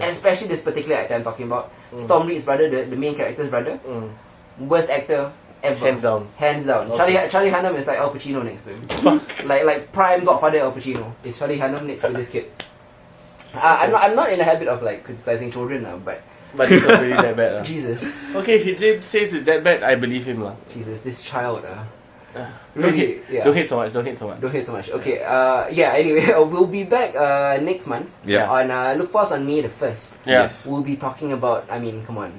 [SPEAKER 1] Especially this particular actor I'm talking about. Storm Reid's brother, the main character's brother. Worst actor ever. Hands down.
[SPEAKER 2] Okay.
[SPEAKER 1] Charlie Hunnam is like Al Pacino next to him. like prime Godfather Al Pacino is Charlie Hunnam next to this kid. I'm not in the habit of like criticizing children now, but
[SPEAKER 2] But it's not really that bad.
[SPEAKER 1] Jesus.
[SPEAKER 2] Okay, if he says it's that bad, I believe him.
[SPEAKER 1] Jesus, this child.
[SPEAKER 2] Don't
[SPEAKER 1] Really,
[SPEAKER 2] hate, don't hate so much. Don't hate so much.
[SPEAKER 1] Don't hate so much. Okay, yeah, anyway, we'll be back next month.
[SPEAKER 4] Yeah.
[SPEAKER 1] On look for us on May the 1st.
[SPEAKER 2] Yeah.
[SPEAKER 4] Yes.
[SPEAKER 1] We'll be talking about, I mean, come on,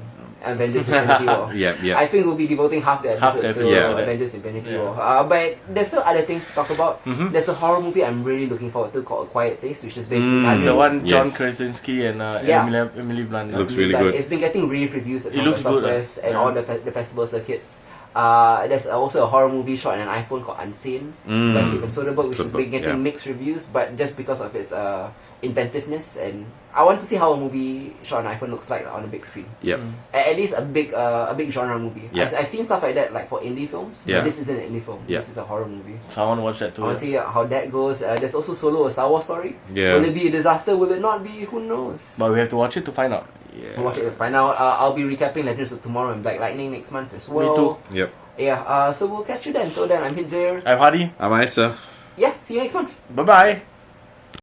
[SPEAKER 1] Avengers Infinity War.
[SPEAKER 4] Yeah.
[SPEAKER 1] I think we'll be devoting half the
[SPEAKER 2] Half
[SPEAKER 1] episode
[SPEAKER 2] the
[SPEAKER 1] to
[SPEAKER 2] episode,
[SPEAKER 4] yeah.
[SPEAKER 1] Avengers Infinity
[SPEAKER 2] Yeah.
[SPEAKER 1] War. But there's still other things to talk about.
[SPEAKER 2] Mhm.
[SPEAKER 1] There's a horror movie I'm really looking forward to called A Quiet Place, which has been
[SPEAKER 2] The one John
[SPEAKER 4] Yes.
[SPEAKER 2] Krasinski and
[SPEAKER 1] Yeah.
[SPEAKER 2] Emily Blunt.
[SPEAKER 4] Looks really
[SPEAKER 1] but
[SPEAKER 4] good.
[SPEAKER 1] it's been getting rave reviews at
[SPEAKER 2] It
[SPEAKER 1] some of the
[SPEAKER 2] looks good,
[SPEAKER 1] softwares and
[SPEAKER 2] yeah.
[SPEAKER 1] all the festival circuits. There's also a horror movie shot on an iPhone called Unsane by Steven Soderbergh, which has been
[SPEAKER 4] Soderbergh,
[SPEAKER 1] getting
[SPEAKER 4] yeah.
[SPEAKER 1] mixed reviews, but just because of its inventiveness, and I want to see how a movie shot on iPhone looks like on a big screen.
[SPEAKER 4] Yep.
[SPEAKER 1] At least a big genre movie.
[SPEAKER 4] Yeah.
[SPEAKER 1] I've seen stuff like that, like for indie films.
[SPEAKER 4] Yeah.
[SPEAKER 1] But this isn't an indie film.
[SPEAKER 4] Yeah.
[SPEAKER 1] This is a horror movie.
[SPEAKER 2] So I want to watch that
[SPEAKER 1] I
[SPEAKER 2] too.
[SPEAKER 1] want to see how that goes. There's also Solo, a Star Wars story.
[SPEAKER 4] Yeah.
[SPEAKER 1] Will it be a disaster? Will it not be? Who knows?
[SPEAKER 2] But we have to watch it to find out.
[SPEAKER 1] We'll watch it to find out. I'll be recapping Legends of Tomorrow and Black Lightning next month as well.
[SPEAKER 2] too.
[SPEAKER 4] Yep.
[SPEAKER 1] Yeah, so we'll catch you then. Till then, I'm Hinzer.
[SPEAKER 2] I'm Hardy.
[SPEAKER 4] I'm Isa.
[SPEAKER 1] Yeah, see you next month.
[SPEAKER 2] Bye bye.